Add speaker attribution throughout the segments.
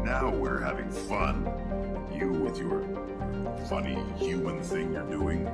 Speaker 1: now we're having fun. You with your funny human thing you're doing.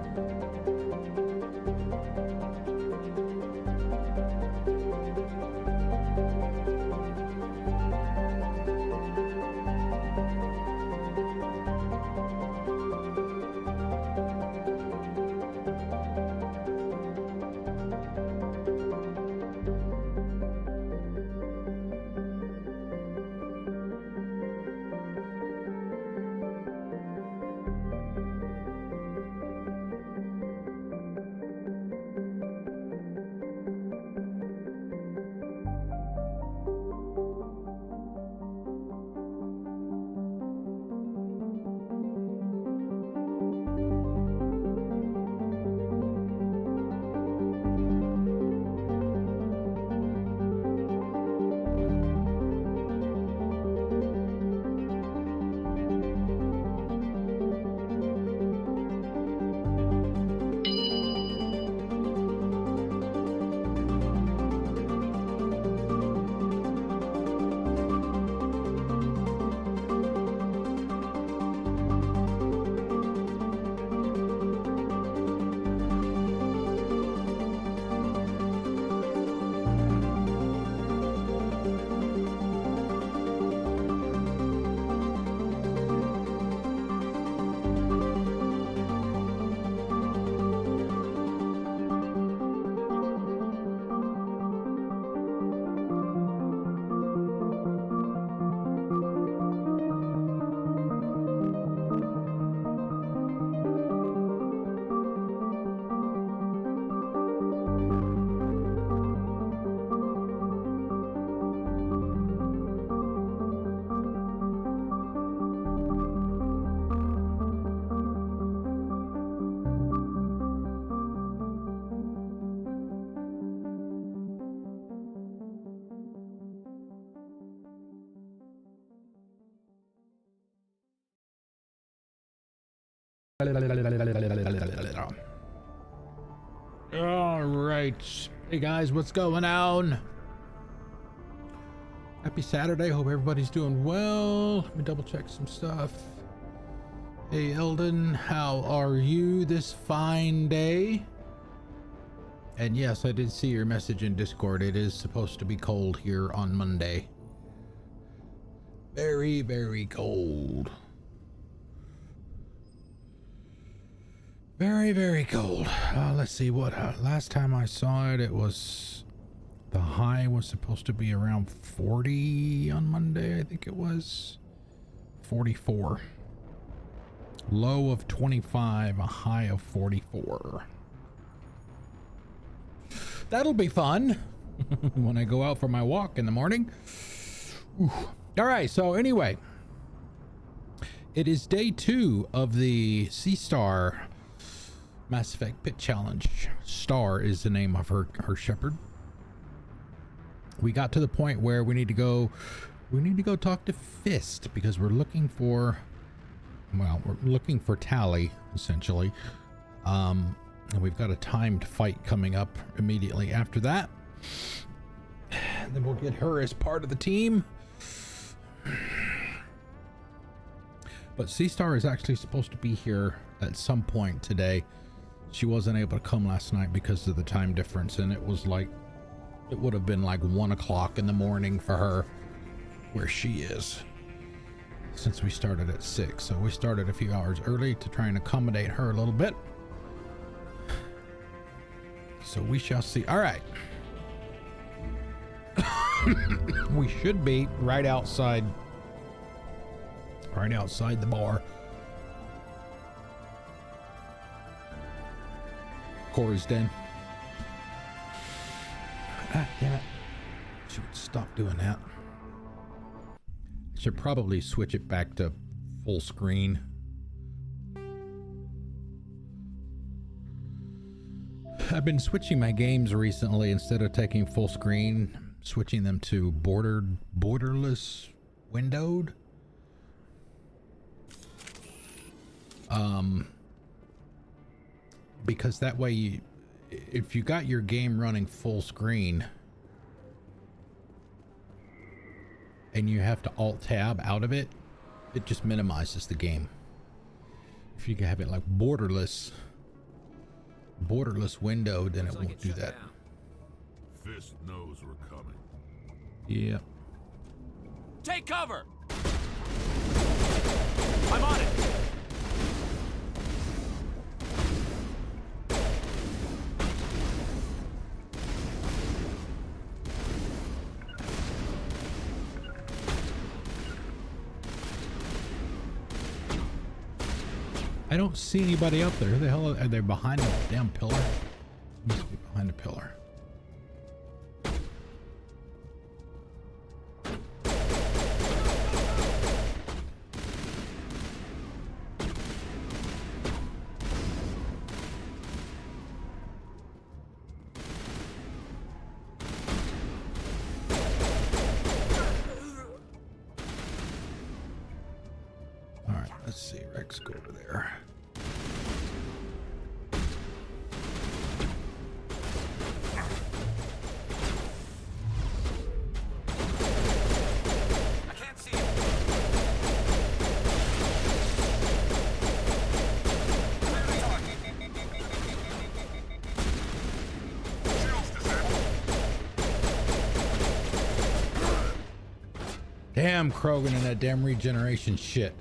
Speaker 2: All right. Hey guys, what's going on? Happy Saturday. Hope everybody's doing well. Let me double check some stuff. Hey Eldon, how are you this fine day? And yes, I did see your message in Discord. It is supposed to be cold here on Monday. Very, very cold. Very, very cold. Let's see what last time I saw it, it was the high was supposed to be around 40 on Monday. I think it was 44. Low of 25, a high of 44. That'll be fun when I go out for my walk in the morning. Ooh. All right. So anyway, it is day 2 of the Sea Star Mass Effect Pit Challenge. Star is the name of her shepherd. We got to the point where we need to go talk to Fist because we're looking for, well, we're looking for Tali essentially. And we've got a timed fight coming up immediately after that. And then we'll get her as part of the team. But Sea Star is actually supposed to be here at some point today. She wasn't able to come last night because of the time difference, and it was like, it would have been like 1 o'clock in the morning for her where she is, since we started at 6. So we started a few hours early to try and accommodate her a little bit. So we shall see. All right. We should be right outside the bar. Cora's den. Ah, damn it. Should stop doing that. Should probably switch it back to full screen. I've been switching my games recently. Instead of taking full screen, switching them to borderless windowed. Because that way if you got your game running full screen, and you have to alt-tab out of it, it just minimizes the game. If you can have it like borderless window, then it won't do that.
Speaker 1: Fist knows we're coming.
Speaker 2: Yeah.
Speaker 3: Take cover! I'm on it!
Speaker 2: I don't see anybody up there. Who the hell are they? Behind the damn pillar? Must be behind the pillar. Let's see, Rex, go over there.
Speaker 3: I can't see it.
Speaker 2: Damn Krogan and that damn regeneration shit.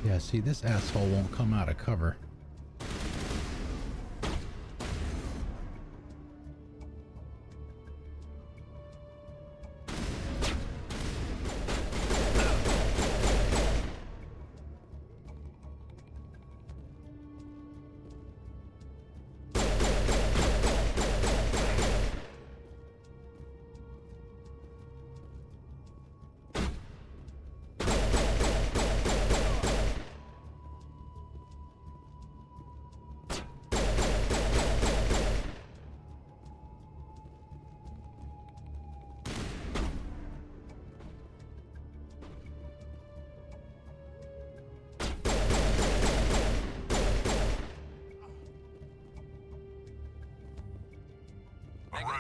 Speaker 2: Yeah, see, this asshole won't come out of cover.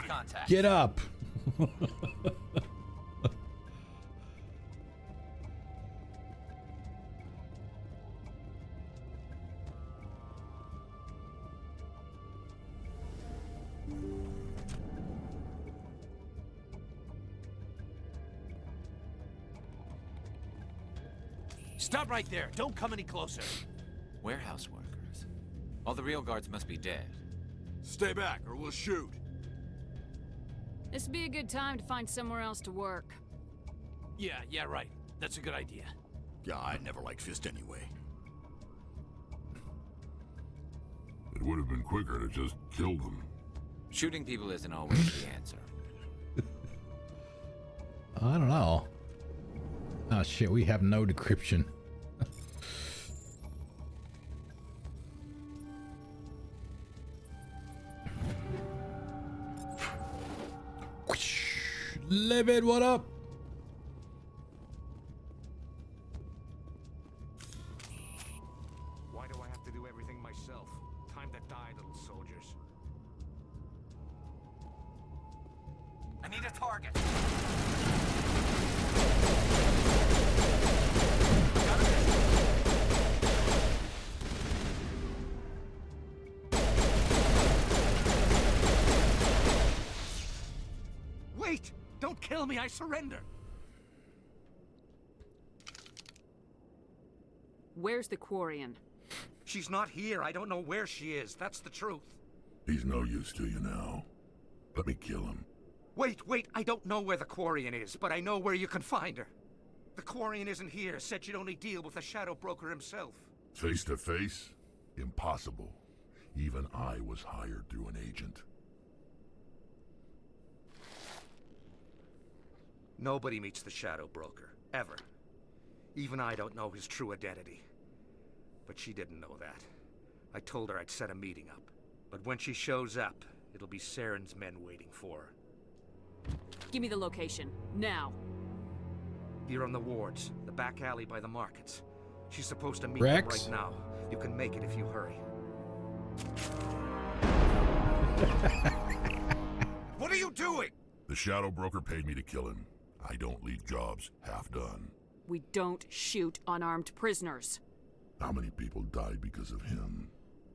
Speaker 3: Contact.
Speaker 2: Get up.
Speaker 3: Stop right there. Don't come any closer.
Speaker 4: Warehouse workers. All the real guards must be dead.
Speaker 1: Stay back or we'll shoot.
Speaker 5: This would be a good time to find somewhere else to work.
Speaker 3: Yeah, right. That's a good idea.
Speaker 1: Yeah, I never liked Fist anyway. It would have been quicker to just kill them.
Speaker 4: Shooting people isn't always the answer.
Speaker 2: I don't know. Oh shit, we have no decryption. Livid, what up?
Speaker 3: Why do I have to do everything myself? Time to die, little soldiers. I need a target. Wait! Don't kill me, I surrender!
Speaker 5: Where's the Quarian?
Speaker 3: She's not here. I don't know where she is. That's the truth.
Speaker 1: He's no use to you now. Let me kill him.
Speaker 3: Wait. I don't know where the Quarian is, but I know where you can find her. The Quarian isn't here. Said you'd only deal with the Shadow Broker himself.
Speaker 1: Face to face? Impossible. Even I was hired through an agent.
Speaker 3: Nobody meets the Shadow Broker, ever. Even I don't know his true identity. But she didn't know that. I told her I'd set a meeting up. But when she shows up, it'll be Saren's men waiting for her.
Speaker 5: Give me the location, now.
Speaker 3: Here on the wards, the back alley by the markets. She's supposed to meet
Speaker 2: Rex?
Speaker 3: them right now. You can make it if you hurry. What are you doing?
Speaker 1: The Shadow Broker paid me to kill him. I don't leave jobs half done.
Speaker 5: We don't shoot unarmed prisoners.
Speaker 1: How many people died because of him?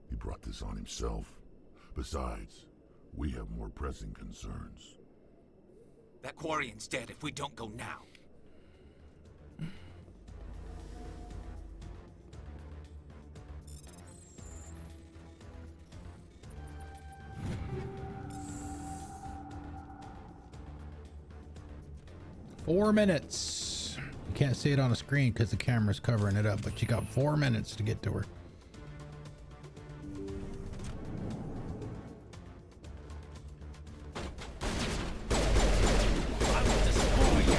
Speaker 1: He brought this on himself. Besides, we have more pressing concerns.
Speaker 4: That Quarian's dead if we don't go now.
Speaker 2: Four minutes. You can't see it on the screen because the camera's covering it up, but you got 4 minutes to get to her.
Speaker 4: I will destroy you.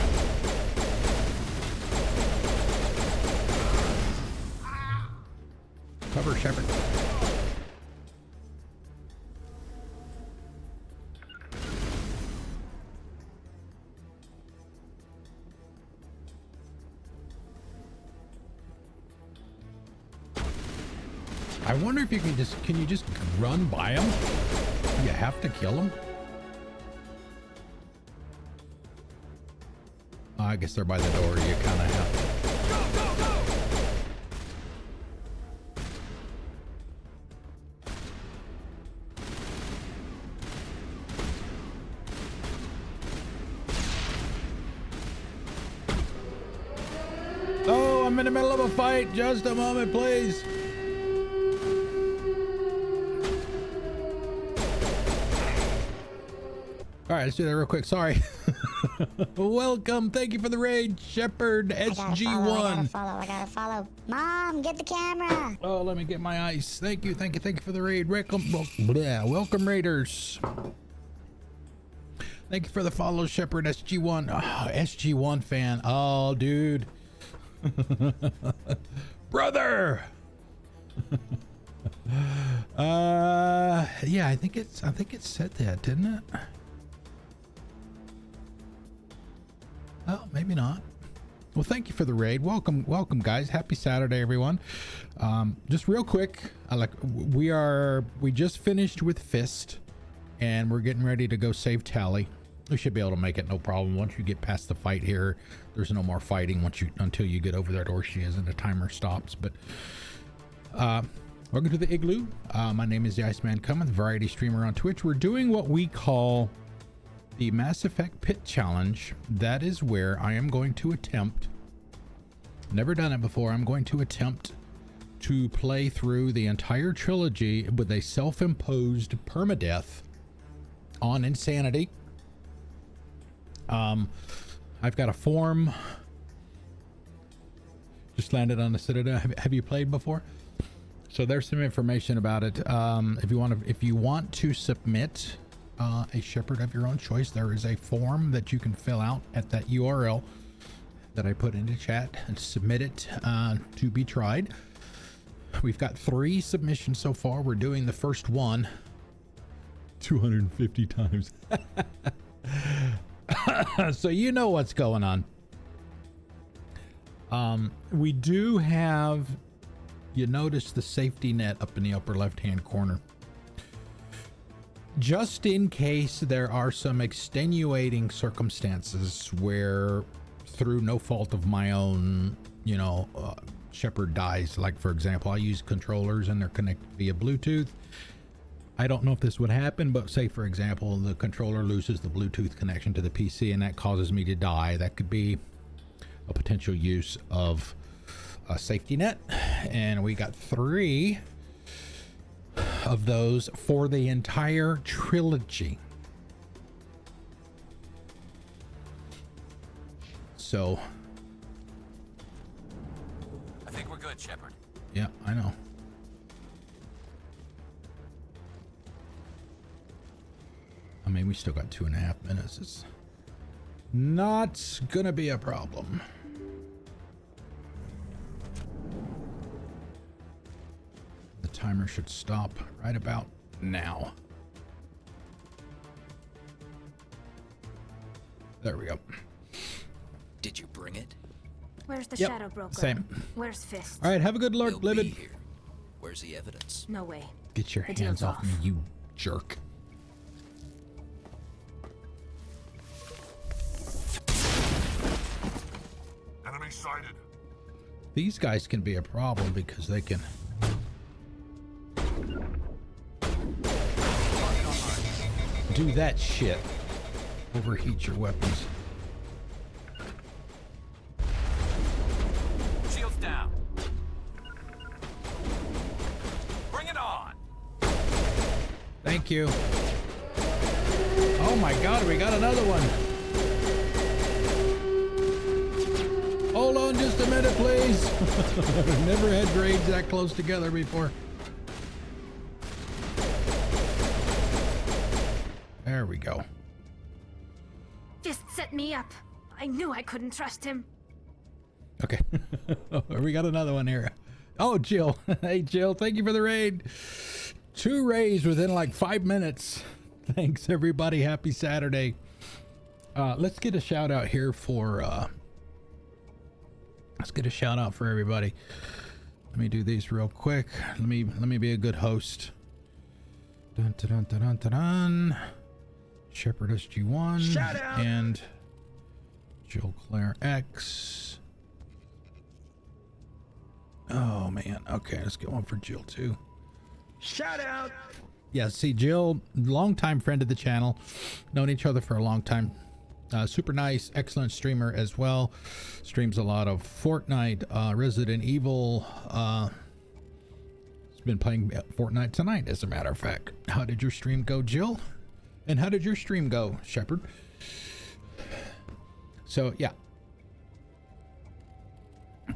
Speaker 2: Cover, Shepard. I wonder if you can you just run by them? You have to kill them? I guess they're by the door. You kind of have to. Oh, I'm in the middle of a fight. Just a moment, please. All right, let's do that real quick. Sorry. Welcome. Thank you for the raid, Shepard SG1.
Speaker 6: I gotta follow. Mom, get the camera.
Speaker 2: Oh, let me get my ice. Thank you for the raid. Welcome, raiders. Thank you for the follow, Shepard SG1. Oh, SG1 fan. Oh, dude. Brother. Yeah, I think it said that, didn't it? Oh, maybe not. Well, thank you for the raid. Welcome, guys. Happy Saturday, everyone. Just real quick, we just finished with Fist, and we're getting ready to go save Tali. We should be able to make it no problem. Once you get past the fight here, there's no more fighting until you get over there to where she is and the timer stops. But welcome to the Igloo. My name is the Iceman Cometh, variety streamer on Twitch. We're doing what we call the Mass Effect Pit Challenge. That is where I am going to attempt, never done it before, I'm going to attempt to play through the entire trilogy with a self-imposed permadeath on insanity. I've got a form. Just landed on the Citadel. Have you played before? So there's some information about it. If you want to submit a Shepherd of your own choice, there is a form that you can fill out at that URL that I put into chat and submit it to be tried. We've got 3 submissions so far. We're doing the first one 250 times. So you know what's going on. We do have, you notice the safety net up in the upper left hand corner. Just in case there are some extenuating circumstances where, through no fault of my own, Shepard dies. Like, for example, I use controllers and they're connected via Bluetooth. I don't know if this would happen, but say, for example, the controller loses the Bluetooth connection to the PC and that causes me to die. That could be a potential use of a safety net. And we got 3 of those for the entire trilogy. So
Speaker 4: I think we're good, Shepard.
Speaker 2: yeah, I know. I mean, we still got 2.5 minutes. It's not gonna be a problem. The timer should stop right about now. There we go.
Speaker 4: Did you bring it?
Speaker 7: Where's the
Speaker 2: Yep,
Speaker 7: Shadow Broker?
Speaker 2: same.
Speaker 7: Where's Fist?
Speaker 2: All right, have a good Lord
Speaker 4: They'll be
Speaker 2: Livid.
Speaker 4: here. Where's the evidence?
Speaker 7: No way.
Speaker 2: Get your
Speaker 7: The
Speaker 2: hands
Speaker 7: deal's
Speaker 2: off me,
Speaker 7: off.
Speaker 2: you jerk.
Speaker 1: Enemy sighted.
Speaker 2: These guys can be a problem because they can do that shit. Overheat your weapons.
Speaker 4: Shields down. Bring it on.
Speaker 2: Thank you. Oh my god, we got another one. Hold on just a minute, please. I've never had raids that close together before. There we go.
Speaker 7: Fist set me up. I knew I couldn't trust him.
Speaker 2: Okay. We got another one here. Oh, Jill. Hey, Jill, thank you for the raid. 2 raids within like 5 minutes. Thanks, everybody. Happy Saturday. Let's get a shout out here for let's get a shout out for everybody. Let me do these real quick. Let me be a good host. Dun dun dun dun dun dun. Shepherd SG1
Speaker 3: Shout out.
Speaker 2: and Jill Claire X. Oh man. Okay, let's get one for Jill too.
Speaker 3: Shout out.
Speaker 2: Yeah, see, Jill, longtime friend of the channel, known each other for a long time. Super nice, excellent streamer as well. Streams a lot of Fortnite, Resident Evil. He's been playing Fortnite tonight, as a matter of fact. How did your stream go, Jill? And how did your stream go, Shepherd? So, yeah.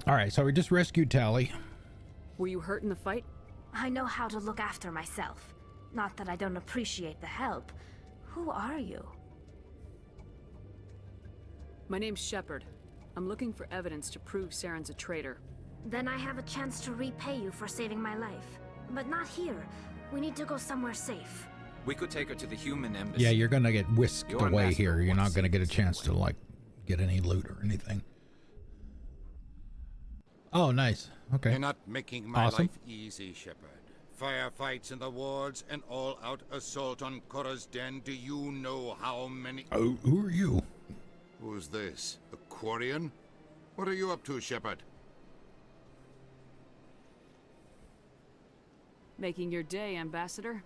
Speaker 2: All right, so we just rescued Tali.
Speaker 5: Were you hurt in the fight?
Speaker 7: I know how to look after myself. Not that I don't appreciate the help. Who are you?
Speaker 5: My name's Shepard. I'm looking for evidence to prove Saren's a traitor.
Speaker 7: Then I have a chance to repay you for saving my life. But not here. We need to go somewhere safe.
Speaker 4: We could take her to the human embassy.
Speaker 2: Yeah, you're gonna get whisked
Speaker 4: Your
Speaker 2: away
Speaker 4: master
Speaker 2: here. You're not
Speaker 4: wants
Speaker 2: gonna get a
Speaker 4: this
Speaker 2: chance to
Speaker 4: way.
Speaker 2: like get any loot or anything. Oh, nice. Okay.
Speaker 8: You're not making my
Speaker 2: Awesome.
Speaker 8: life easy, Shepard. Firefights in the wards, an all-out assault on Chora's den. Do you know how many...
Speaker 2: Oh, who are you?
Speaker 8: Who's this? A Quarian? What are you up to, Shepard?
Speaker 5: Making your day, Ambassador.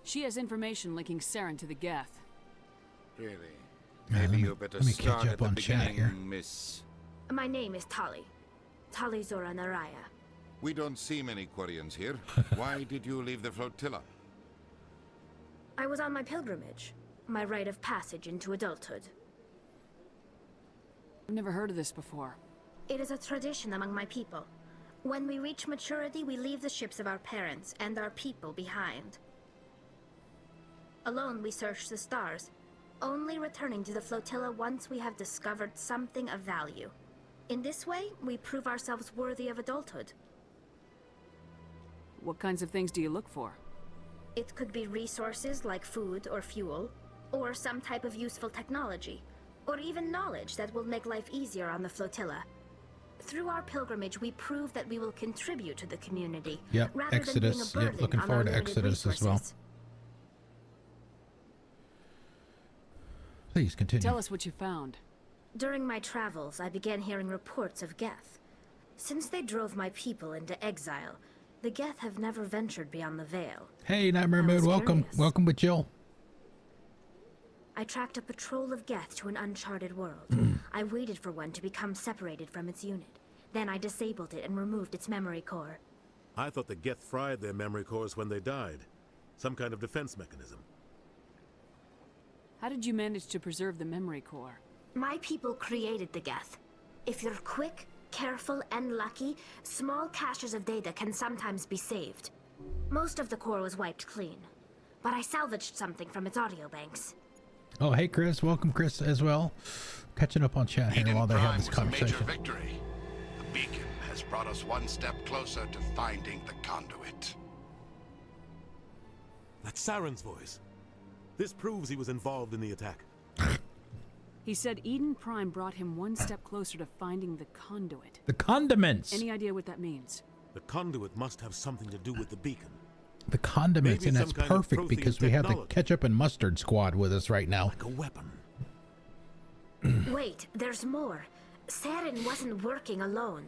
Speaker 5: She has information linking Saren to the Geth.
Speaker 8: Really?
Speaker 2: let
Speaker 8: Maybe
Speaker 2: me-
Speaker 8: you better
Speaker 2: let me catch
Speaker 8: start
Speaker 2: up
Speaker 8: at the
Speaker 2: on chat
Speaker 8: beginning,
Speaker 2: here.
Speaker 8: Miss.
Speaker 7: My name is Tali. Tali Zora Naraya.
Speaker 8: We don't see many Quarians here. Why did you leave the flotilla?
Speaker 7: I was on my pilgrimage. My rite of passage into adulthood.
Speaker 5: I've never heard of this before.
Speaker 7: It is a tradition among my people. When we reach maturity, we leave the ships of our parents and our people behind. Alone, we search the stars, only returning to the flotilla once we have discovered something of value. In this way, we prove ourselves worthy of adulthood.
Speaker 5: What kinds of things do you look for?
Speaker 7: It could be resources like food or fuel, or some type of useful technology, or even knowledge that will make life easier on the flotilla. Through our pilgrimage, we prove that we will contribute to the community,
Speaker 2: Yep,
Speaker 7: rather
Speaker 2: Exodus.
Speaker 7: than being a
Speaker 2: Yep,
Speaker 7: burden
Speaker 2: looking
Speaker 7: on
Speaker 2: forward
Speaker 7: our
Speaker 2: to
Speaker 7: limited
Speaker 2: Exodus as well.
Speaker 7: resources.
Speaker 2: Please continue.
Speaker 5: Tell us what you found.
Speaker 7: During my travels, I began hearing reports of Geth. Since they drove my people into exile, the Geth have never ventured beyond the Veil.
Speaker 2: Hey, Nightmare Mood,
Speaker 7: was
Speaker 2: welcome.
Speaker 7: curious.
Speaker 2: Welcome with Jill.
Speaker 7: I tracked a patrol of Geth to an uncharted world. I waited for one to become separated from its unit. Then I disabled it and removed its memory core.
Speaker 9: I thought the Geth fried their memory cores when they died. Some kind of defense mechanism.
Speaker 5: How did you manage to preserve the memory core?
Speaker 7: My people created the Geth. If you're quick, careful, and lucky, small caches of data can sometimes be saved. Most of the core was wiped clean, but I salvaged something from its audio banks.
Speaker 2: Oh, hey, Chris. Welcome, Chris, as well. Catching up on chat here while they have this conversation.
Speaker 10: Was a major victory. The beacon has brought us one step closer to finding the conduit.
Speaker 9: That's Saren's voice. This proves he was involved in the attack.
Speaker 5: He said Eden Prime brought him one step closer to finding the conduit.
Speaker 2: The condiments.
Speaker 5: Any idea what that means?
Speaker 9: The conduit must have something to do with the beacon.
Speaker 2: The condiments,
Speaker 9: Maybe
Speaker 2: and that's
Speaker 9: some kind of
Speaker 2: perfect because we have the
Speaker 9: technology.
Speaker 2: ketchup and mustard squad with us right now.
Speaker 9: Like a weapon.
Speaker 7: Wait, there's more. Saren wasn't working alone.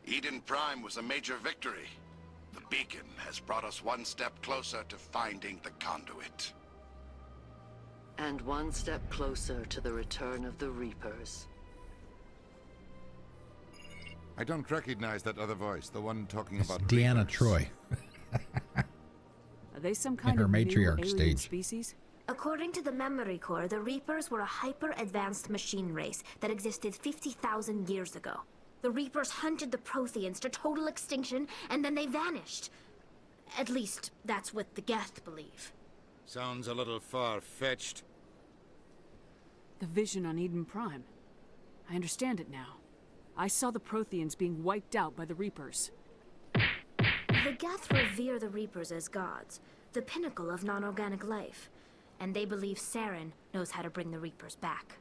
Speaker 10: Eden Prime was a major victory. The beacon has brought us one step closer to finding the conduit.
Speaker 11: And one step closer to the return of the Reapers.
Speaker 8: I don't recognize that other voice, the one talking
Speaker 2: It's
Speaker 8: about
Speaker 2: Deanna
Speaker 8: Reapers.
Speaker 2: Troy.
Speaker 5: Are they some kind
Speaker 2: her
Speaker 5: of new
Speaker 2: matriarch
Speaker 5: alien
Speaker 2: stage.
Speaker 5: species?
Speaker 7: According to the memory core, the Reapers were a hyper-advanced machine race that existed 50,000 years ago. The Reapers hunted the Protheans to total extinction, and then they vanished. At least, that's what the Geth believe.
Speaker 8: Sounds a little far-fetched.
Speaker 5: The vision on Eden Prime. I understand it now. I saw the Protheans being wiped out by the Reapers.
Speaker 7: The Geth revere the Reapers as gods, the pinnacle of non-organic life. And they believe Saren knows how to bring the Reapers back.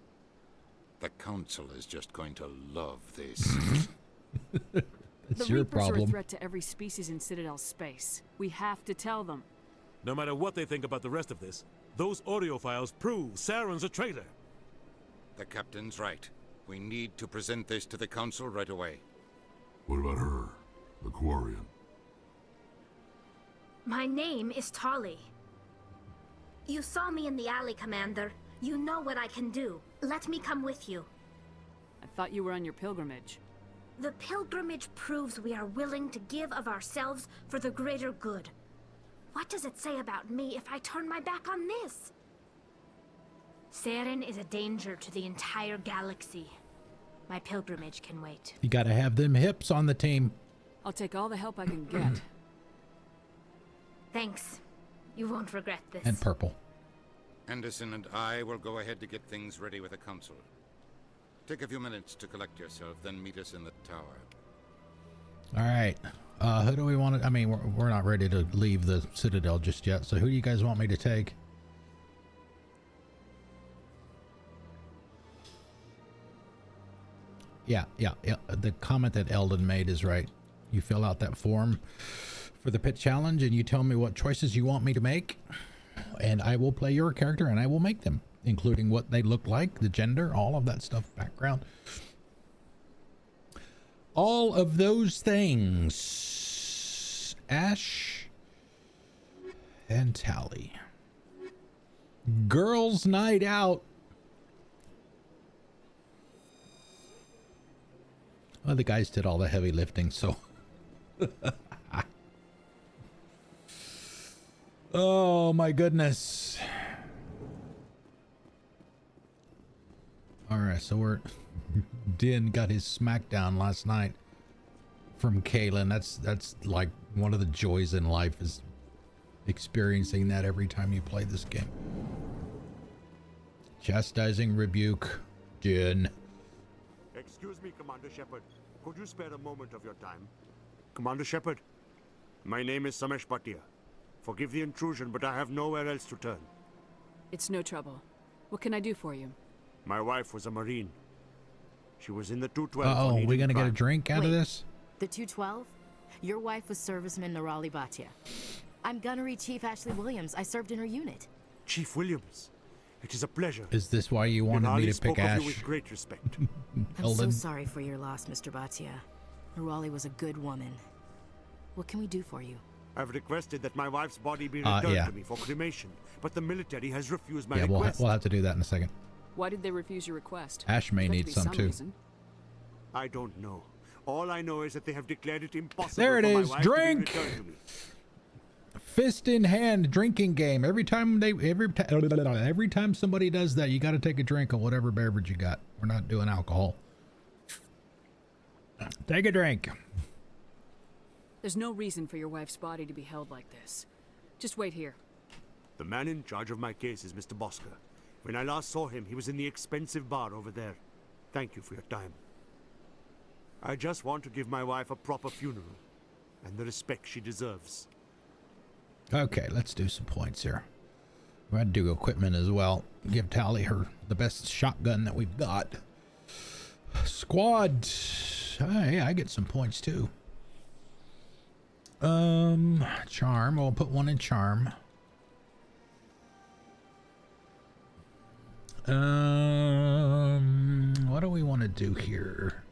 Speaker 8: The Council is just going to love this.
Speaker 2: That's
Speaker 5: The
Speaker 2: your
Speaker 5: Reapers are a
Speaker 2: problem.
Speaker 5: threat to every species in Citadel space. We have to tell them.
Speaker 9: No matter what they think about the rest of this, those audio files prove Saren's a traitor.
Speaker 8: The captain's right. We need to present this to the Council right away.
Speaker 1: What about her? The Quarian?
Speaker 7: My name is Tali. You saw me in the alley, Commander. You know what I can do. Let me come with you.
Speaker 5: I thought you were on your pilgrimage.
Speaker 7: The pilgrimage proves we are willing to give of ourselves for the greater good. What does it say about me if I turn my back on this? Saren is a danger to the entire galaxy. My pilgrimage can wait.
Speaker 2: You gotta have them hips on the team.
Speaker 5: I'll take all the help I can get.
Speaker 7: Thanks. You won't regret this.
Speaker 2: And purple.
Speaker 8: Anderson and I will go ahead to get things ready with the Council. Take a few minutes to collect yourself, then meet us in the tower.
Speaker 2: All right. Who do we want to... I mean, we're not ready to leave the Citadel just yet. So who do you guys want me to take? Yeah. The comment that Eldon made is right. You fill out that form for the pit challenge and you tell me what choices you want me to make. And I will play your character and I will make them, including what they look like, the gender, all of that stuff, background. All of those things. Ash and Tali. Girls' night out. Well, the guys did all the heavy lifting, so. Oh my goodness. All right, so we're Din got his smackdown last night from Kaylin. That's like one of the joys in life, is experiencing that every time you play this game. Chastising rebuke, Din.
Speaker 12: Excuse me, Commander Shepard. Could you spare a moment of your time? Commander Shepard, my name is Samesh Bhatia. Forgive the intrusion, but I have nowhere else to turn.
Speaker 5: It's no trouble. What can I do for you?
Speaker 12: My wife was a Marine. She was in the 212.
Speaker 2: Uh-oh,
Speaker 12: on
Speaker 2: we gonna
Speaker 12: Eden
Speaker 2: get a
Speaker 12: Prime.
Speaker 2: drink out of this?
Speaker 13: The 212? Your wife was serviceman Norali Bhatia. I'm Gunnery Chief Ashley Williams. I served in her unit.
Speaker 12: Chief Williams, it is a pleasure.
Speaker 2: Is this why you wanted me to pick
Speaker 12: spoke of
Speaker 2: Ash?
Speaker 12: you with great respect.
Speaker 13: I'm so sorry for your loss, Mr. Bhatia. Norali was a good woman. What can we do for you?
Speaker 12: I've requested that my wife's body be returned
Speaker 2: yeah.
Speaker 12: to me for cremation, but the military has refused my
Speaker 2: Yeah,
Speaker 12: request.
Speaker 2: we'll have to do that in a second.
Speaker 5: Why did they refuse your request?
Speaker 2: Ash may
Speaker 5: There'd
Speaker 2: need
Speaker 5: be
Speaker 2: some too.
Speaker 5: reason.
Speaker 12: I don't know. All I know is that they have declared it impossible
Speaker 2: There it
Speaker 12: for
Speaker 2: is.
Speaker 12: my wife
Speaker 2: Drink!
Speaker 12: to be returned to me.
Speaker 2: Fist in hand drinking game. Every time somebody does that, you got to take a drink of whatever beverage you got. We're not doing alcohol. Take a drink.
Speaker 5: There's no reason for your wife's body to be held like this. Just wait here.
Speaker 12: The man in charge of my case is Mr. Bosker. When I last saw him, he was in the expensive bar over there. Thank you for your time. I just want to give my wife a proper funeral and the respect she deserves.
Speaker 2: Okay, let's do some points here. We had to do equipment as well. Give Tali the best shotgun that we've got. Squad. Hey, I get some points too. Charm. We'll put one in charm. What do we want to do here?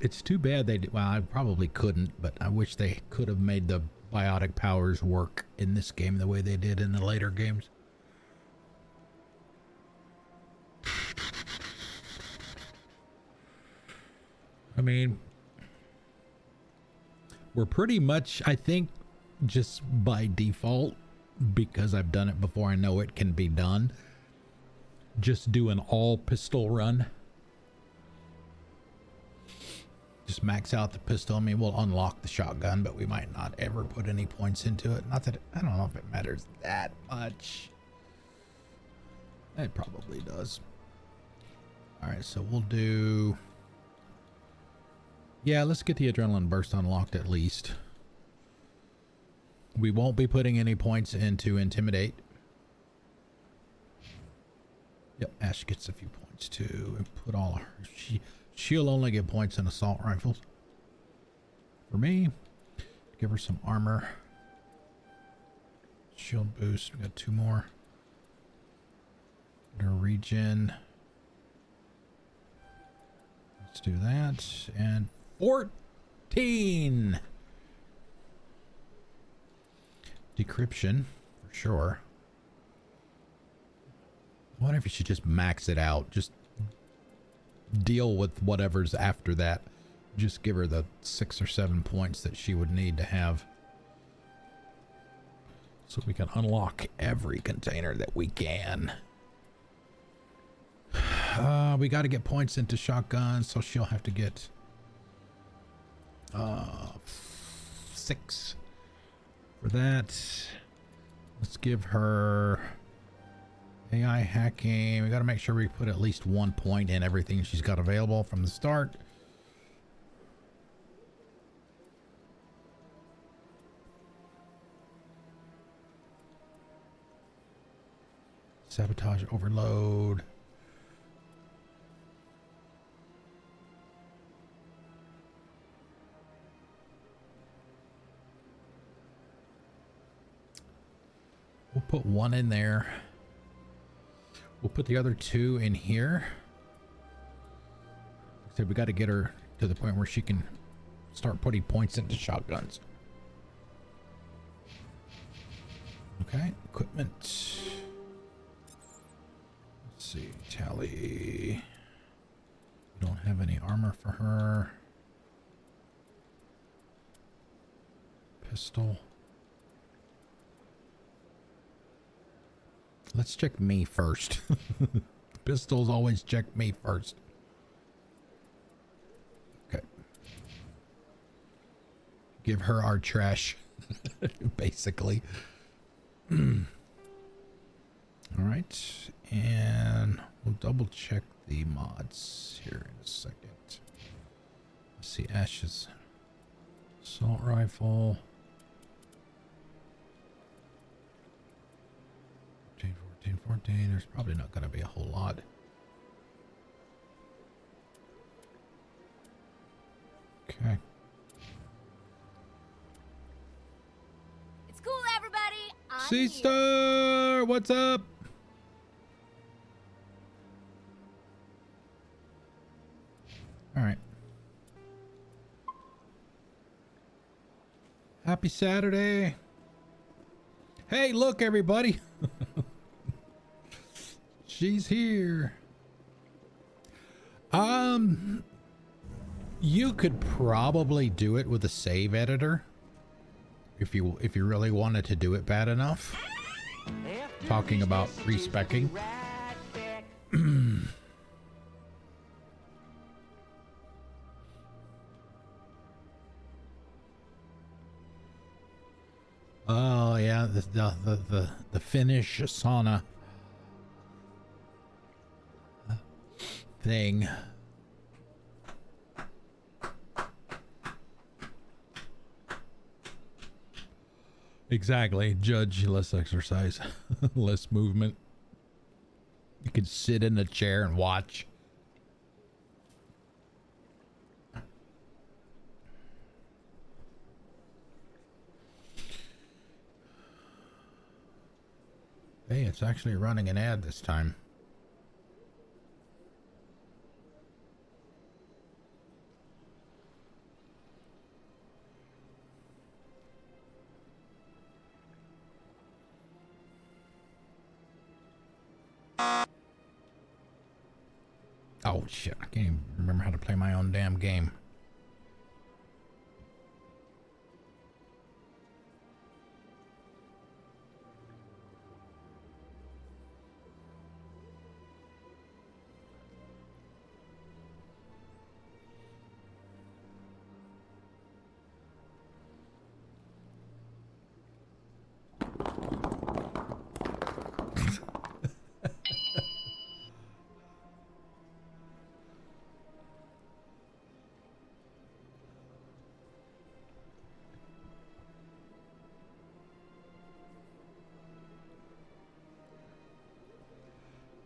Speaker 2: It's too bad they did. Well, I probably couldn't, but I wish they could have made the biotic powers work in this game the way they did in the later games. I mean, we're pretty much, I think, just by default, because I've done it before, I know it can be done. Just do an all pistol run. Just max out the pistol. I mean, we'll unlock the shotgun, but we might not ever put any points into it. Not that I don't know if it matters that much. It probably does. All right, so we'll do. Yeah, let's get the adrenaline burst unlocked at least. We won't be putting any points into intimidate. Yep, Ash gets a few points too. And put all her. She'll only get points in assault rifles. For me, give her some armor. Shield boost. We got 2 more. Get her regen. Let's do that. And 14. Decryption for sure. I wonder if you should just max it out. Just deal with whatever's after that. Just give her the 6 or 7 points that she would need to have, so we can unlock every container that we can. We got to get points into shotguns, so she'll have to get 6 for that. Let's give her AI hacking. We got to make sure we put at least 1 point in everything she's got available from the start. Sabotage overload. We'll put 1 in there. We'll put the other 2 in here. Like I said, we got to get her to the point where she can start putting points into shotguns. Okay, equipment. Let's see, Tali. We don't have any armor for her. Pistol. Let's check me first. Pistols always check me first. Okay. Give her our trash, basically. All right. And we'll double check the mods here in a second. Let's see, Ash's assault rifle. 14. There's probably not going to be a whole lot. Okay.
Speaker 14: It's cool, everybody.
Speaker 2: Sea Star, what's up? All right. Happy Saturday. Hey, look, everybody. She's here. You could probably do it with a save editor if you really wanted to do it bad enough. Talking about respecking. Oh yeah, the Finnish sauna thing. Exactly. Judge, less exercise, less movement. You could sit in a chair and watch. Hey, it's actually running an ad this time. Oh shit, I can't even remember how to play my own damn game.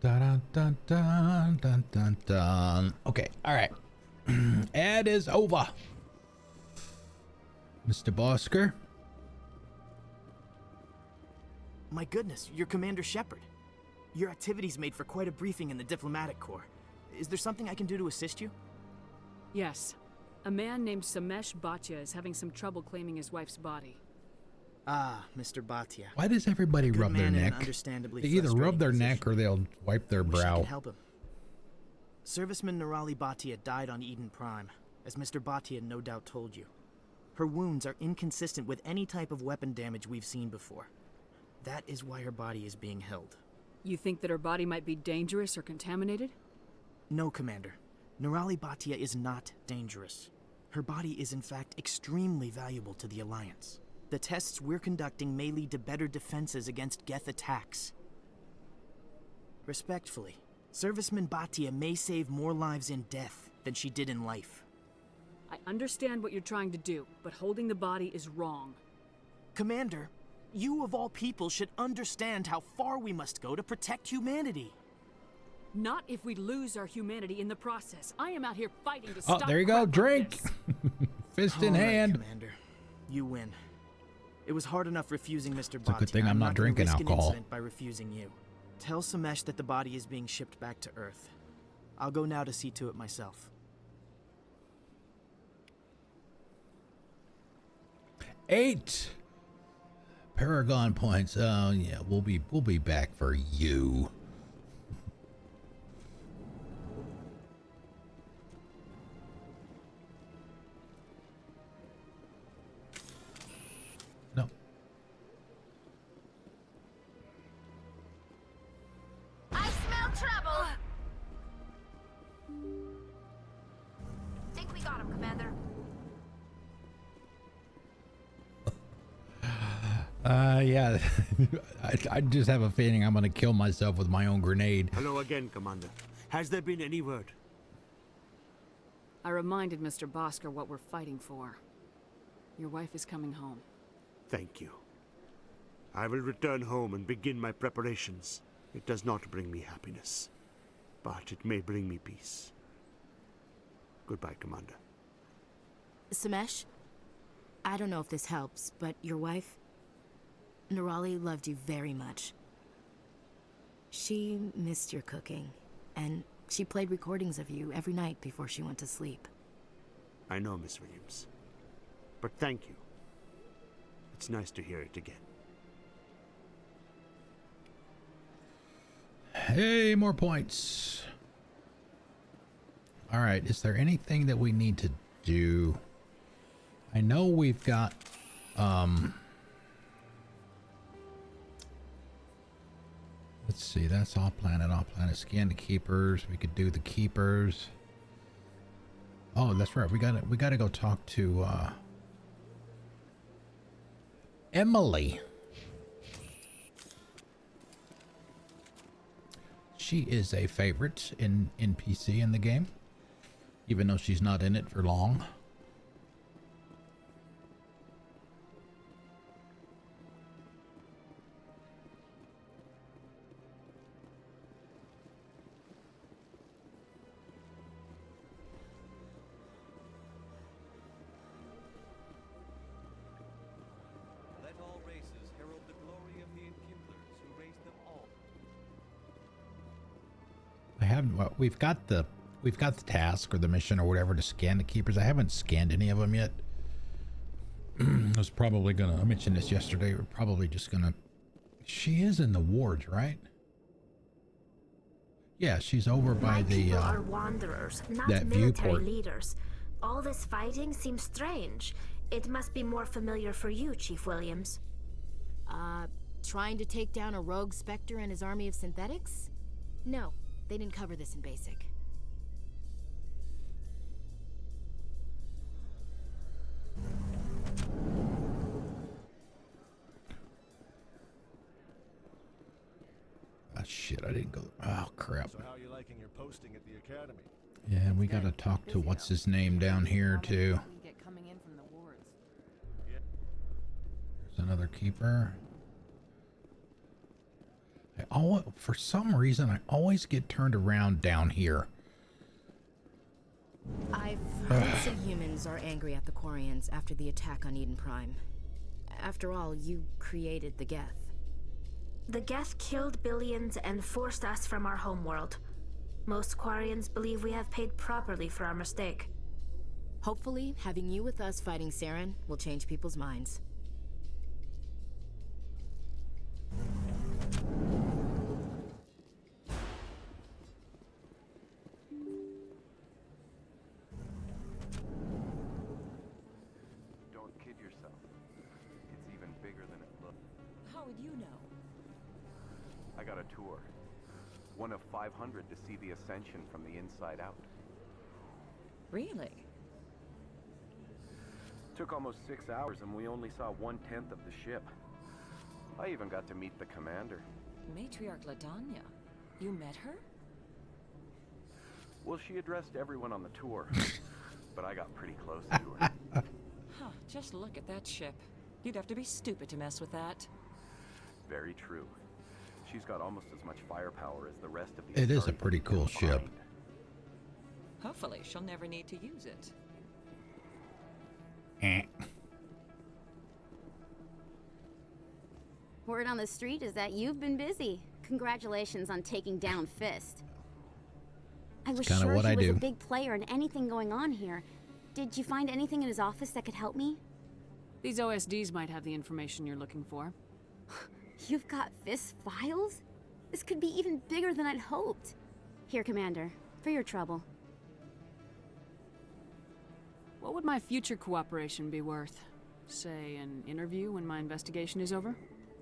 Speaker 2: Dun, dun, dun, dun, dun, dun. Okay, all right. Ad is over. Mr. Bosker.
Speaker 15: My goodness, you're Commander Shepard. Your activities made for quite a briefing in the diplomatic corps. Is there something I can do to assist you?
Speaker 5: Yes. A man named Samesh Bhatia is having some trouble claiming his wife's body.
Speaker 15: Ah, Mr. Bhatia.
Speaker 2: Why does everybody rub their neck?
Speaker 15: Understandably
Speaker 2: They either rub their neck or they'll wipe their
Speaker 15: Wish I
Speaker 2: brow.
Speaker 15: could help him. Serviceman Nerali Bhatia died on Eden Prime, as Mr. Bhatia no doubt told you. Her wounds are inconsistent with any type of weapon damage we've seen before. That is why her body is being held.
Speaker 5: You think that her body might be dangerous or contaminated?
Speaker 15: No, Commander. Nerali Bhatia is not dangerous. Her body is in fact extremely valuable to the Alliance. The tests we're conducting may lead to better defenses against Geth attacks. Respectfully, Serviceman Bhatia may save more lives in death than she did in life.
Speaker 5: I understand what you're trying to do, but holding the body is wrong.
Speaker 15: Commander, you of all people should understand how far we must go to protect humanity.
Speaker 5: Not if we lose our humanity in the process. I am out here fighting to stop.
Speaker 2: Oh, there you go. Drink. Fist in hand.
Speaker 15: Commander, you win. It was hard enough refusing Mr. Bhatia.
Speaker 2: It's a good thing I'm not
Speaker 15: gonna
Speaker 2: drinking
Speaker 15: risk an
Speaker 2: alcohol.
Speaker 15: incident by refusing you. Tell Samesh that the body is being shipped back to Earth. I'll go now to see to it myself.
Speaker 2: 8 Paragon points. Oh yeah, we'll be back for you. No.
Speaker 14: I smell trouble. Think we got him, Commander.
Speaker 2: Yeah. I just have a feeling I'm gonna kill myself with my own grenade.
Speaker 12: Hello again, Commander. Has there been any word?
Speaker 5: I reminded Mr. Bosker what we're fighting for. Your wife is coming home.
Speaker 12: Thank you. I will return home and begin my preparations. It does not bring me happiness, but it may bring me peace. Goodbye, Commander.
Speaker 13: Samesh, I don't know if this helps, but your wife, Nerali, loved you very much. She missed your cooking, and she played recordings of you every night before she went to sleep.
Speaker 12: I know, Miss Williams. But thank you. It's nice to hear it again.
Speaker 2: Hey, more points. All right, is there anything that we need to do? I know we've got let's see, that's off planet. Scan the keepers. We could do the keepers. Oh, that's right. We gotta go talk to Emily. She is a favorite in NPC in the game, even though she's not in it for long. haven't. Well, we've got the task or the mission or whatever to scan the keepers. I haven't scanned any of them yet. I was probably gonna. I mentioned this yesterday. We're probably just gonna. She is in the wards, right? Yeah, she's over by the.
Speaker 7: People are wanderers, not
Speaker 2: that
Speaker 7: military
Speaker 2: viewport.
Speaker 7: leaders. All this fighting seems strange. It must be more familiar for you, Chief Williams.
Speaker 13: Trying to take down a rogue Spectre and his army of synthetics? No, they didn't cover this in basic.
Speaker 2: Ah, shit, I didn't go. Oh, crap.
Speaker 16: So how are you liking your posting at the academy?
Speaker 2: Yeah, we gotta talk to what's his name down here, too. There's another keeper. For some reason, I always get turned around down here.
Speaker 13: I've heard some humans are angry at the Quarians after the attack on Eden Prime. After all, you created the Geth.
Speaker 7: The Geth killed billions and forced us from our homeworld. Most Quarians believe we have paid properly for our mistake.
Speaker 13: Hopefully, having you with us fighting Saren will change people's minds.
Speaker 17: Don't kid yourself. It's even bigger than it looks.
Speaker 18: How would you know?
Speaker 17: I got a tour. One of 500 to see the Ascension from the inside out.
Speaker 18: Really?
Speaker 17: Took almost 6 hours and we only saw 1/10 of the ship. I even got to meet the commander.
Speaker 18: Matriarch Ladanya. You met her?
Speaker 17: Well, she addressed everyone on the tour, but I got pretty close to her.
Speaker 18: Huh, just look at that ship. You'd have to be stupid to mess with that.
Speaker 17: Very true. She's got almost as much firepower as the rest of the
Speaker 2: It is a
Speaker 17: Astartes
Speaker 2: pretty cool ship.
Speaker 17: combined.
Speaker 18: Hopefully, she'll never need to use it.
Speaker 19: Word on the street is that you've been busy. Congratulations on taking down Fist. I was
Speaker 2: kinda
Speaker 19: sure
Speaker 2: what
Speaker 19: he
Speaker 2: I
Speaker 19: was
Speaker 2: do.
Speaker 19: a big player in anything going on here. Did you find anything in his office that could help me?
Speaker 5: These OSDs might have the information you're looking for.
Speaker 19: You've got Fist files? This could be even bigger than I'd hoped. Here, Commander, for your trouble.
Speaker 5: What would my future cooperation be worth? Say, an interview when my investigation is over?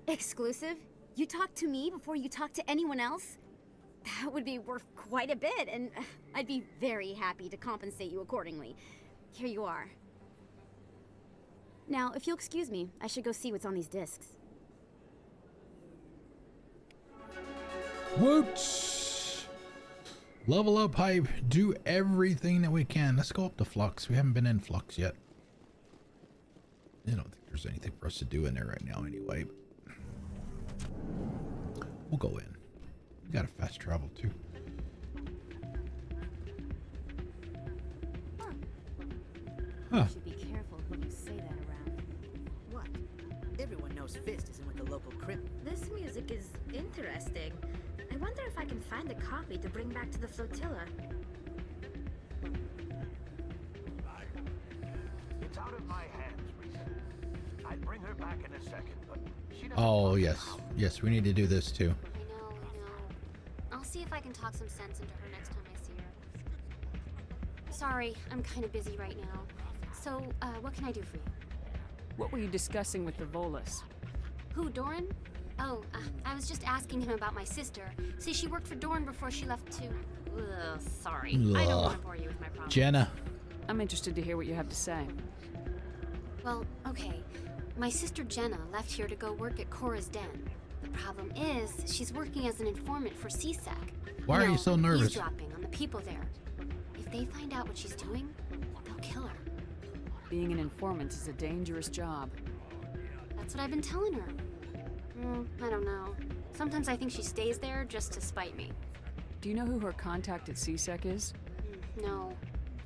Speaker 19: Exclusive? You talk to me before you talk to anyone else? That would be worth quite a bit, and I'd be very happy to compensate you accordingly. Here you are. Now, if you'll excuse me, I should go see what's on these discs.
Speaker 2: Woot! Level up, hype. Do everything that we can. Let's go up to Flux. We haven't been in Flux yet. I don't think there's anything for us to do in there right now anyway. We'll go in. We got a fast travel too. Huh.
Speaker 13: You should be careful who you say that around.
Speaker 20: What? Everyone knows Fist isn't with the local crypt.
Speaker 7: This music is interesting. I wonder if I can find a copy to bring back to the flotilla.
Speaker 21: It's out of my hands, Rita. I'd bring her back in a second, but she doesn't.
Speaker 2: Oh, yes. Yes, we need to do this too.
Speaker 6: I know. I'll see if I can talk some sense into her next time I see her. Sorry, I'm kind of busy right now. So, what can I do for you?
Speaker 5: What were you discussing with the Volus?
Speaker 6: Who, Doran? Oh, I was just asking him about my sister. See, she worked for Doran before she left to... Ugh, sorry. I don't want to bore you with my problems.
Speaker 2: Jenna.
Speaker 5: I'm interested to hear what you have to say.
Speaker 6: Well, okay. My sister Jenna left here to go work at Cora's Den. The problem is, she's working as an informant for CSEC.
Speaker 2: Why are you so nervous?
Speaker 6: Eavesdropping on the people there. If they find out what she's doing, they'll kill her.
Speaker 5: Being an informant is a dangerous job.
Speaker 6: That's what I've been telling her. I don't know. Sometimes I think she stays there just to spite me.
Speaker 5: Do you know who her contact at CSEC is?
Speaker 6: No.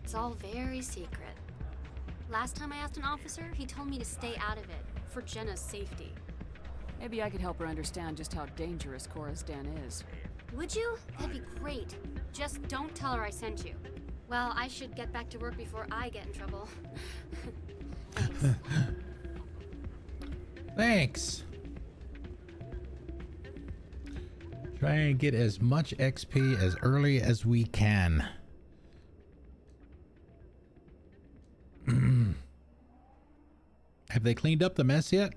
Speaker 6: It's all very secret. Last time I asked an officer, he told me to stay out of it, for Jenna's safety.
Speaker 5: Maybe I could help her understand just how dangerous Chora's den is.
Speaker 6: Would you? That'd be great. Just don't tell her I sent you. Well, I should get back to work before I get in trouble. Thanks.
Speaker 2: Thanks. Try and get as much XP as early as we can. Have they cleaned up the mess yet?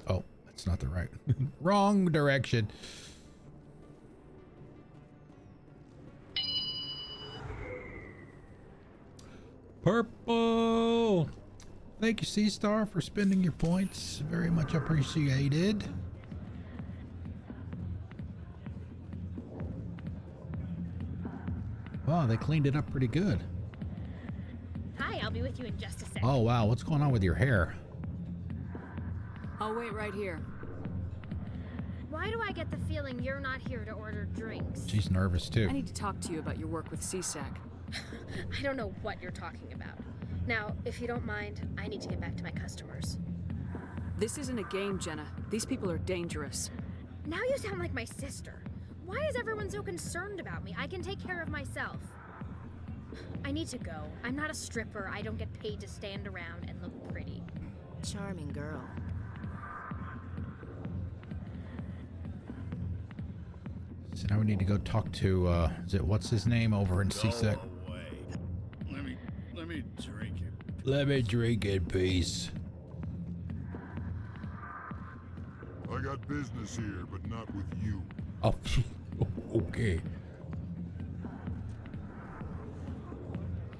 Speaker 2: Oh, that's not the right. Wrong direction. Purple. Thank you, Sea Star, for spending your points. Very much appreciated. Wow, they cleaned it up pretty good.
Speaker 3: Hi, I'll be with you in just a second.
Speaker 2: Oh, wow. What's going on with your hair?
Speaker 5: I'll wait right here.
Speaker 3: Why do I get the feeling you're not here to order drinks?
Speaker 2: She's nervous, too.
Speaker 5: I need to talk to you about your work with CSAC.
Speaker 3: I don't know what you're talking about. Now, if you don't mind, I need to get back to my customers.
Speaker 5: This isn't a game, Jenna. These people are dangerous.
Speaker 3: Now you sound like my sister. Why is everyone so concerned about me? I can take care of myself. I need to go. I'm not a stripper. I don't get paid to stand around and look pretty.
Speaker 13: Charming girl.
Speaker 2: So now we need to go talk to, is it, what's his name over in CSAC?
Speaker 22: Let me drink it.
Speaker 2: Let me drink in peace.
Speaker 1: I got business here, but not with you.
Speaker 2: Oh, okay.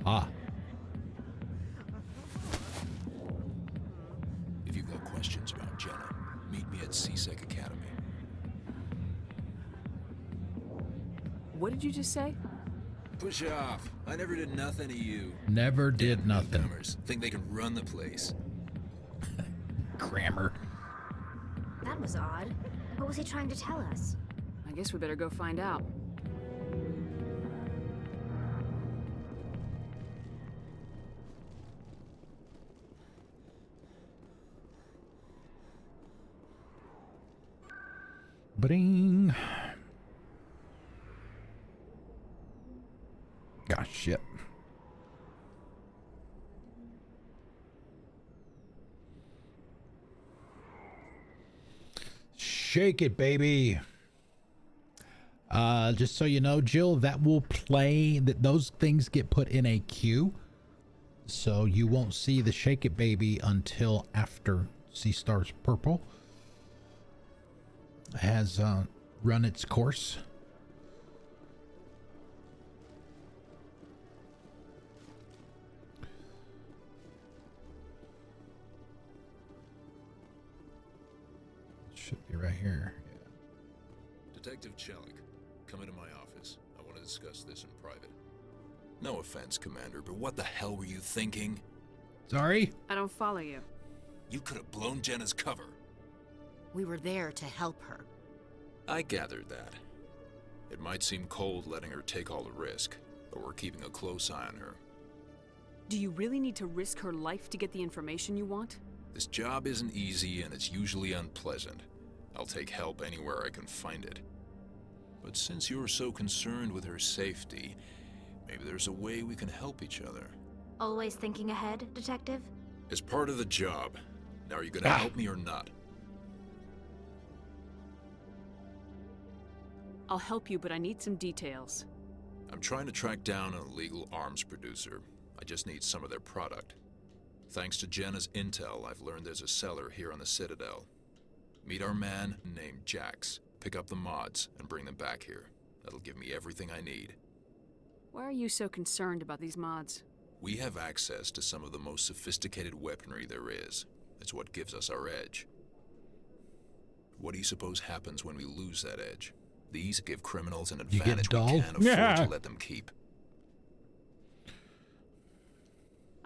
Speaker 2: Ah.
Speaker 23: If you've got questions about Jenna, meet me at CSEC Academy.
Speaker 5: What did you just say?
Speaker 23: Push off. I never did nothing to you.
Speaker 2: Never did nothing.
Speaker 23: Newcomers think they can run the place.
Speaker 2: Grammar.
Speaker 7: That was odd. What was he trying to tell us?
Speaker 5: I guess we better go find out.
Speaker 2: Bring. Gosh, shit. Shake it, baby. Just so you know, Jill, that will play, that those things get put in a queue. So you won't see the Shake It Baby until after Sea Star's Purple has run its course. Should be right here. Yeah.
Speaker 23: Detective Chelik, come into my office. I want to discuss this in private. No offense, Commander, but what the hell were you thinking?
Speaker 2: Sorry?
Speaker 5: I don't follow you.
Speaker 23: You could have blown Jenna's cover.
Speaker 13: We were there to help her.
Speaker 23: I gathered that. It might seem cold letting her take all the risk, but we're keeping a close eye on her.
Speaker 5: Do you really need to risk her life to get the information you want?
Speaker 23: This job isn't easy and it's usually unpleasant. I'll take help anywhere I can find it. But since you're so concerned with her safety, maybe there's a way we can help each other.
Speaker 7: Always thinking ahead, Detective?
Speaker 23: It's part of the job. Now, are you gonna help me or not?
Speaker 5: I'll help you, but I need some details.
Speaker 23: I'm trying to track down an illegal arms producer. I just need some of their product. Thanks to Jenna's intel, I've learned there's a seller here on the Citadel. Meet our man named Jax. Pick up the mods and bring them back here. That'll give me everything I need.
Speaker 5: Why are you so concerned about these mods?
Speaker 23: We have access to some of the most sophisticated weaponry there is. It's what gives us our edge. What do you suppose happens when we lose that edge? These give criminals an advantage we can't afford to let them keep.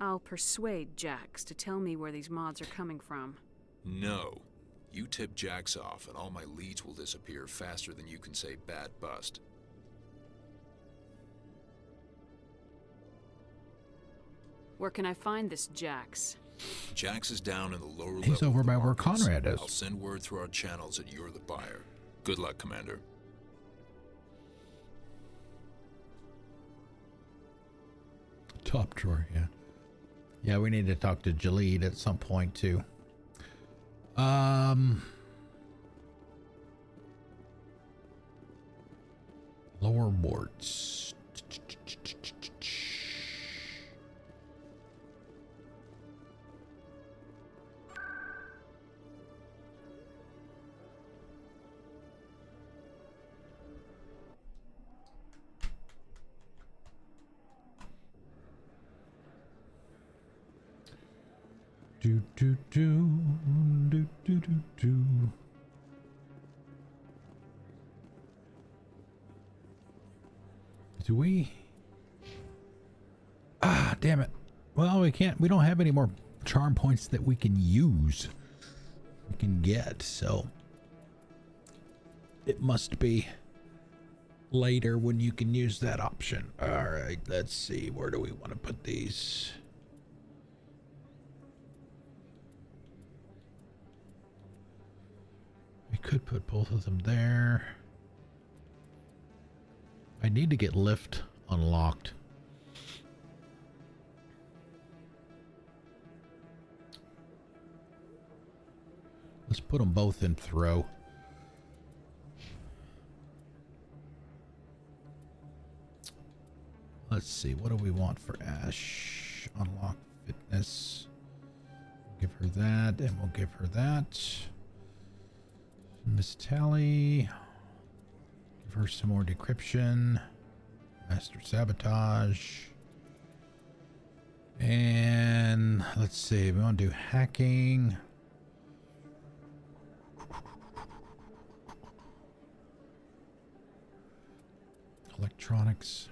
Speaker 5: I'll persuade Jax to tell me where these mods are coming from.
Speaker 23: No. You tip Jax off and all my leads will disappear faster than you can say bad bust.
Speaker 5: Where can I find this Jax?
Speaker 23: Jax is down in the lower level.
Speaker 2: He's over
Speaker 23: of the
Speaker 2: by where
Speaker 23: markets.
Speaker 2: Conrad is.
Speaker 23: I'll send word through our channels that you're the buyer. Good luck, Commander.
Speaker 2: Top drawer, yeah. Yeah, we need to talk to Jhaleed at some point too. Lower boards. Do do do do do do do. Do we? Ah, damn it. Well, we can't. We don't have any more charm points that we can use. We can get, so it must be later when you can use that option. All right, let's see. Where do we want to put these? We could put both of them there. I need to get lift unlocked. Let's put them both in throw. Let's see, what do we want for Ash? Unlock fitness. Give her that, and we'll give her that. Miss Tali. Give her some more decryption. Master sabotage. And let's see, we want to do hacking. Electronics.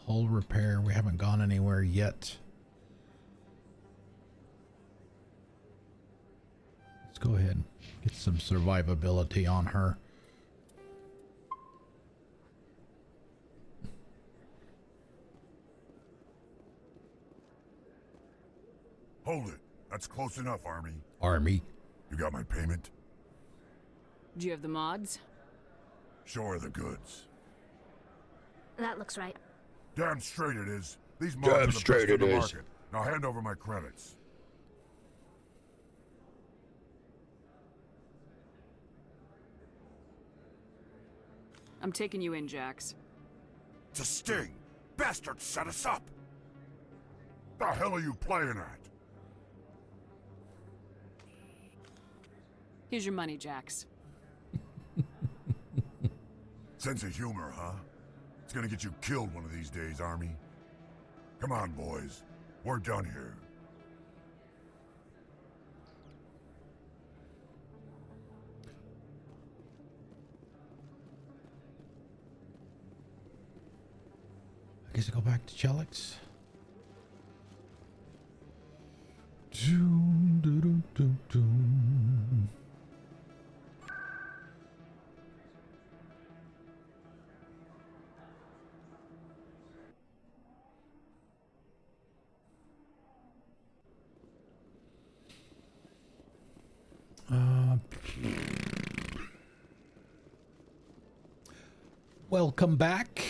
Speaker 2: Hull repair. We haven't gone anywhere yet. Let's go ahead and get some survivability on her.
Speaker 1: Hold it. That's close enough, Army.
Speaker 2: Army.
Speaker 1: You got my payment?
Speaker 5: Do you have the mods?
Speaker 1: Show her the goods.
Speaker 7: That looks right.
Speaker 1: Damn straight it is. These mods are the best in the market. Now hand over my credits.
Speaker 5: I'm taking you in, Jax.
Speaker 1: It's a sting. Bastards set us up. The hell are you playing at?
Speaker 5: Here's your money, Jax.
Speaker 1: Sense of humor, huh? It's gonna get you killed one of these days, Army. Come on, boys. We're done here.
Speaker 2: I guess I go back to Chelix. Welcome back.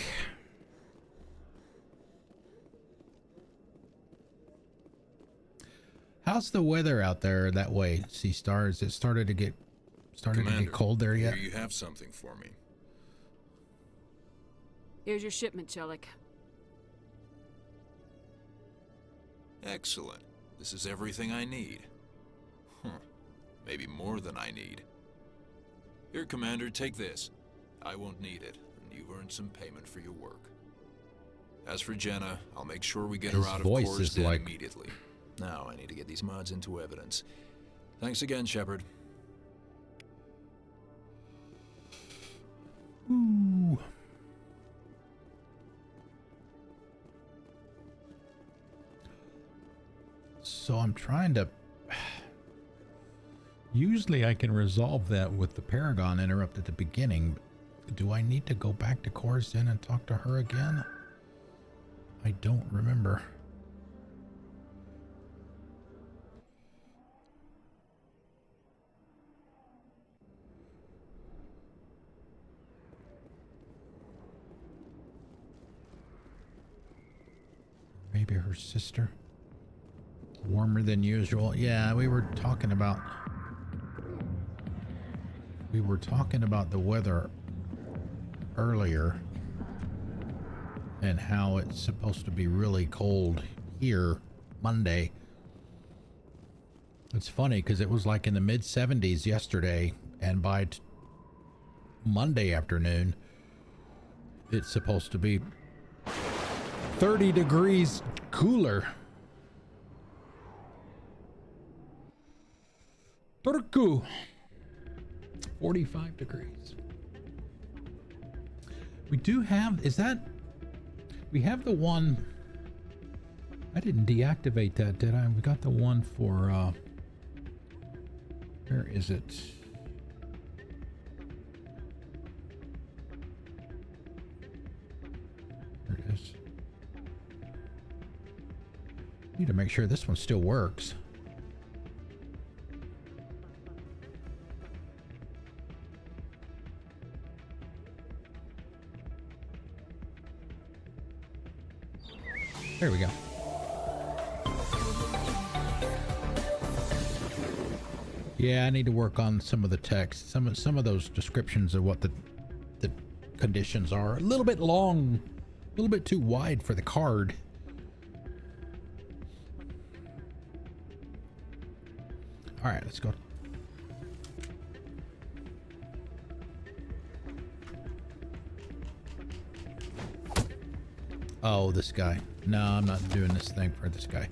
Speaker 2: How's the weather out there that way, Sea Star? Is it started to get cold there yet?
Speaker 23: Here you have something for me.
Speaker 5: Here's your shipment, Chelik.
Speaker 23: Excellent. This is everything I need. Maybe more than I need. Here, Commander, take this. I won't need it, and you've earned some payment for your work. As for Jenna, I'll make sure we get her out of Core's den immediately. Now I need to get these mods into evidence. Thanks again, Shepard.
Speaker 2: Ooh. So I'm trying to... Usually I can resolve that with the Paragon interrupt at the beginning. Do I need to go back to Core's Den and talk to her again? I don't remember. her sister. Warmer than usual. Yeah, we were talking about the weather earlier and how it's supposed to be really cold here Monday. It's funny because it was like in the mid 70s yesterday, and by Monday afternoon it's supposed to be 30 degrees cooler. Turku. 45 degrees. We do have, we have the one, I didn't deactivate that, did I? We got the one for, where is it? There it is. Need to make sure this one still works. There we go. Yeah, I need to work on some of the text. Some of those descriptions of what the conditions are. A little bit long, a little bit too wide for the card. All right, let's go. Oh, this guy. No, I'm not doing this thing for this guy.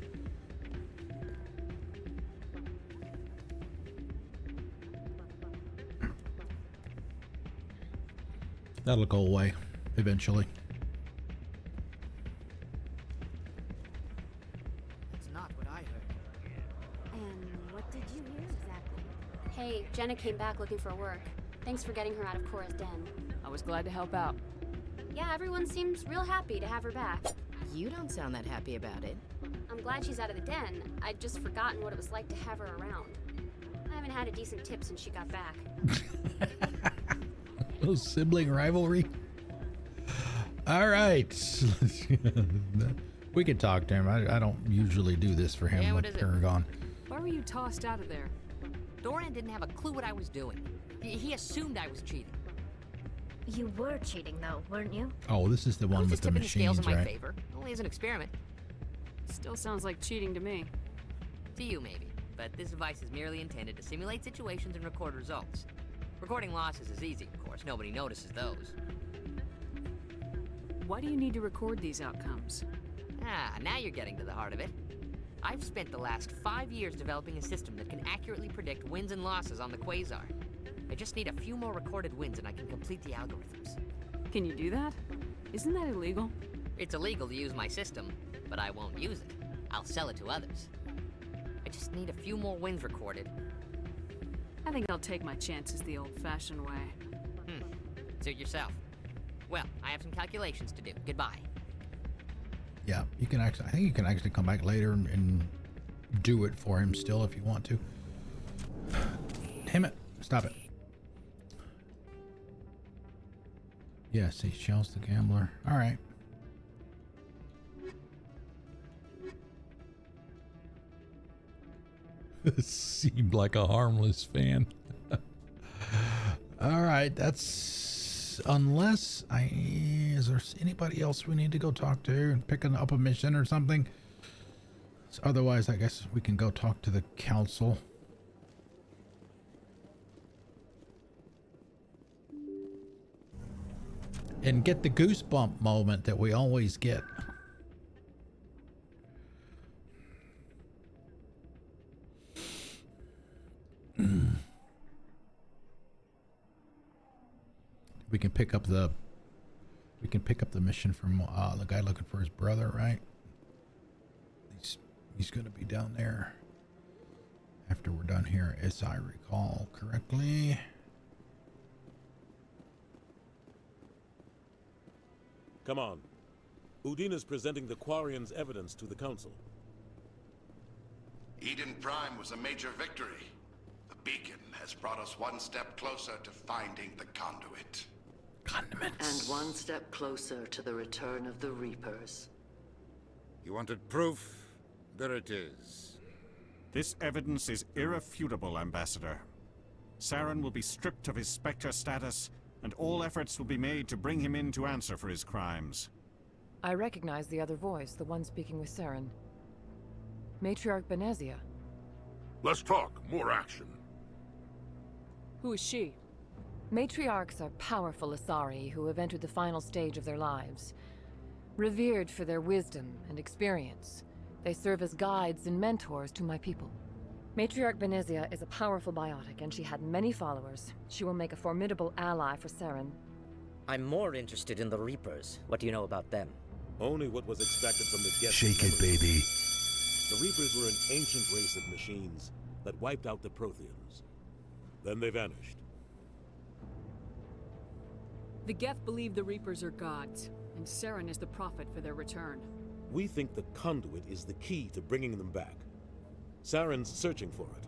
Speaker 2: That'll go away eventually.
Speaker 20: That's not what I heard.
Speaker 19: And what did you hear exactly?
Speaker 6: Hey, Jenna came back looking for work. Thanks for getting her out of Cora's den.
Speaker 5: I was glad to help out.
Speaker 6: Yeah, everyone seems real happy to have her back.
Speaker 13: You don't sound that happy about it.
Speaker 6: I'm glad she's out of the den. I'd just forgotten what it was like to have her around. I haven't had a decent tip since she got back.
Speaker 2: Little sibling rivalry. All right. We could talk to him. I don't usually do this for him with Paragon.
Speaker 5: Why were you tossed out of there?
Speaker 20: Doran didn't have a clue what I was doing. He assumed I was cheating.
Speaker 7: You were cheating, though, weren't you?
Speaker 2: Oh, this is the one with the machines,
Speaker 20: in my
Speaker 2: right?
Speaker 20: favor. Only as an experiment.
Speaker 5: Still sounds like cheating to me.
Speaker 20: To you, maybe. But this device is merely intended to simulate situations and record results. Recording losses is easy, of course. Nobody notices those.
Speaker 5: Why do you need to record these outcomes?
Speaker 20: Ah, now you're getting to the heart of it. I've spent the last 5 years developing a system that can accurately predict wins and losses on the Quasar. I just need a few more recorded wins and I can complete the algorithms.
Speaker 5: Can you do that? Isn't that illegal?
Speaker 20: It's illegal to use my system, but I won't use it. I'll sell it to others. I just need a few more wins recorded.
Speaker 5: I think I'll take my chances the old-fashioned way.
Speaker 20: Suit yourself. Well, I have some calculations to do. Goodbye.
Speaker 2: Yeah, you can actually, I think you can actually come back later and do it for him still if you want to. Damn it. Stop it. Yes, he shells the gambler. All right. Seemed like a harmless fan. All right, that's unless is there anybody else we need to go talk to and picking up a mission or something? So otherwise, I guess we can go talk to the council. And get the goosebump moment that we always get. We can pick up the mission from the guy looking for his brother, right? He's gonna be down there after we're done here, as I recall correctly.
Speaker 9: Come on. Udina's presenting the Quarian's evidence to the Council.
Speaker 4: Eden Prime was a major victory. The beacon has brought us one step closer to finding the conduit.
Speaker 11: And one step closer to the return of the Reapers.
Speaker 8: You wanted proof? There it is.
Speaker 10: This evidence is irrefutable, Ambassador. Saren will be stripped of his Spectre status, and all efforts will be made to bring him in to answer for his crimes.
Speaker 22: I recognize the other voice, the one speaking with Saren. Matriarch Benezia.
Speaker 1: Less talk, more action.
Speaker 5: Who is she?
Speaker 22: Matriarchs are powerful Asari who have entered the final stage of their lives. Revered for their wisdom and experience, they serve as guides and mentors to my people. Matriarch Benezia is a powerful biotic, and she had many followers. She will make a formidable ally for Saren.
Speaker 24: I'm more interested in the Reapers. What do you know about them?
Speaker 9: Only what was expected from the guests.
Speaker 1: Shake it, baby.
Speaker 9: The Reapers were an ancient race of machines that wiped out the Protheans. Then they vanished.
Speaker 5: The Geth believe the Reapers are gods, and Saren is the prophet for their return.
Speaker 9: We think the conduit is the key to bringing them back. Saren's searching for it.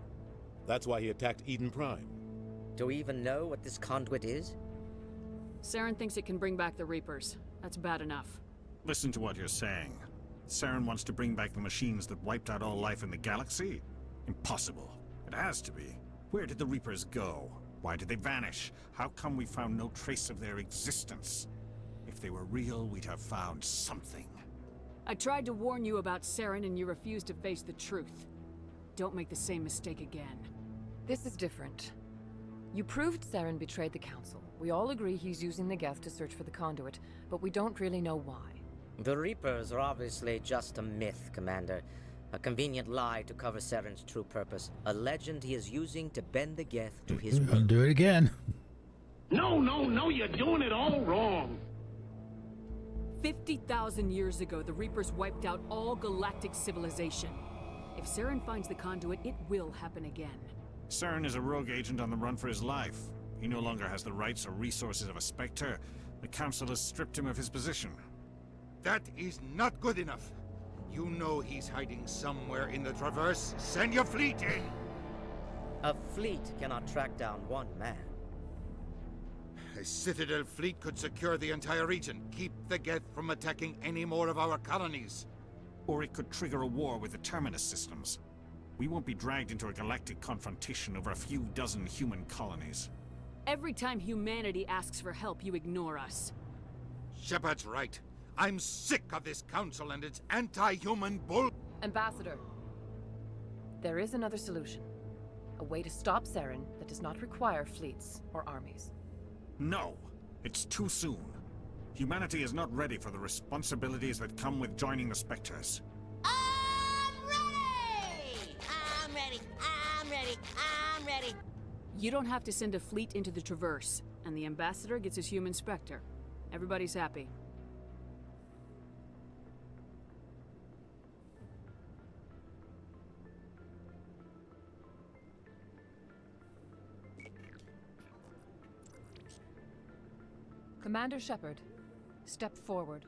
Speaker 9: That's why he attacked Eden Prime.
Speaker 24: Do we even know what this conduit is?
Speaker 5: Saren thinks it can bring back the Reapers. That's bad enough.
Speaker 10: Listen to what you're saying. Saren wants to bring back the machines that wiped out all life in the galaxy? Impossible. It has to be. Where did the Reapers go? Why did they vanish? How come we found no trace of their existence? If they were real, we'd have found something.
Speaker 5: I tried to warn you about Saren and you refused to face the truth. Don't make the same mistake again.
Speaker 22: This is different. You proved Saren betrayed the Council. We all agree he's using the Geth to search for the conduit, but we don't really know why.
Speaker 24: The Reapers are obviously just a myth, Commander. A convenient lie to cover Saren's true purpose. A legend he is using to bend the Geth to his will.
Speaker 2: I'll do it again.
Speaker 21: No, you're doing it all wrong.
Speaker 5: 50,000 years ago, the Reapers wiped out all galactic civilization. If Saren finds the conduit, it will happen again.
Speaker 10: Saren is a rogue agent on the run for his life. He no longer has the rights or resources of a Spectre. The Council has stripped him of his position.
Speaker 8: That is not good enough. You know he's hiding somewhere in the Traverse. Send your fleet in!
Speaker 24: A fleet cannot track down one man.
Speaker 8: A Citadel fleet could secure the entire region, keep the Geth from attacking any more of our colonies.
Speaker 10: Or it could trigger a war with the Terminus systems. We won't be dragged into a galactic confrontation over a few dozen human colonies.
Speaker 5: Every time humanity asks for help, you ignore us.
Speaker 8: Shepard's right. I'm sick of this council and its anti-human bull...
Speaker 22: Ambassador, there is another solution. A way to stop Saren that does not require fleets or armies.
Speaker 10: No, it's too soon. Humanity is not ready for the responsibilities that come with joining the Spectres.
Speaker 14: I'm ready.
Speaker 5: You don't have to send a fleet into the Traverse, and the Ambassador gets his human Spectre. Everybody's happy.
Speaker 22: Commander Shepard, step forward.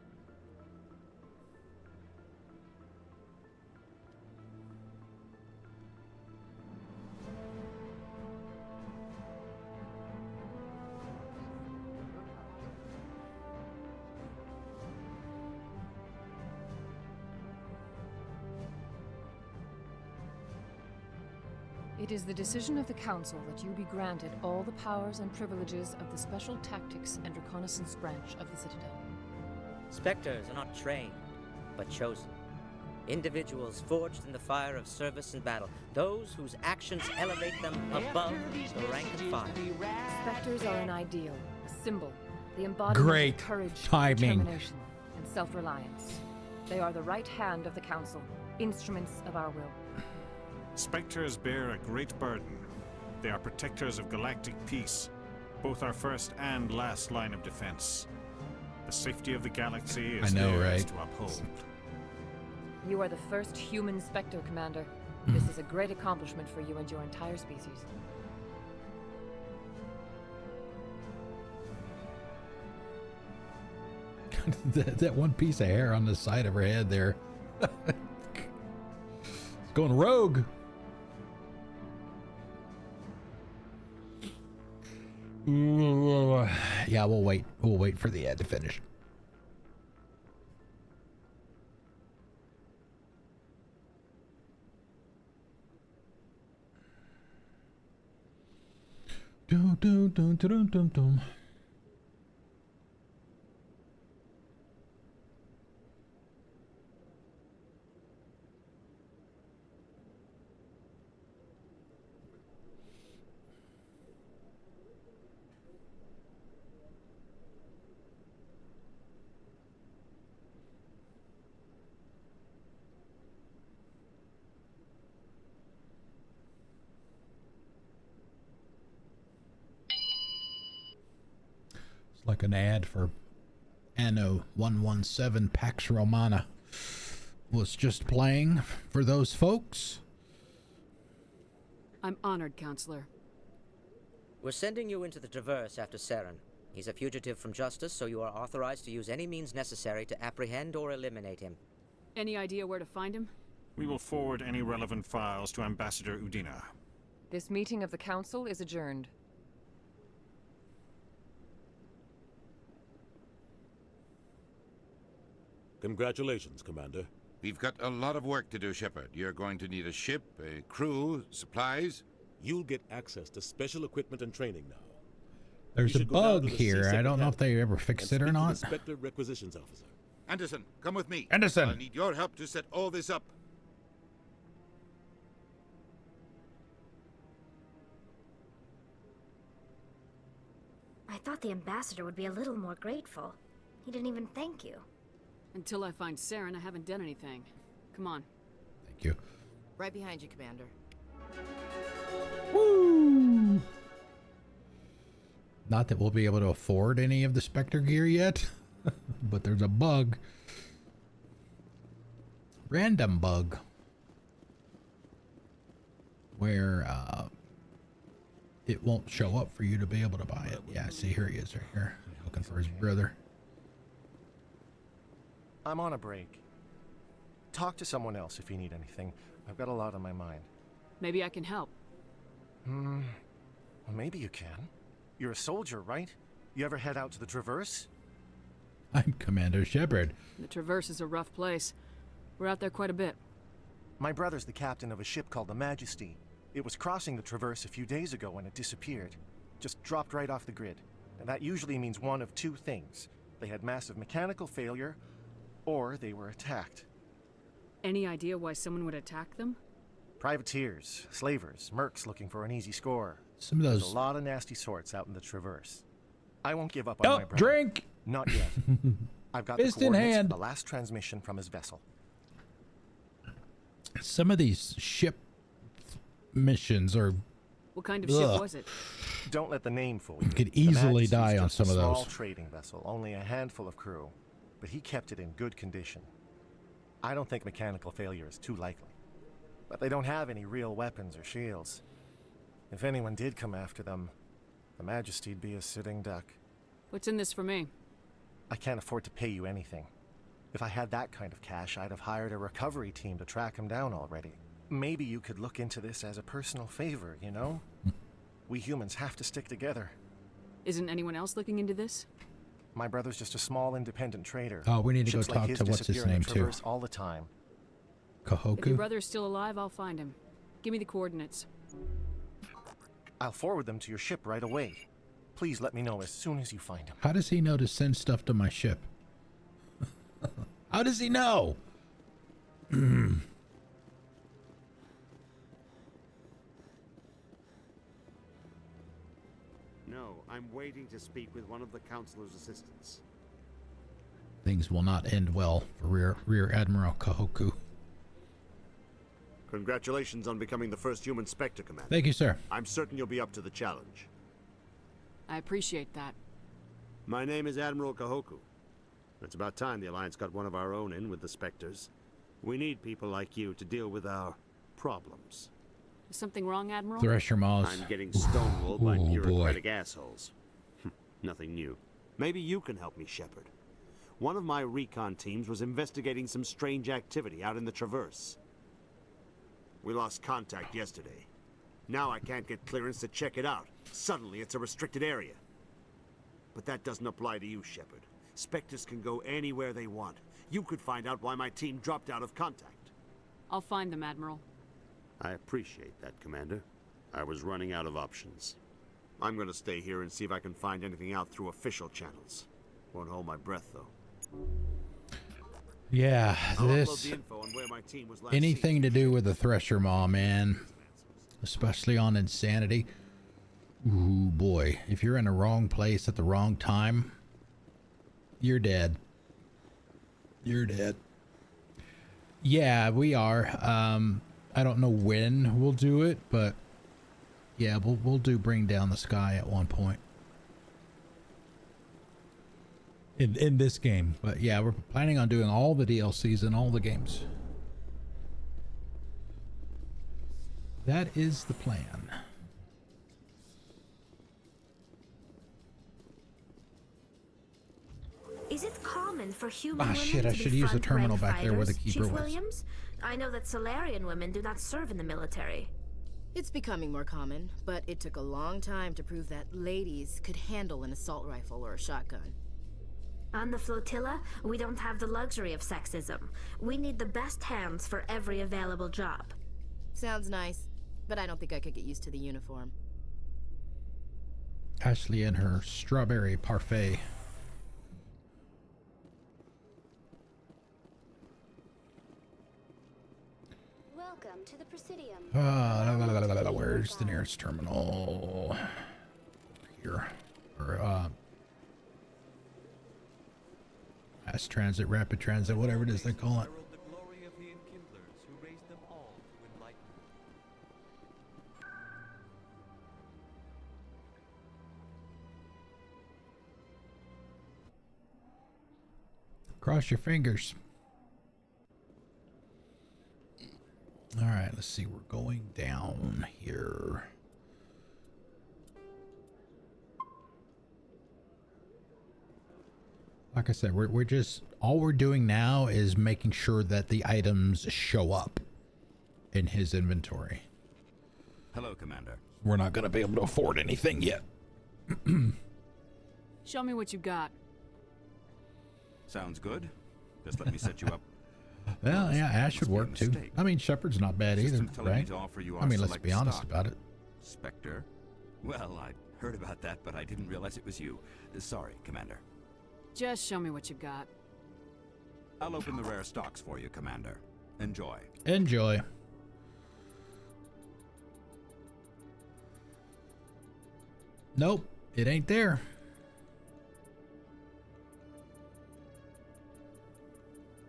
Speaker 22: It is the decision of the Council that you be granted all the powers and privileges of the Special Tactics and Reconnaissance branch of the Citadel.
Speaker 24: Spectres are not trained, but chosen. Individuals forged in the fire of service and battle. Those whose actions elevate them above the rank and file.
Speaker 22: Spectres are an ideal, a symbol, the embodiment
Speaker 2: Great
Speaker 22: of courage,
Speaker 2: timing.
Speaker 22: determination, and self-reliance. They are the right hand of the Council, instruments of our will.
Speaker 10: Spectres bear a great burden. They are protectors of galactic peace, both our first and last line of defense. The safety of the galaxy is theirs to uphold.
Speaker 22: You are the first human Spectre, Commander. This is a great accomplishment for you and your entire species.
Speaker 2: that one piece of hair on the side of her head there. Going rogue. Yeah, we'll wait. We'll wait for the ad to finish. dun, dun, dun, dun, dun. Like an ad for Anno 117 Pax Romana was just playing for those folks.
Speaker 5: I'm honored, Counselor.
Speaker 24: We're sending you into the Traverse after Saren. He's a fugitive from justice, so you are authorized to use any means necessary to apprehend or eliminate him.
Speaker 5: Any idea where to find him?
Speaker 10: We will forward any relevant files to Ambassador Udina.
Speaker 22: This meeting of the Council is adjourned.
Speaker 9: Congratulations, Commander.
Speaker 8: We've got a lot of work to do, Shepard. You're going to need a ship, a crew, supplies.
Speaker 9: You'll get access to special equipment and training now.
Speaker 2: There's a bug here. I don't know if they ever fixed it or not.
Speaker 9: Spectre Requisitions Officer.
Speaker 8: Anderson, come with me.
Speaker 2: Anderson!
Speaker 8: I'll need your help to set all this up.
Speaker 7: I thought the ambassador would be a little more grateful. He didn't even thank you.
Speaker 5: Until I find Saren, I haven't done anything. Come on.
Speaker 2: Thank you.
Speaker 13: Right behind you, Commander.
Speaker 2: Woo! Not that we'll be able to afford any of the Spectre gear yet, but there's a bug. Random bug. Where it won't show up for you to be able to buy it. Yeah, see, here he is right here. Looking for his brother.
Speaker 12: I'm on a break. Talk to someone else if you need anything. I've got a lot on my mind.
Speaker 5: Maybe I can help.
Speaker 12: Well, maybe you can. You're a soldier, right? You ever head out to the Traverse?
Speaker 2: I'm Commander Shepard.
Speaker 5: The Traverse is a rough place. We're out there quite a bit.
Speaker 12: My brother's the captain of a ship called the Majesty. It was crossing the Traverse a few days ago when it disappeared. Just dropped right off the grid. And that usually means one of two things. They had massive mechanical failure, or they were attacked.
Speaker 5: Any idea why someone would attack them?
Speaker 12: Privateers, slavers, mercs looking for an easy score.
Speaker 2: Some of those...
Speaker 12: There's a lot of nasty sorts out in the Traverse. I won't give up on my brother.
Speaker 2: Drink!
Speaker 12: Not yet. I've got
Speaker 2: Fist
Speaker 12: the
Speaker 2: in
Speaker 12: coordinates
Speaker 2: hand.
Speaker 12: for the last transmission from his vessel.
Speaker 2: Some of these ship missions are...
Speaker 5: What kind of ship was it?
Speaker 12: Don't let the name fool you.
Speaker 2: You could
Speaker 12: The
Speaker 2: easily
Speaker 12: Majesty's
Speaker 2: die on
Speaker 12: just
Speaker 2: some
Speaker 12: a
Speaker 2: of
Speaker 12: small
Speaker 2: those.
Speaker 12: trading vessel, only a handful of crew, but he kept it in good condition. I don't think mechanical failure is too likely, but they don't have any real weapons or shields. If anyone did come after them, the Majesty'd be a sitting duck.
Speaker 5: What's in this for me?
Speaker 12: I can't afford to pay you anything. If I had that kind of cash, I'd have hired a recovery team to track him down already. Maybe you could look into this as a personal favor, you know? We humans have to stick together.
Speaker 5: Isn't anyone else looking into this?
Speaker 12: My brother's just a small independent trader.
Speaker 2: Oh, we need to go
Speaker 12: Ships like
Speaker 2: talk
Speaker 12: his
Speaker 2: to what's his
Speaker 12: disappear in the
Speaker 2: name, too.
Speaker 12: Traverse all the time.
Speaker 5: If your
Speaker 2: Kahoku?
Speaker 5: brother's still alive, I'll find him. Give me the coordinates.
Speaker 12: I'll forward them to your ship right away. Please let me know as soon as you find him.
Speaker 2: How does he know to send stuff to my ship? How does he know?
Speaker 15: No, I'm waiting to speak with one of the Councilor's assistants.
Speaker 2: Things will not end well for Rear Admiral Kahoku.
Speaker 15: Congratulations on becoming the first human Spectre commander.
Speaker 2: Thank you, sir.
Speaker 15: I'm certain you'll be up to the challenge.
Speaker 5: I appreciate that.
Speaker 15: My name is Admiral Kahoku. It's about time the Alliance got one of our own in with the Spectres. We need people like you to deal with our problems.
Speaker 5: Is something wrong, Admiral?
Speaker 2: Thresher Maws.
Speaker 15: I'm getting stonewalled by
Speaker 2: Ooh,
Speaker 15: bureaucratic assholes. Nothing new. Maybe you can help me, Shepard. One of my recon teams was investigating some strange activity out in the Traverse. We lost contact yesterday. Now I can't get clearance to check it out. Suddenly it's a restricted area. But that doesn't apply to you, Shepard. Spectres can go anywhere they want. You could find out why my team dropped out of contact.
Speaker 5: I'll find them, Admiral.
Speaker 15: I appreciate that, Commander. I was running out of options. I'm gonna stay here and see if I can find anything out through official channels. Won't hold my breath, though.
Speaker 2: Yeah,
Speaker 15: I'll upload
Speaker 2: this...
Speaker 15: the info on where my team was last
Speaker 2: anything to do with the Thresher Maw, man. Especially on Insanity. Ooh, boy. If you're in the wrong place at the wrong time, you're dead. You're dead. Yeah, we are. I don't know when we'll do it, but yeah, we'll do Bring Down the Sky at one point. In this game. But yeah, we're planning on doing all the DLCs in all the games. That is the plan.
Speaker 7: Is it common for human women
Speaker 2: shit, I
Speaker 7: to
Speaker 2: should
Speaker 7: be
Speaker 2: use the
Speaker 7: front-rank
Speaker 2: terminal back there where the
Speaker 7: fighters,
Speaker 2: keeper
Speaker 7: Chief
Speaker 2: was.
Speaker 7: Williams? I know that Solarian women do not serve in the military.
Speaker 13: It's becoming more common, but it took a long time to prove that ladies could handle an assault rifle or a shotgun.
Speaker 7: On the flotilla, we don't have the luxury of sexism. We need the best hands for every available job.
Speaker 13: Sounds nice, but I don't think I could get used to the uniform.
Speaker 2: Ashley and her strawberry parfait.
Speaker 6: Welcome to the Presidium.
Speaker 2: Where's the nearest terminal? Here. Or, mass transit, rapid transit, whatever it is they call it. Cross your fingers. All right, let's see. We're going down here. Like I said, we're just, all we're doing now is making sure that the items show up in his inventory.
Speaker 3: Hello, Commander.
Speaker 2: We're not going to be able to afford anything yet.
Speaker 5: Show me what you got.
Speaker 3: Sounds good. Just let me set you up.
Speaker 2: Well, yeah, Ash should work too. I mean, Shepard's not bad either, right? I mean, let's be honest about it.
Speaker 3: Spectre? Well, I heard about that, but I didn't realize it was you. Sorry, Commander.
Speaker 5: Just show me what you got.
Speaker 3: I'll open the rare stocks for you, Commander. Enjoy.
Speaker 2: Enjoy. Nope, it ain't there.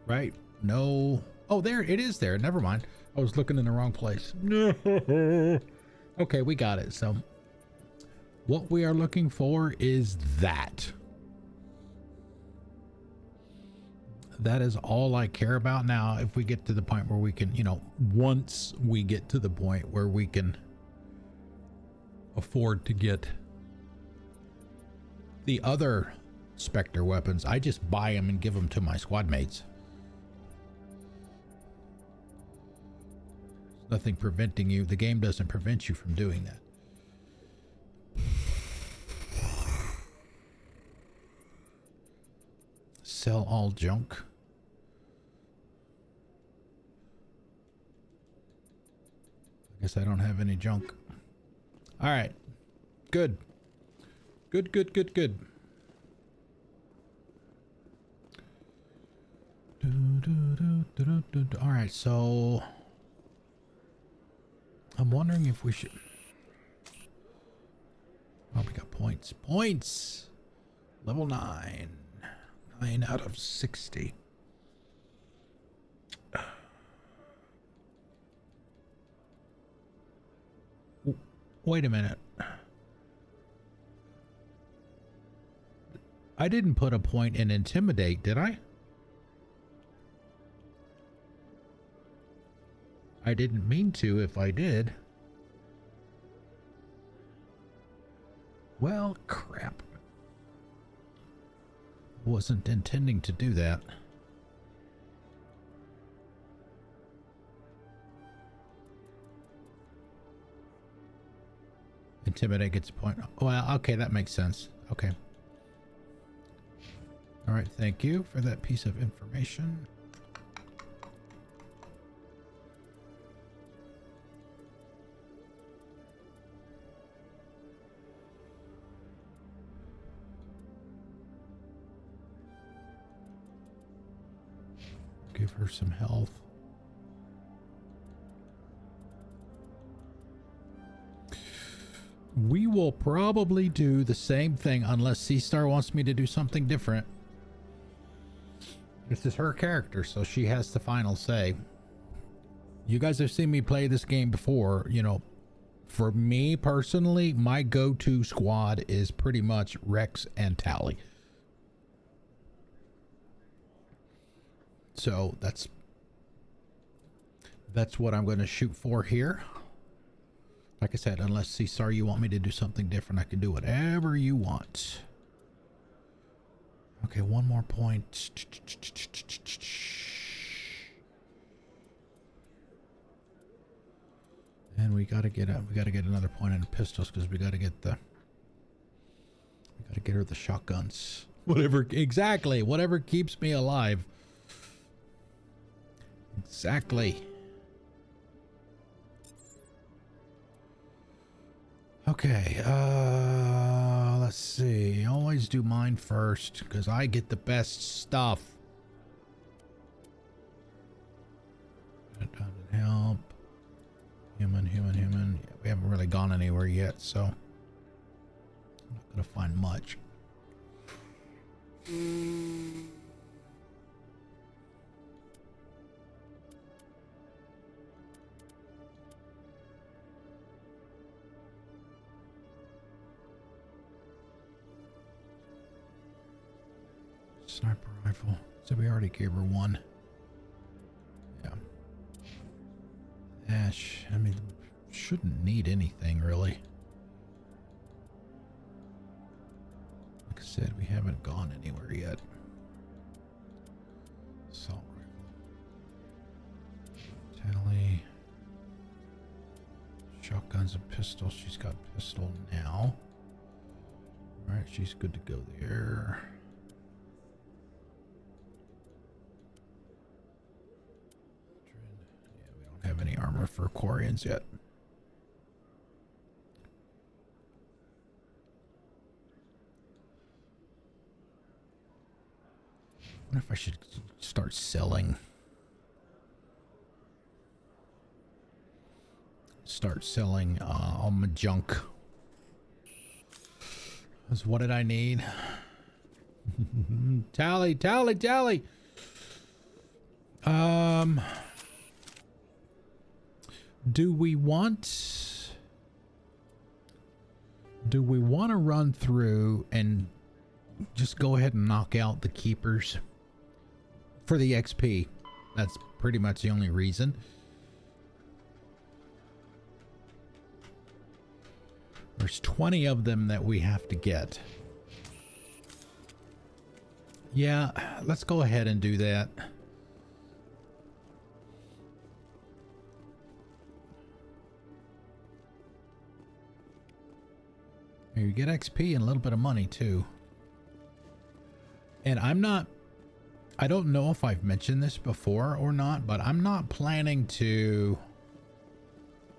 Speaker 2: Right? No. Oh, there it is there. Never mind. I was looking in the wrong place. No. Okay, we got it. So what we are looking for is that. That is all I care about now. If we get to the point where we can, you know, once we get to the point where we can afford to get the other Spectre weapons, I just buy them and give them to my squad mates. Nothing preventing you. The game doesn't prevent you from doing that. Sell all junk. I guess I don't have any junk. All right. Good. Good, good, good, good. All right, so I'm wondering if we should... Oh, we got points. Points! Level 9. 9 out of 60. Wait a minute. I didn't put a point in Intimidate, did I? I didn't mean to if I did. Well, crap. Wasn't intending to do that. Intimidate gets a point. Well, okay, that makes sense. Okay. All right, thank you for that piece of information. Give her some health. We will probably do the same thing unless C-Star wants me to do something different. This is her character, so she has the final say. You guys have seen me play this game before. You know, for me personally, my go-to squad is pretty much Rex and Tali. So that's what I'm going to shoot for here. Like I said, unless C-Star you want me to do something different, I can do whatever you want. Okay, one more point. And we gotta get another point in the pistols because we gotta get her the shotguns. Whatever keeps me alive. Exactly. Okay, let's see. Always do mine first because I get the best stuff. Help. Human. Yeah, we haven't really gone anywhere yet, so I'm not gonna find much. Sniper rifle. So we already gave her one. Yeah. Ash. I mean, shouldn't need anything really. Like I said, we haven't gone anywhere yet. Assault rifle. Tali. Shotguns and pistols. She's got pistol now. Alright, she's good to go there. Have any armor for Quarians yet. I wonder if I should start selling. All my junk. Because what did I need? Tally. Do we want to run through and just go ahead and knock out the keepers for the XP? That's pretty much the only reason. There's 20 of them that we have to get. Yeah, let's go ahead and do that. You get XP and a little bit of money too. And I don't know if I've mentioned this before or not, but I'm not planning to,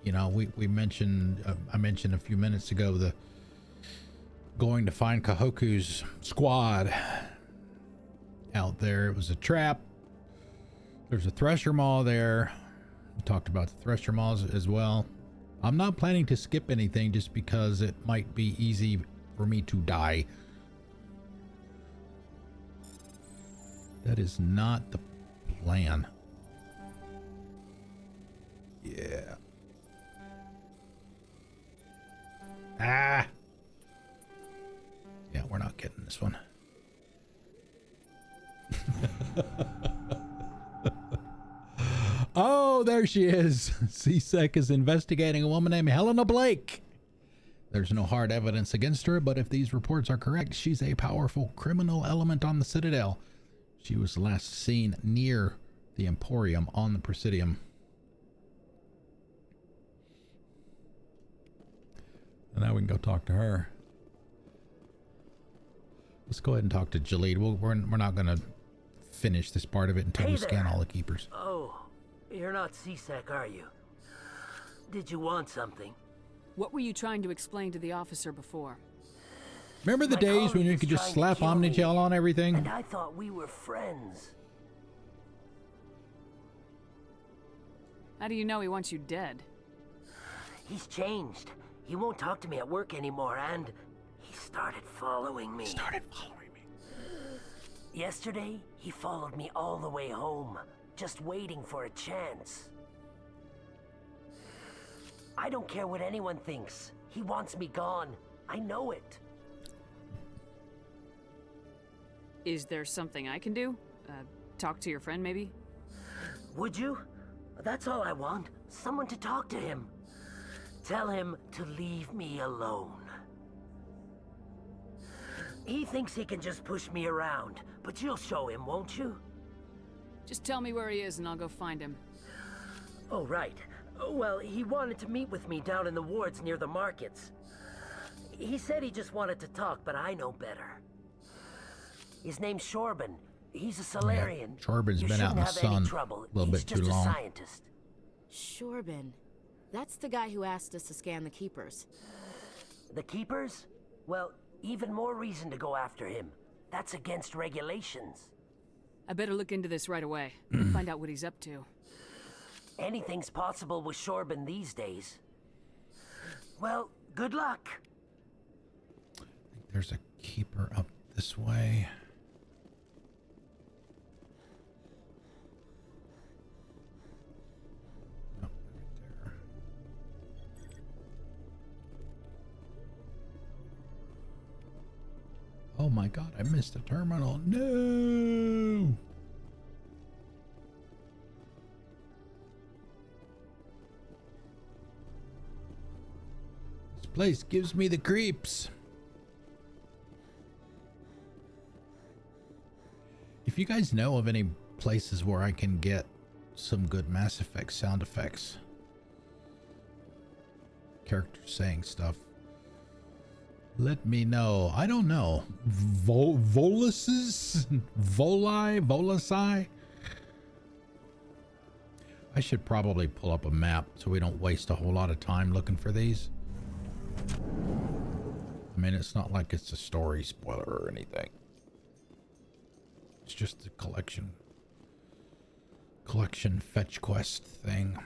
Speaker 2: you know, we mentioned, I mentioned a few minutes ago, the going to find Kahoku's squad out there. It was a trap. There's a Thresher Maw there. We talked about the Thresher Maws as well. I'm not planning to skip anything just because it might be easy for me to die. That is not the plan. Yeah. Ah. Yeah, we're not getting this one. Oh, there she is. CSEC is investigating a woman named Helena Blake. There's no hard evidence against her, but if these reports are correct, she's a powerful criminal element on the Citadel. She was last seen near the Emporium on the Presidium. And now we can go talk to her. Let's go ahead and talk to Jhaleed. We're not going to finish this part of it until we scan all the keepers.
Speaker 16: Oh, you're not CSEC, are you? Did you want something?
Speaker 5: What were you trying to explain to the officer before?
Speaker 2: Remember the days when you could just slap Omnigel on everything?
Speaker 16: And I thought we were friends.
Speaker 5: How do you know he wants you dead?
Speaker 16: He's changed. He won't talk to me at work anymore, and he started following me. Yesterday, he followed me all the way home, just waiting for a chance. I don't care what anyone thinks. He wants me gone. I know it.
Speaker 5: Is there something I can do? Talk to your friend, maybe?
Speaker 16: Would you? That's all I want. Someone to talk to him. Tell him to leave me alone. He thinks he can just push me around, but you'll show him, won't you?
Speaker 5: Just tell me where he is and I'll go find him.
Speaker 16: Oh, right. Well, he wanted to meet with me down in the wards near the markets. He said he just wanted to talk, but I know better. His name's Chorban. He's a Solarian.
Speaker 2: Yeah, Chorban's been out in the sun a little bit too long.
Speaker 16: Scientist.
Speaker 13: Chorban. That's the guy who asked us to scan the Keepers.
Speaker 16: The Keepers? Well, even more reason to go after him. That's against regulations.
Speaker 5: I better look into this right away. Find out what he's up to.
Speaker 16: Anything's possible with Chorban these days. Well, good luck.
Speaker 2: I think there's a Keeper up this way. Oh, right there. Oh my god, I missed a terminal. No! This place gives me the creeps. If you guys know of any places where I can get some good Mass Effect sound effects, characters saying stuff, let me know. I don't know. Voluses? Volasi? I should probably pull up a map so we don't waste a whole lot of time looking for these. I mean, it's not like it's a story spoiler or anything. It's just a collection fetch quest thing.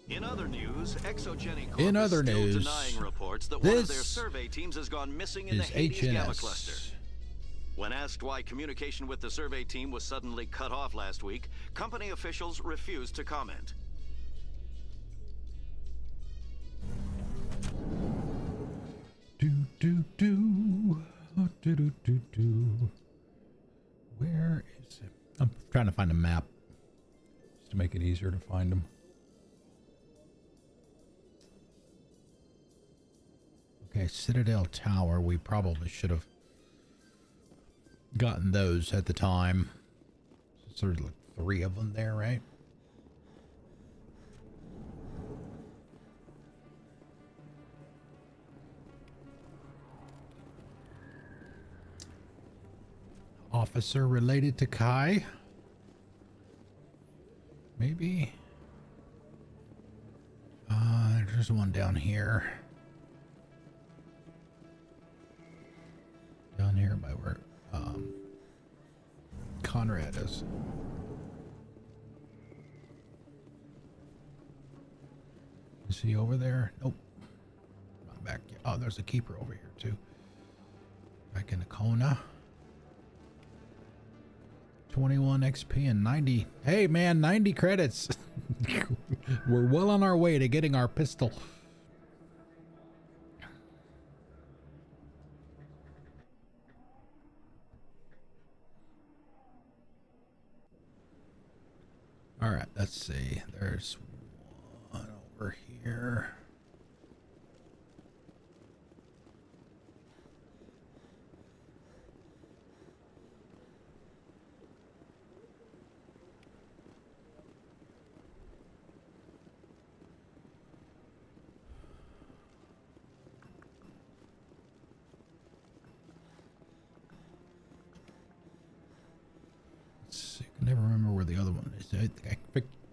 Speaker 17: In other news, Exogeny Corp
Speaker 2: In other
Speaker 17: is still
Speaker 2: news,
Speaker 17: denying reports that one of their survey teams has gone missing in the Hades Gamma cluster. When asked why communication with the survey team was suddenly cut off last week, company officials refused to comment.
Speaker 2: Where is it? I'm trying to find a map just to make it easier to find them. Okay, Citadel Tower. We probably should have gotten those at the time. So there's like 3 of them there, right? Officer related to Kai? Maybe. There's one down here. Down here by where Conrad is. Is he over there? Nope. Not back yet. Oh, there's a Keeper over here too. Back in the Kona. 21 XP and 90. Hey man, 90 credits. We're well on our way to getting our pistol. All right, let's see. There's one over here. I never remember where the other one is.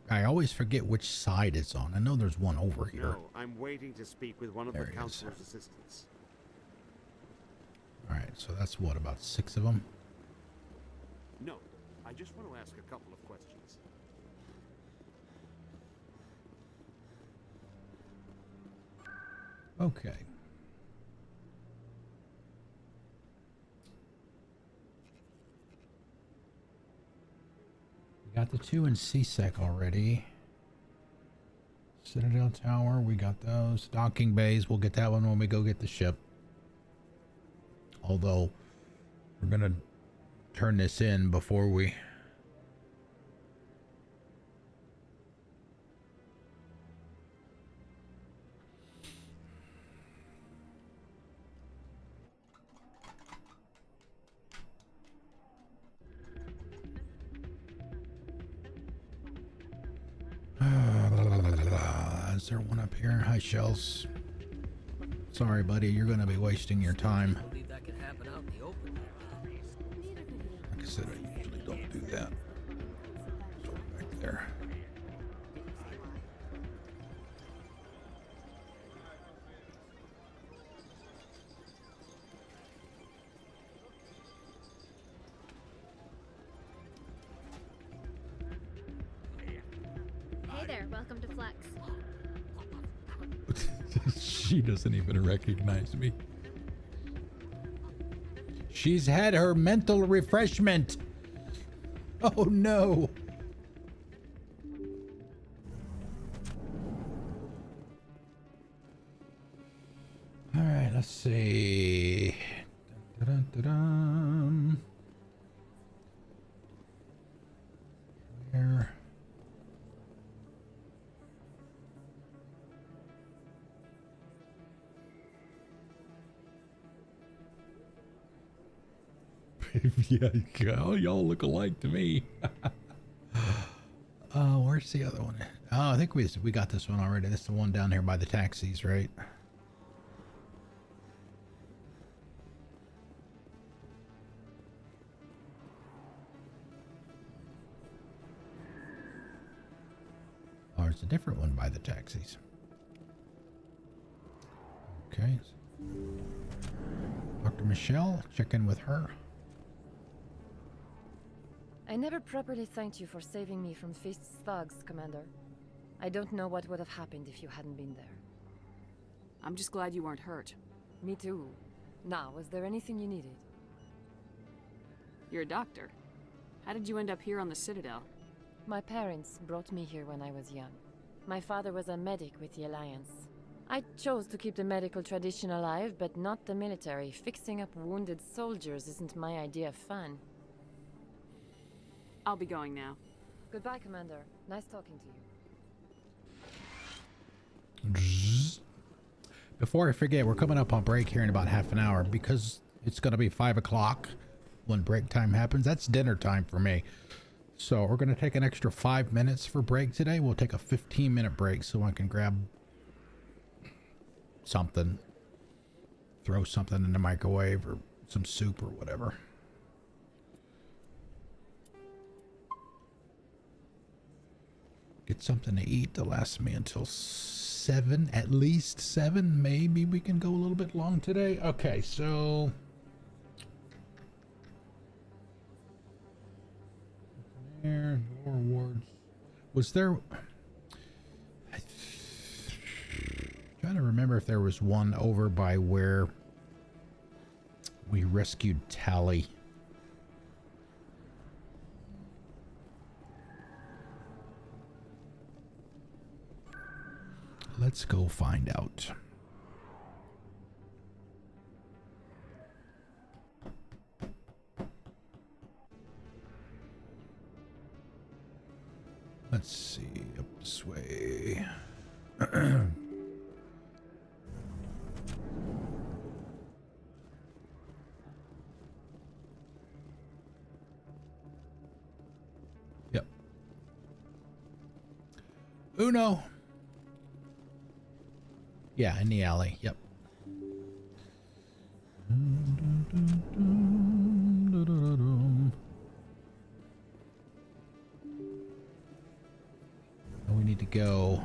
Speaker 2: I always forget which side it's on. I know there's one over here.
Speaker 15: No, I'm waiting to speak with one of the counselor's assistants.
Speaker 2: All right, so that's what, about 6 of them?
Speaker 15: No, I just want to ask a couple of questions.
Speaker 2: Okay. We got the 2 in CSEC already. Citadel Tower, we got those. Docking bays, we'll get that one when we go get the ship. Although, we're gonna turn this in before we... Is there one up here? Hi, Shells. Sorry, buddy, you're gonna be wasting your time.
Speaker 16: I believe that can happen out in the open.
Speaker 2: Like I said, I usually don't do that. So back there.
Speaker 6: Hey there, welcome to Flex.
Speaker 2: She doesn't even recognize me. She's had her mental refreshment. Oh no. All right, let's see. Dun, dun, dun, dun. Where? Yeah, y'all look alike to me. Where's the other one? Oh, I think we got this one already. That's the one down here by the taxis, right? Oh, there's a different one by the taxis. Okay. Dr. Michelle, check in with her.
Speaker 22: I never properly thanked you for saving me from Feast's thugs, Commander. I don't know what would have happened if you hadn't been there.
Speaker 5: I'm just glad you weren't hurt.
Speaker 22: Me too. Now, was there anything you needed?
Speaker 5: You're a doctor. How did you end up here on the Citadel?
Speaker 22: My parents brought me here when I was young. My father was a medic with the Alliance. I chose to keep the medical tradition alive, but not the military. Fixing up wounded soldiers isn't my idea of fun.
Speaker 5: I'll be going now.
Speaker 22: Goodbye, Commander. Nice talking to you.
Speaker 2: Before I forget, we're coming up on break here in about half an hour because it's going to be 5 o'clock when break time happens. That's dinner time for me. So we're going to take an extra 5 minutes for break today. We'll take a 15-minute break so I can grab something, throw something in the microwave or some soup or whatever. Get something to eat to last me until 7, at least 7. Maybe we can go a little bit long today. Okay, so there, lower wards. Was there? Trying to remember if there was one over by where we rescued Tali. Let's go find out. Let's see, up this way. Yep. Uno. Yeah, in the alley. Yep. And we need to go.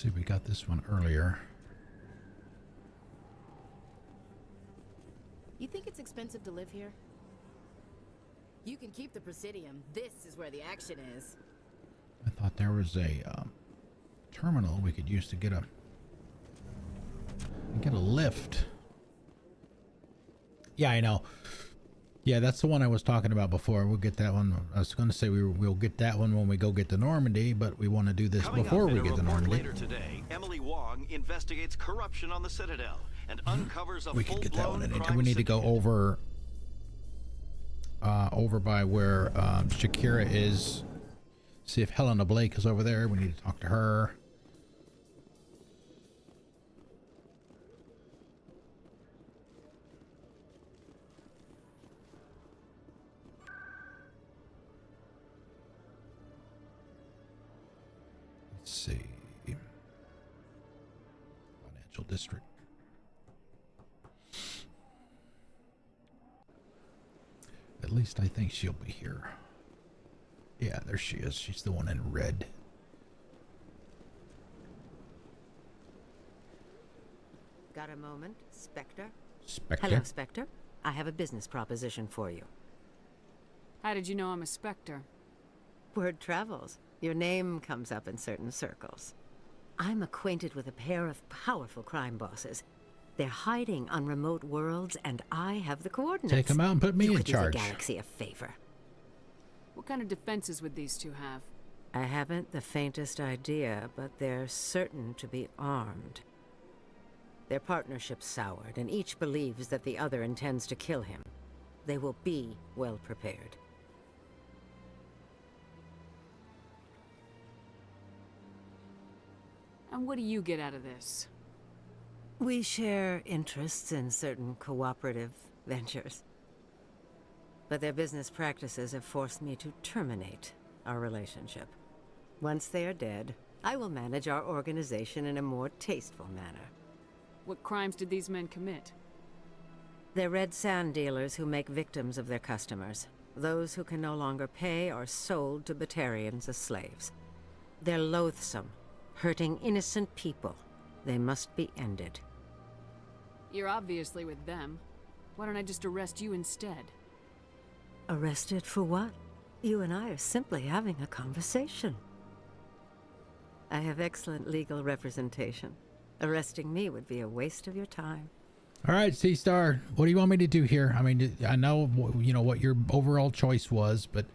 Speaker 2: see, we got this one earlier.
Speaker 13: You think it's expensive to live here? You can keep the Presidium. This is where the action is.
Speaker 2: I thought there was a terminal we could use to get a lift. Yeah, I know. Yeah, that's the one I was talking about before. We'll get that one. I was going to say we'll get that one when we go get to Normandy, but we want to do this before we get to Normandy.
Speaker 17: Later today, Emily Wong investigates corruption on the Citadel and uncovers a
Speaker 2: We could get that one.
Speaker 17: full-blown
Speaker 2: And
Speaker 17: crime
Speaker 2: we need to go over by where Shakira is. See if Helena Blake is over there. We need to talk to her. Let's see. Financial district. At least I think she'll be here. Yeah, there she is. She's the one in red.
Speaker 18: Got a moment, Spectre?
Speaker 2: Spectre?
Speaker 18: Hello, Spectre. I have a business proposition for you.
Speaker 5: How did you know I'm a Spectre?
Speaker 18: Word travels. Your name comes up in certain circles. I'm acquainted with a pair of powerful crime bosses. They're hiding on remote worlds, and I have the coordinates.
Speaker 2: Take them out and put me
Speaker 18: you
Speaker 2: in
Speaker 18: could
Speaker 2: charge.
Speaker 18: Do the galaxy a favor.
Speaker 5: What kind of defenses would these two have?
Speaker 18: I haven't the faintest idea, but they're certain to be armed. Their partnership's soured, and each believes that the other intends to kill him. They will be well prepared.
Speaker 5: And what do you get out of this?
Speaker 18: We share interests in certain cooperative ventures. But their business practices have forced me to terminate our relationship. Once they are dead, I will manage our organization in a more tasteful manner.
Speaker 5: What crimes did these men commit?
Speaker 18: They're red sand dealers who make victims of their customers. Those who can no longer pay are sold to Batarians as slaves. They're loathsome, hurting innocent people. They must be ended.
Speaker 5: You're obviously with them. Why don't I just arrest you instead?
Speaker 18: Arrested for what? You and I are simply having a conversation. I have excellent legal representation. Arresting me would be a waste of your time.
Speaker 2: All right, C-Star, what do you want me to do here? I mean, I know, you know, what your overall choice was, but,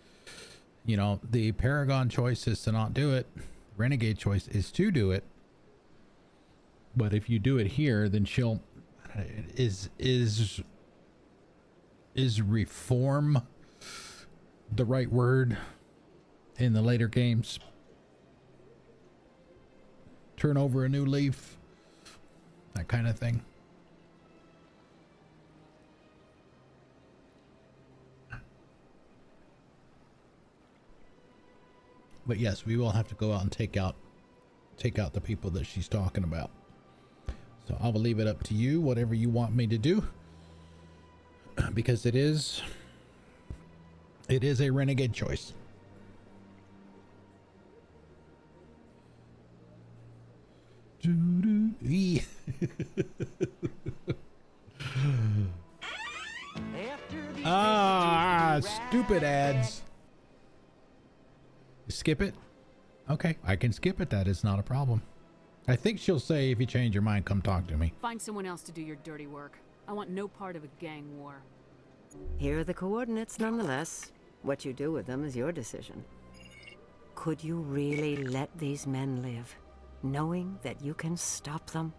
Speaker 2: you know, the Paragon choice is to not do it. Renegade choice is to do it. But if you do it here, then she'll... Is reform the right word in the later games? Turn over a new leaf? That kind of thing. But yes, we will have to go out and take out the people that she's talking about. So I will leave it up to you, whatever you want me to do, because it is a renegade choice. Stupid ads. Skip it? Okay, I can skip it. That is not a problem. I think she'll say, if you change your mind, come talk to me.
Speaker 5: Find someone else to do your dirty work. I want no part of a gang war.
Speaker 18: Here are the coordinates nonetheless. What you do with them is your decision. Could you really let these men live, knowing that you can stop them?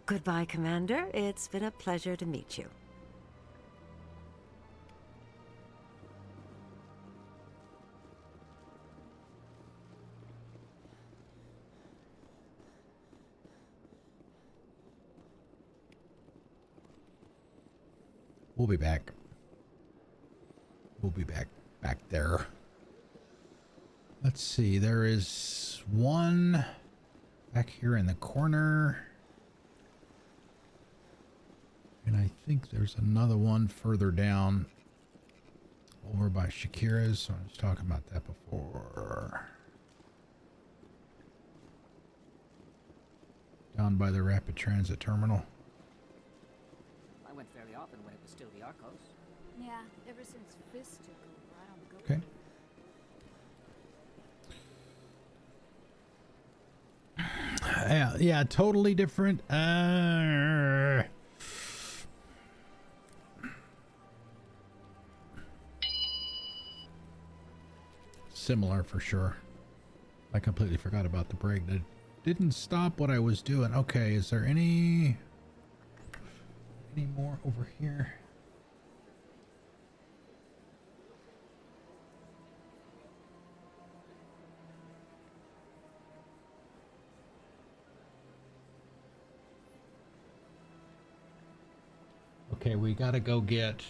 Speaker 18: Goodbye, Commander. It's been a pleasure to meet you.
Speaker 2: We'll be back. We'll be back there. Let's see. There is one back here in the corner. And I think there's another one further down over by Shakira's. So I was talking about that before. Down by the rapid transit terminal.
Speaker 4: I went fairly often when it was still the Arcos.
Speaker 5: Yeah, ever since Fist took over, I don't go.
Speaker 2: Okay. Yeah, totally different. Similar for sure. I completely forgot about the break. That didn't stop what I was doing. Okay, is there any more over here? Okay, we gotta go get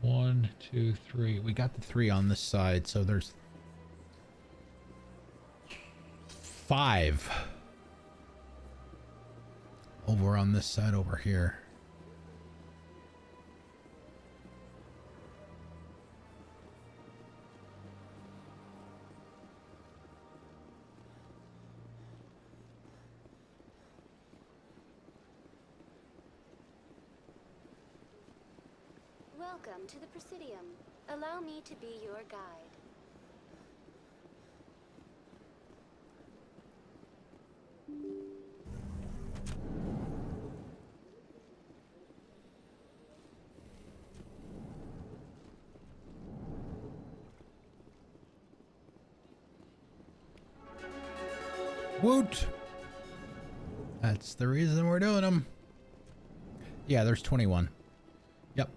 Speaker 2: 1, 2, 3. We got the 3 on this side, so there's 5 over on this side over here.
Speaker 6: Welcome to the Presidium. Allow me to be your guide.
Speaker 2: Woot! That's the reason we're doing them. Yeah, there's 21. Yep.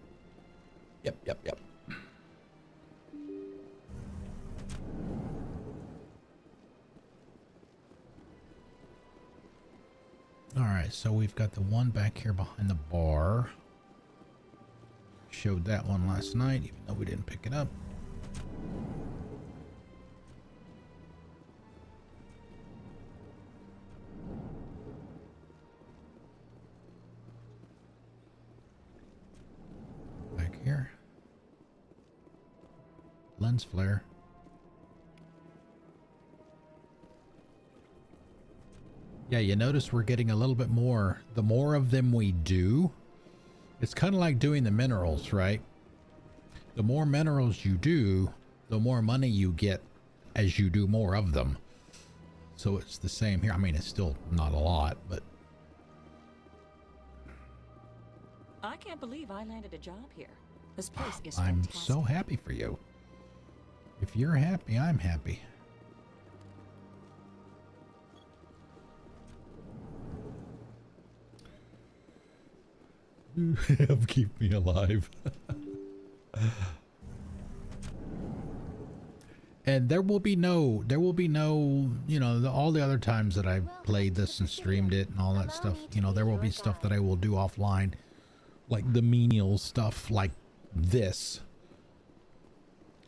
Speaker 2: Yep. All right, so we've got the one back here behind the bar. Showed that one last night, even though we didn't pick it up. Back here. Lens flare. Yeah, you notice we're getting a little bit more. The more of them we do, it's kind of like doing the minerals, right? The more minerals you do, the more money you get as you do more of them. So it's the same here. I mean, it's still not a lot, but...
Speaker 19: I can't believe I landed a job here. This place is
Speaker 2: I'm
Speaker 19: fantastic.
Speaker 2: so happy for you. If you're happy, I'm happy. Help keep me alive. And there will be no, you know, all the other times that I've played this and streamed it and all that stuff, you know, there will be stuff that I will do offline, like the menial stuff like this.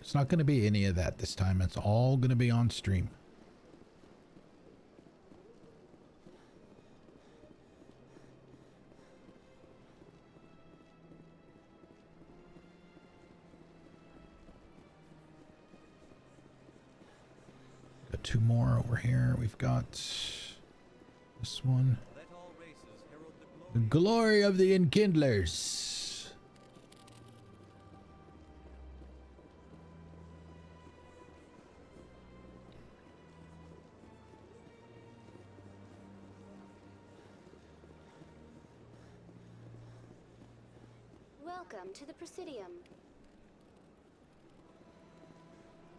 Speaker 2: It's not going to be any of that this time. It's all going to be on stream. Got 2 more over here. We've got this one. The glory of the enkindlers.
Speaker 6: Welcome to the Presidium.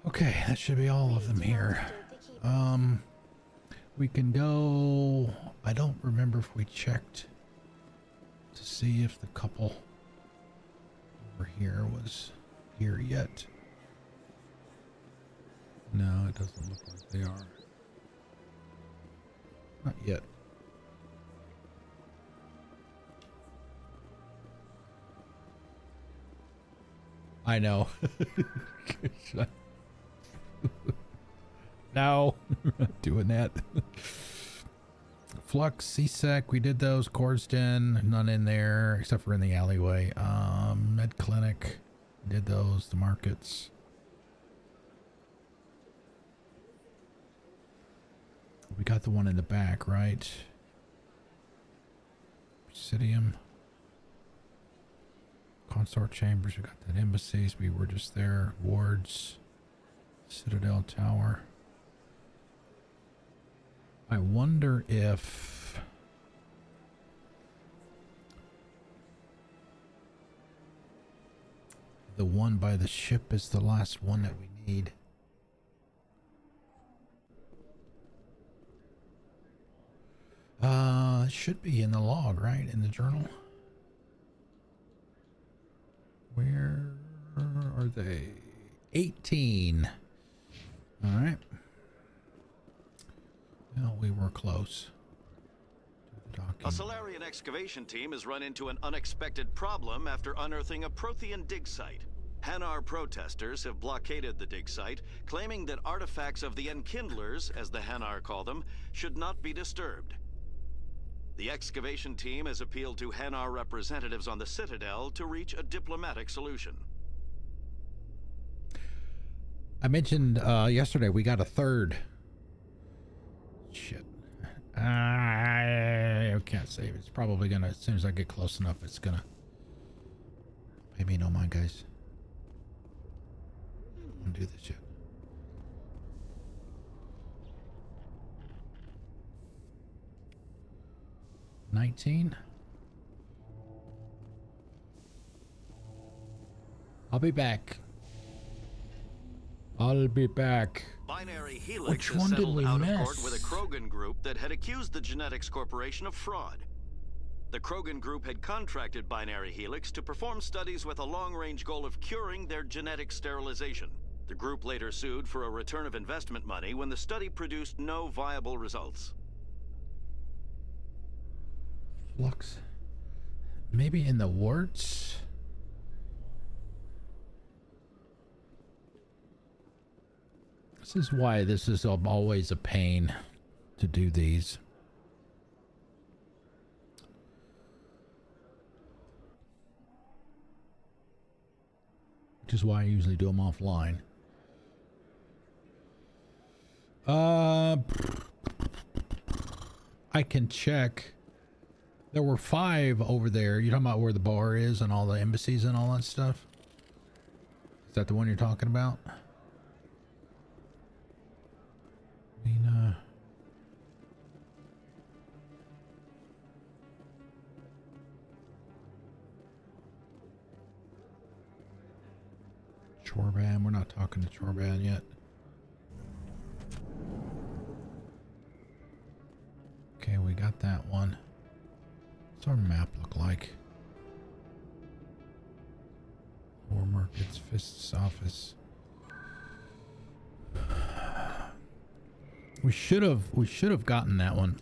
Speaker 2: Okay, that should be all of them here. We can go... I don't remember if we checked to see if the couple over here was here yet. No, it doesn't look like they are. Not yet. I know. No, we're not doing that. Flux, CSEC, we did those. Corsden, none in there except for in the alleyway. Med Clinic, did those. The markets. We got the one in the back, right? Presidium. Consort chambers. We got that embassies. We were just there. Wards. Citadel Tower. I wonder if... the one by the ship is the last one that we need. It should be in the log, right? In the journal. Where are they? 18. All right. Well, we were close.
Speaker 17: A Solarian excavation team has run into an unexpected problem after unearthing a Prothean dig site. Hanar protesters have blockaded the dig site, claiming that artifacts of the Enkindlers, as the Hanar call them, should not be disturbed. The excavation team has appealed to Hanar representatives on the Citadel to reach a diplomatic solution.
Speaker 2: I mentioned yesterday we got a third. Shit. I can't save it. It's probably gonna, as soon as I get close enough, it's gonna pay me no mind, guys. Don't do this yet. $19. I'll be back. I'll be back.
Speaker 17: Binary Helix
Speaker 2: Which
Speaker 17: has
Speaker 2: one did
Speaker 17: settled
Speaker 2: we
Speaker 17: out
Speaker 2: miss?
Speaker 17: of court with a Krogan group that had accused the Genetics Corporation of fraud. The Krogan group had contracted Binary Helix to perform studies with a long-range goal of curing their genetic sterilization. The group later sued for a return of investment money when the study produced no viable results.
Speaker 2: Flux. Maybe in the warts? This is why this is always a pain to do these. Which is why I usually do them offline. I can check. There were 5 over there. You're talking about where the bar is and all the embassies and all that stuff? Is that the one you're talking about? Chorban, we're not talking to Chorban yet. Okay, we got that one. What's our map look like? War Markets, Fist's office. We should have gotten that one.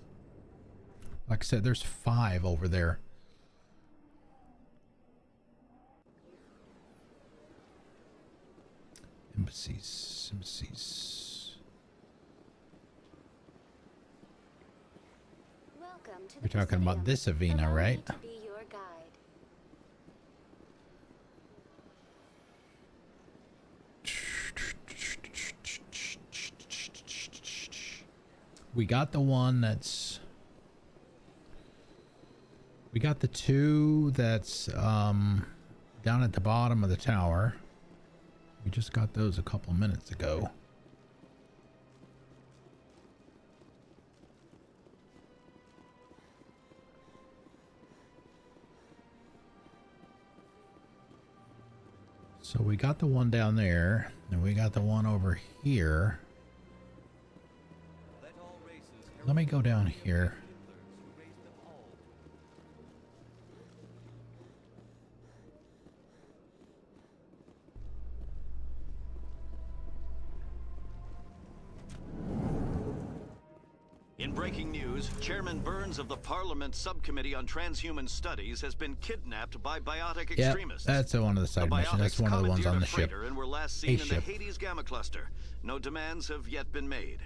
Speaker 2: Like I said, there's 5 over there. Embassies.
Speaker 6: Welcome to
Speaker 2: You're talking about this Avena, right?
Speaker 6: to be your guide.
Speaker 2: We got the one that's... We got the 2 that's down at the bottom of the tower. We just got those a couple minutes ago. So we got the one down there, and we got the one over here. Let me go down here.
Speaker 17: In breaking news, Chairman Burns of the Parliament Subcommittee on Transhuman Studies has been kidnapped by biotic extremists.
Speaker 2: That's one of the side missions. That's one of the ones on the ship.
Speaker 17: And were last seen in the Hades Gamma Cluster. No demands have yet been made.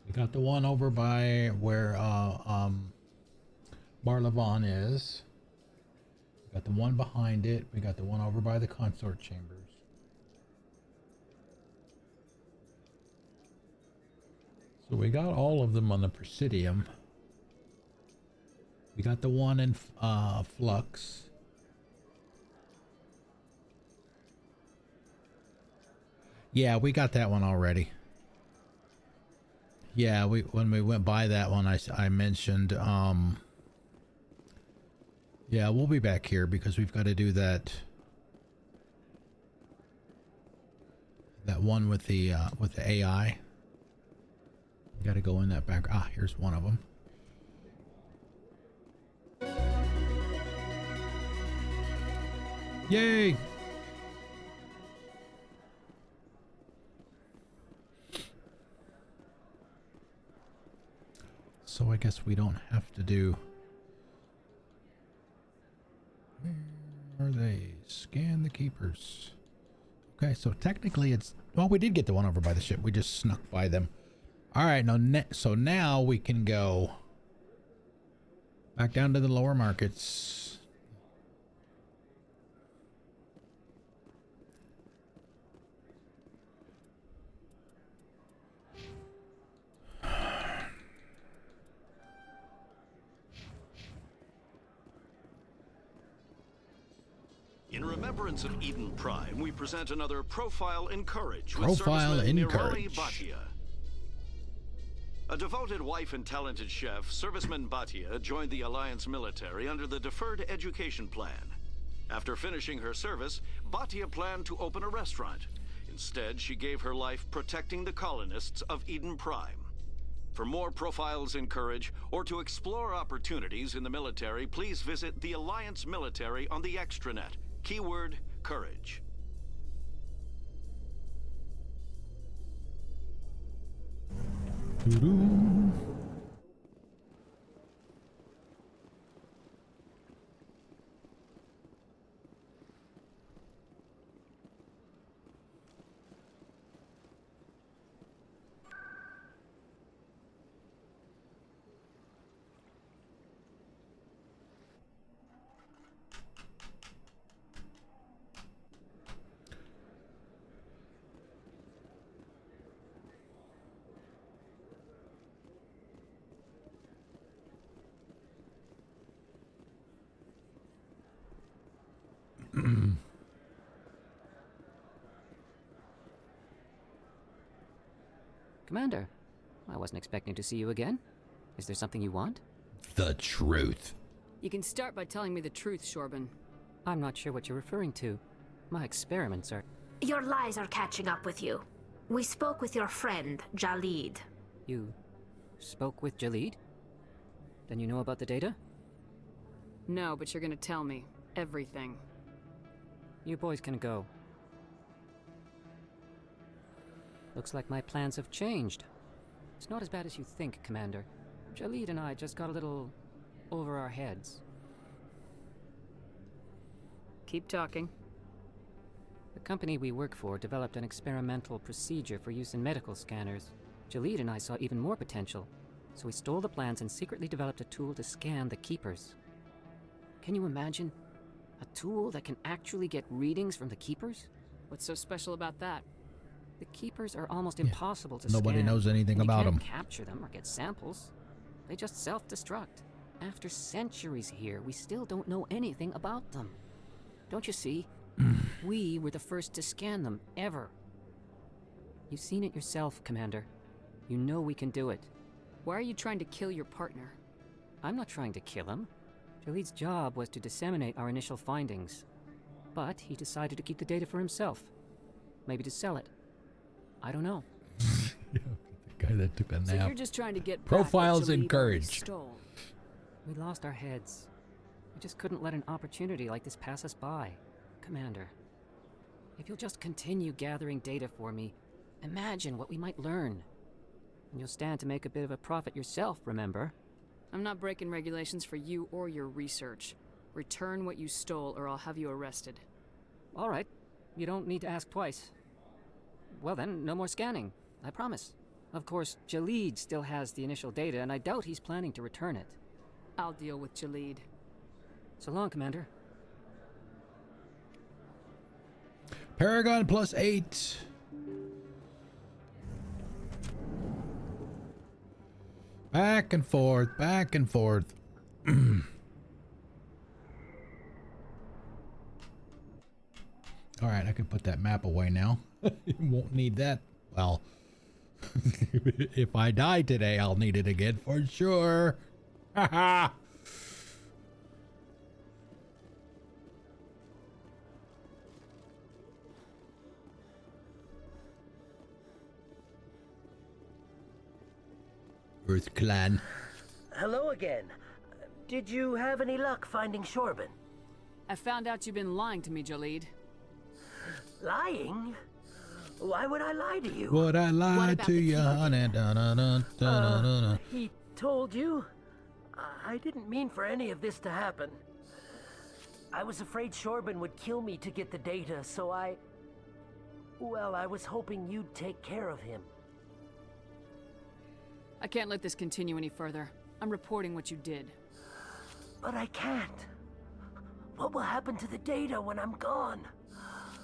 Speaker 2: We Got the one over by where Barlavon is. We got the one behind it. We got the one over by the consort chambers. So we got all of them on the Presidium. We got the one in Flux. Yeah, we got that one already. Yeah, when we went by that one, I mentioned, yeah, we'll be back here because we've got to do that one with the AI. Got to go in that back. Ah, here's one of them. Yay! So I guess we don't have to do... Where are they? Scan the keepers. Okay, so technically it's... Well, we did get the one over by the ship. We just snuck by them. Alright, so now we can go back down to the lower markets.
Speaker 17: In remembrance of Eden Prime, we present another Profile in Courage
Speaker 2: with
Speaker 17: serviceman Samesh Bhatia. A devoted wife and talented chef, Serviceman Bhatia joined the Alliance military under the Deferred Education Plan. After finishing her service, Bhatia planned to open a restaurant. Instead, she gave her life protecting the colonists of Eden Prime. For more Profiles in Courage, or to explore opportunities in the military, please visit the Alliance military on the extranet. Keyword, courage.
Speaker 4: Commander, I wasn't expecting to see you again. Is there something you want?
Speaker 2: The truth.
Speaker 5: You can start by telling me the truth, Chorban.
Speaker 4: I'm not sure what you're referring to. My experiments are...
Speaker 7: Your lies are catching up with you. We spoke with your friend, Jhaleed.
Speaker 4: You spoke with Jhaleed? Then you know about the data?
Speaker 5: No, but you're gonna tell me everything.
Speaker 4: You boys can go. Looks like my plans have changed. It's not as bad as you think, Commander. Jhaleed and I just got a little over our heads.
Speaker 5: Keep talking.
Speaker 4: The company we work for developed an experimental procedure for use in medical scanners. Jhaleed and I saw even more potential, so we stole the plans and secretly developed a tool to scan the Keepers. Can you imagine? A tool that can actually get readings from the Keepers?
Speaker 5: What's so special about that?
Speaker 4: The Keepers are almost impossible to
Speaker 2: Nobody
Speaker 4: scan.
Speaker 2: knows anything about them.
Speaker 4: You can't capture them or get samples. They just self-destruct. After centuries here, we still don't know anything about them. Don't you see? We were the first to scan them, ever. You've seen it yourself, Commander. You know we can do it.
Speaker 5: Why are you trying to kill your partner?
Speaker 4: I'm not trying to kill him. Jhaleed's job was to disseminate our initial findings. But he decided to keep the data for himself. Maybe to sell it. I don't know.
Speaker 2: The guy that took a nap.
Speaker 5: So you're just trying to get
Speaker 2: Profiles in
Speaker 5: back what Jhaleed
Speaker 2: Courage.
Speaker 5: stole.
Speaker 4: We lost our heads. We just couldn't let an opportunity like this pass us by. Commander, if you'll just continue gathering data for me, imagine what we might learn. And you'll stand to make a bit of a profit yourself, remember?
Speaker 5: I'm not breaking regulations for you or your research. Return what you stole or I'll have you arrested.
Speaker 4: All right. You don't need to ask twice. Well then, no more scanning. I promise. Of course, Jhaleed still has the initial data, and I doubt he's planning to return it.
Speaker 5: I'll deal with Jhaleed.
Speaker 4: So long, Commander.
Speaker 2: Paragon +8. Back and forth, back and forth. All right, I can put that map away now. Won't need that. Well, if I die today, I'll need it again for sure. Haha. Earth Clan.
Speaker 16: Hello again. Did you have any luck finding Chorban?
Speaker 5: I found out you've been lying to me, Jhaleed.
Speaker 16: Lying? Why would I lie to you?
Speaker 2: Would I lie to you, honey?
Speaker 16: He told you? I didn't mean for any of this to happen. I was afraid Chorban would kill me to get the data, so well, I was hoping you'd take care of him.
Speaker 5: I can't let this continue any further. I'm reporting what you did.
Speaker 16: But I can't. What will happen to the data when I'm gone?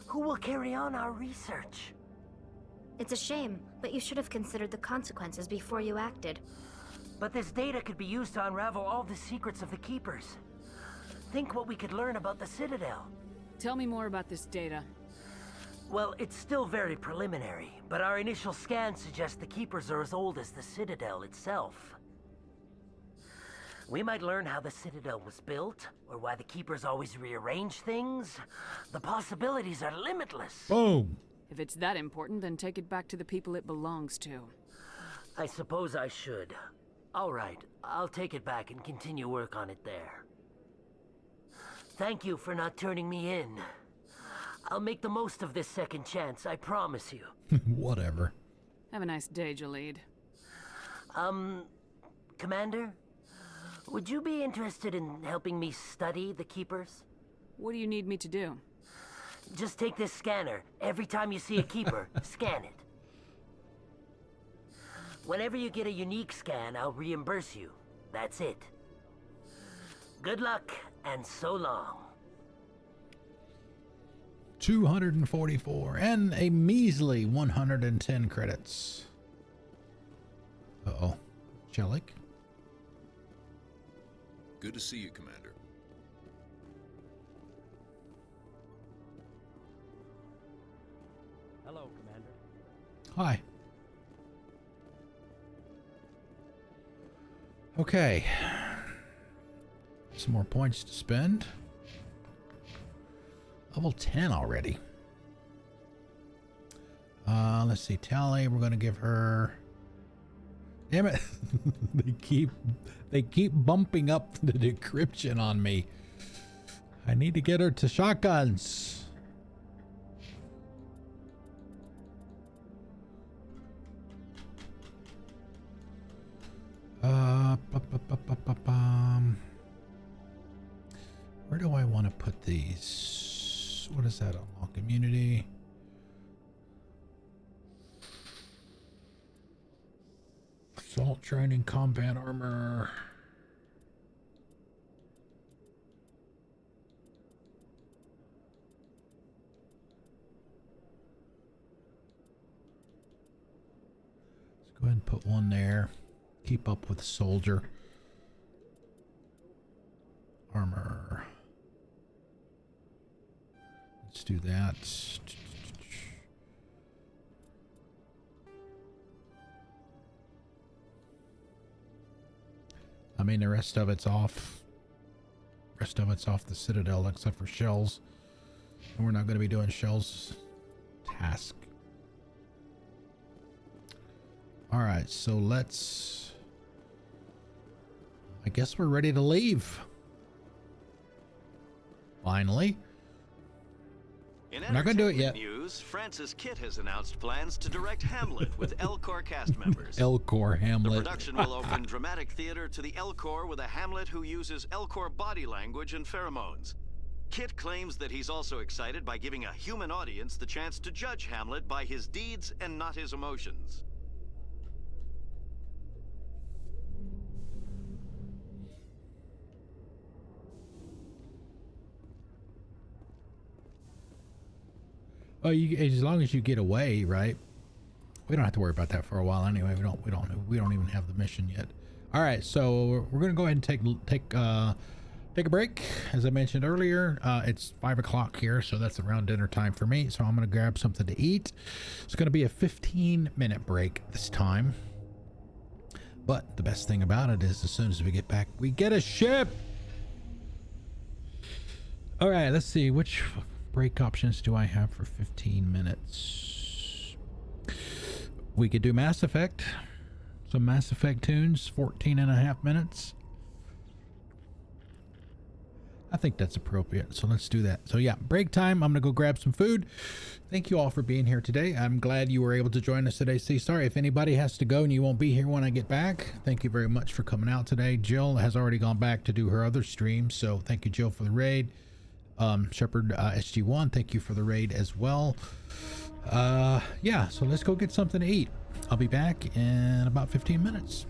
Speaker 16: Who will carry on our research?
Speaker 7: It's a shame, but you should have considered the consequences before you acted.
Speaker 16: But this data could be used to unravel all the secrets of the Keepers. Think what we could learn about the Citadel.
Speaker 5: Tell me more about this data.
Speaker 16: Well, it's still very preliminary, but our initial scans suggest the Keepers are as old as the Citadel itself. We might learn how the Citadel was built, or why the Keepers always rearrange things. The possibilities are limitless.
Speaker 2: Boom!
Speaker 5: If it's that important, then take it back to the people it belongs to.
Speaker 16: I suppose I should. All right, I'll take it back and continue work on it there. Thank you for not turning me in. I'll make the most of this second chance, I promise you.
Speaker 2: Whatever.
Speaker 5: Have a nice day, Jhaleed.
Speaker 16: Commander? Would you be interested in helping me study the Keepers?
Speaker 5: What do you need me to do?
Speaker 16: Just take this scanner. Every time you see a Keeper, scan it. Whenever you get a unique scan, I'll reimburse you. That's it. Good luck, and so long.
Speaker 2: 244 and a measly 110 credits. Uh-oh. Jellic?
Speaker 1: Good to see you, Commander.
Speaker 16: Hello, Commander.
Speaker 2: Hi. Okay. Some more points to spend. Level 10 already. Let's see. Tali, we're going to give her... Damn it. they keep bumping up the decryption on me. I need to get her to shotguns. Where do I want to put these? What is that? Unlock immunity. Assault training, combat armor. Let's go ahead and put one there. Keep up with soldier. Armor. Let's do that. I mean, the rest of it's off. Rest of it's off the Citadel, except for shells. And we're not going to be doing shells task. All right, so let's... I guess we're ready to leave. Finally.
Speaker 17: In
Speaker 2: We're not going to do it yet.
Speaker 17: News, Francis Kitt has announced plans to direct Hamlet with Elcor cast members.
Speaker 2: Elcor Hamlet.
Speaker 17: The production will open dramatic theater to the Elcor with a Hamlet who uses Elcor body language and pheromones. Kitt claims that he's also excited by giving a human audience the chance to judge Hamlet by his deeds and not his emotions.
Speaker 2: Well, as long as you get away, right? We don't have to worry about that for a while anyway. We don't even have the mission yet. All right, so we're gonna go ahead and take a break. As I mentioned earlier, it's 5 o'clock here, so that's around dinner time for me. So I'm gonna grab something to eat. It's gonna be a 15-minute break this time. But the best thing about it is, as soon as we get back, we get a ship. All right, let's see, which break options do I have for 15 minutes? We could do Mass Effect. Some Mass Effect tunes, 14.5 minutes. I think that's appropriate, so let's do that. So yeah, break time. I'm gonna go grab some food. Thank you all for being here today. I'm glad you were able to join us today. Sorry if anybody has to go and you won't be here when I get back. Thank you very much for coming out today. Jill has already gone back to do her other stream, so thank you, Jill, for the raid. Shepard SG1, thank you for the raid as well. Yeah, so let's go get something to eat. I'll be back in about 15 minutes.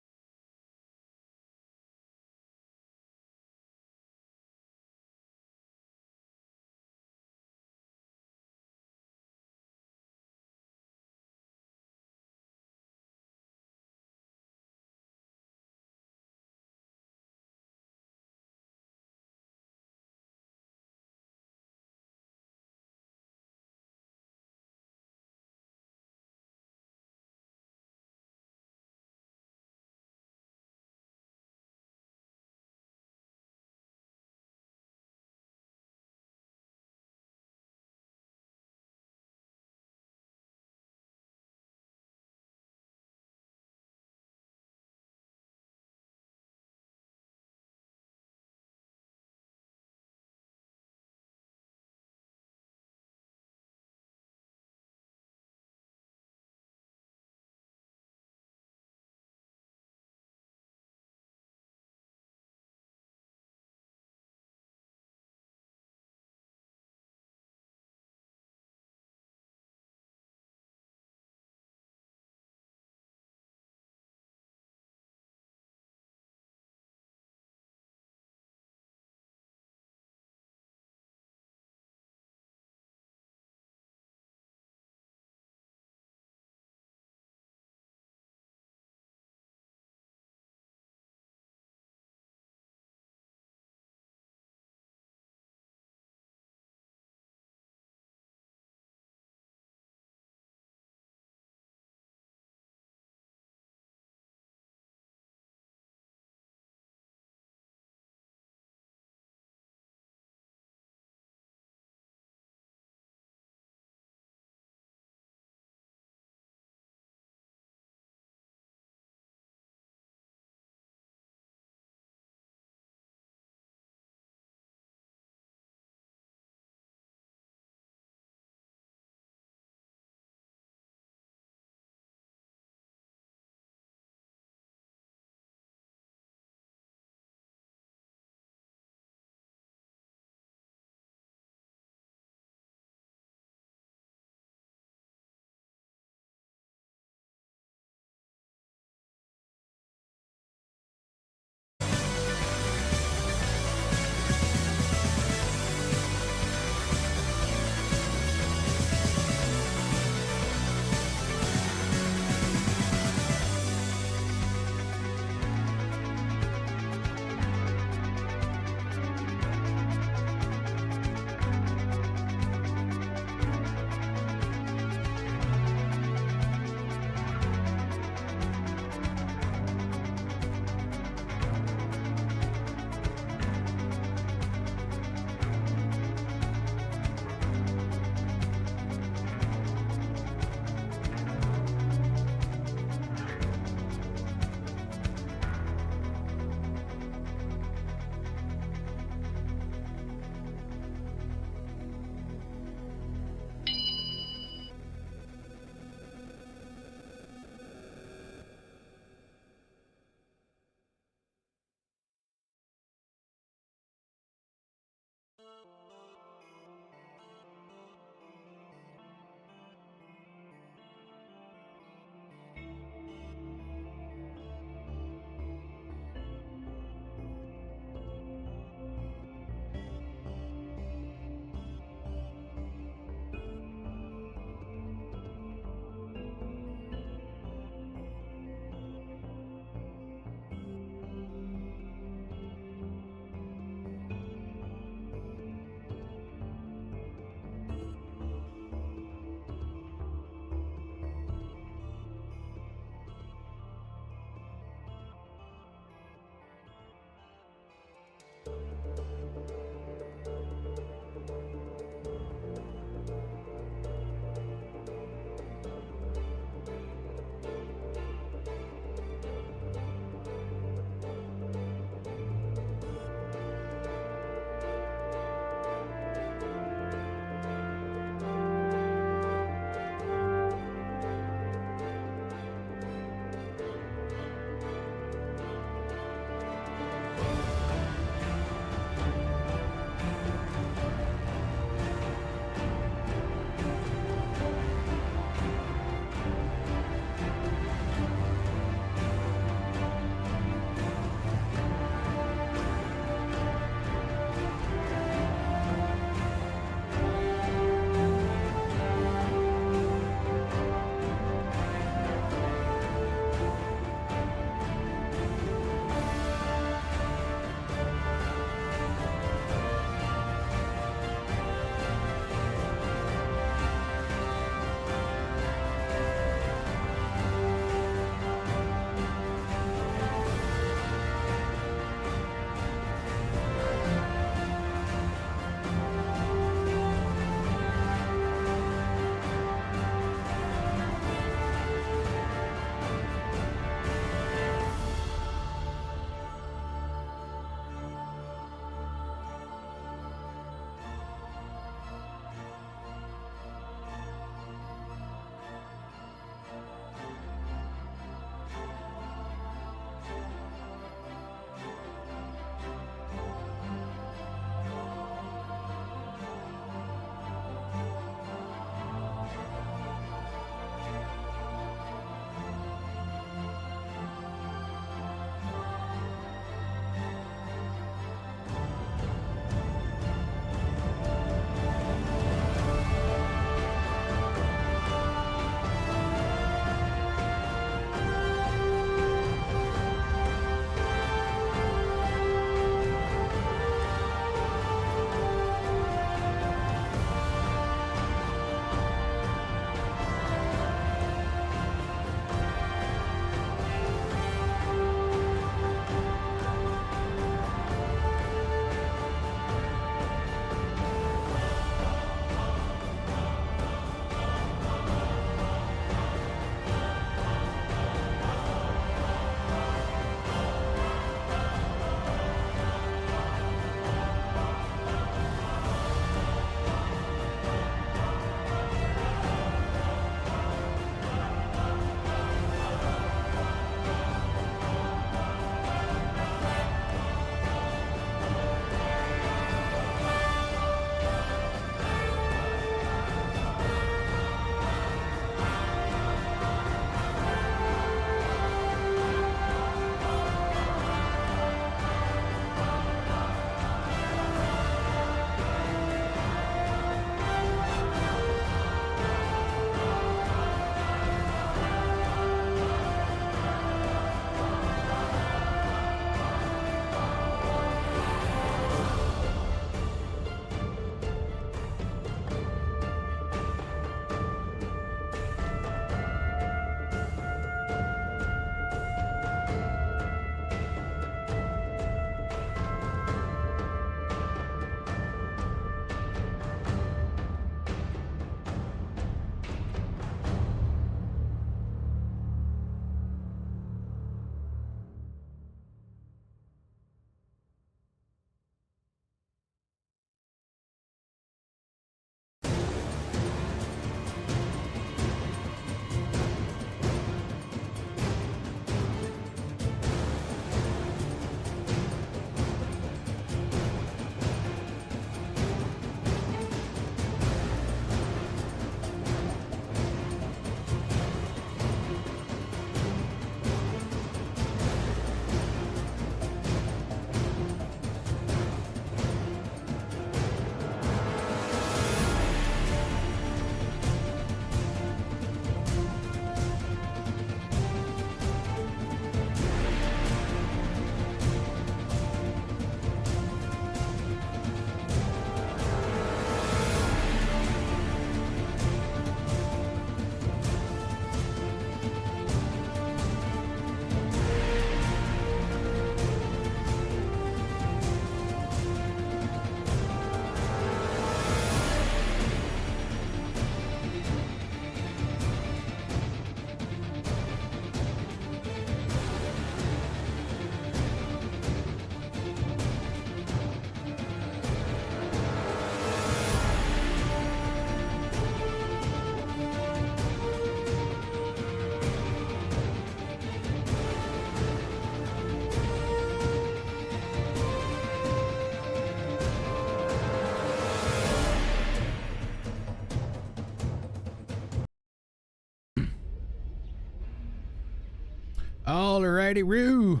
Speaker 2: Alrighty, Roo.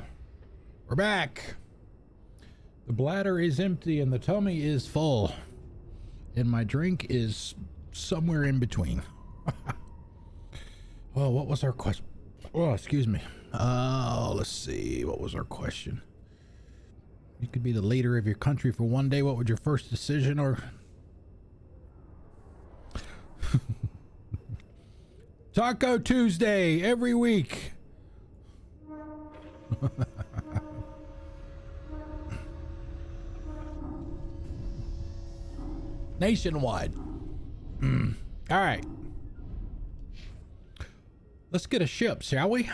Speaker 2: We're back. The bladder is empty and the tummy is full. And my drink is somewhere in between. Oh, what was our question? Oh, excuse me. Let's see. What was our question? You could be the leader of your country for one day. What would your first decision or... Taco Tuesday every week. Nationwide. All right. Let's get a ship, shall we?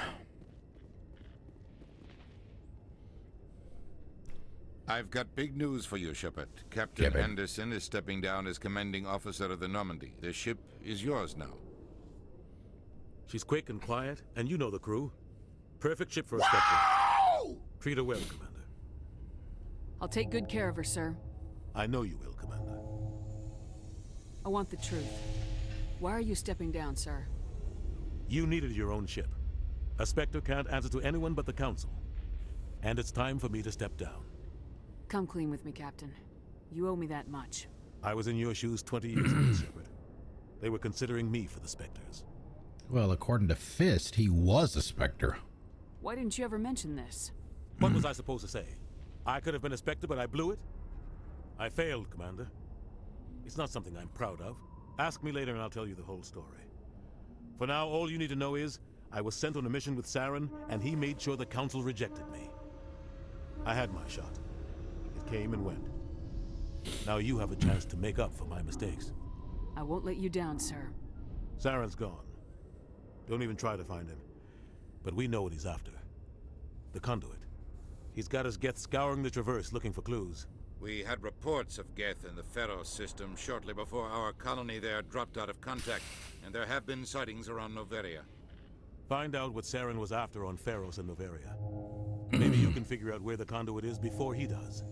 Speaker 8: I've got big news for you, Shepard. Captain Anderson is stepping down as commanding officer of the Normandy. The ship is yours now.
Speaker 9: She's quick and quiet, and you know the crew. Perfect ship for a Spectre. Treat her well, Commander.
Speaker 5: I'll take good care of her, sir.
Speaker 9: I know you will, Commander.
Speaker 5: I want the truth. Why are you stepping down, sir?
Speaker 9: You needed your own ship. A Spectre can't answer to anyone but the Council. And it's time for me to step down.
Speaker 5: Come clean with me, Captain. You owe me that much.
Speaker 9: I was in your shoes 20 years ago, Shepard. They were considering me for the Spectres.
Speaker 2: Well, according to Fist, he was a Spectre.
Speaker 5: Why didn't you ever mention this?
Speaker 9: What was I supposed to say? I could have been a Spectre, but I blew it? I failed, Commander. It's not something I'm proud of. Ask me later and I'll tell you the whole story. For now, all you need to know is, I was sent on a mission with Saren, and he made sure the Council rejected me. I had my shot. It came and went. Now you have a chance to make up for my mistakes.
Speaker 5: I won't let you down, sir.
Speaker 9: Saren's gone. Don't even try to find him. But we know what he's after. The conduit. He's got his Geth scouring the Traverse looking for clues.
Speaker 8: We had reports of Geth in the Pharos system shortly before our colony there dropped out of contact, and there have been sightings around Noveria.
Speaker 9: Find out what Saren was after on Pharos and Noveria. Maybe you can figure out where the conduit is before he does.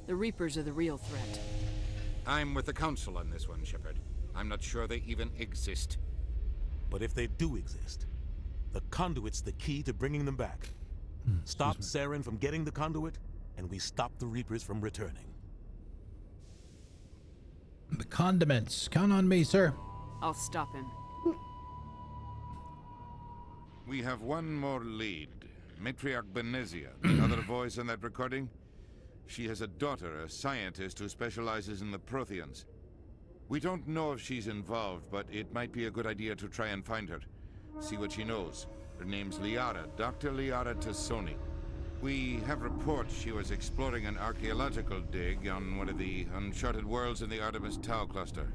Speaker 5: The Reapers are the real threat.
Speaker 8: I'm with the Council on this one, Shepard. I'm not sure they even exist.
Speaker 9: But if they do exist, the conduit's the key to bringing them back. Stop Saren from getting the conduit, and we stop the Reapers from returning.
Speaker 2: The condiments. Count on me, sir.
Speaker 5: I'll stop him.
Speaker 8: We have one more lead. Matriarch Benezia, the other voice in that recording. She has a daughter, a scientist who specializes in the Protheans. We don't know if she's involved, but it might be a good idea to try and find her. See what she knows. Her name's Liara, Dr. Liara Tassoni. We have reports she was exploring an archaeological dig on one of the uncharted worlds in the Artemis Tau cluster.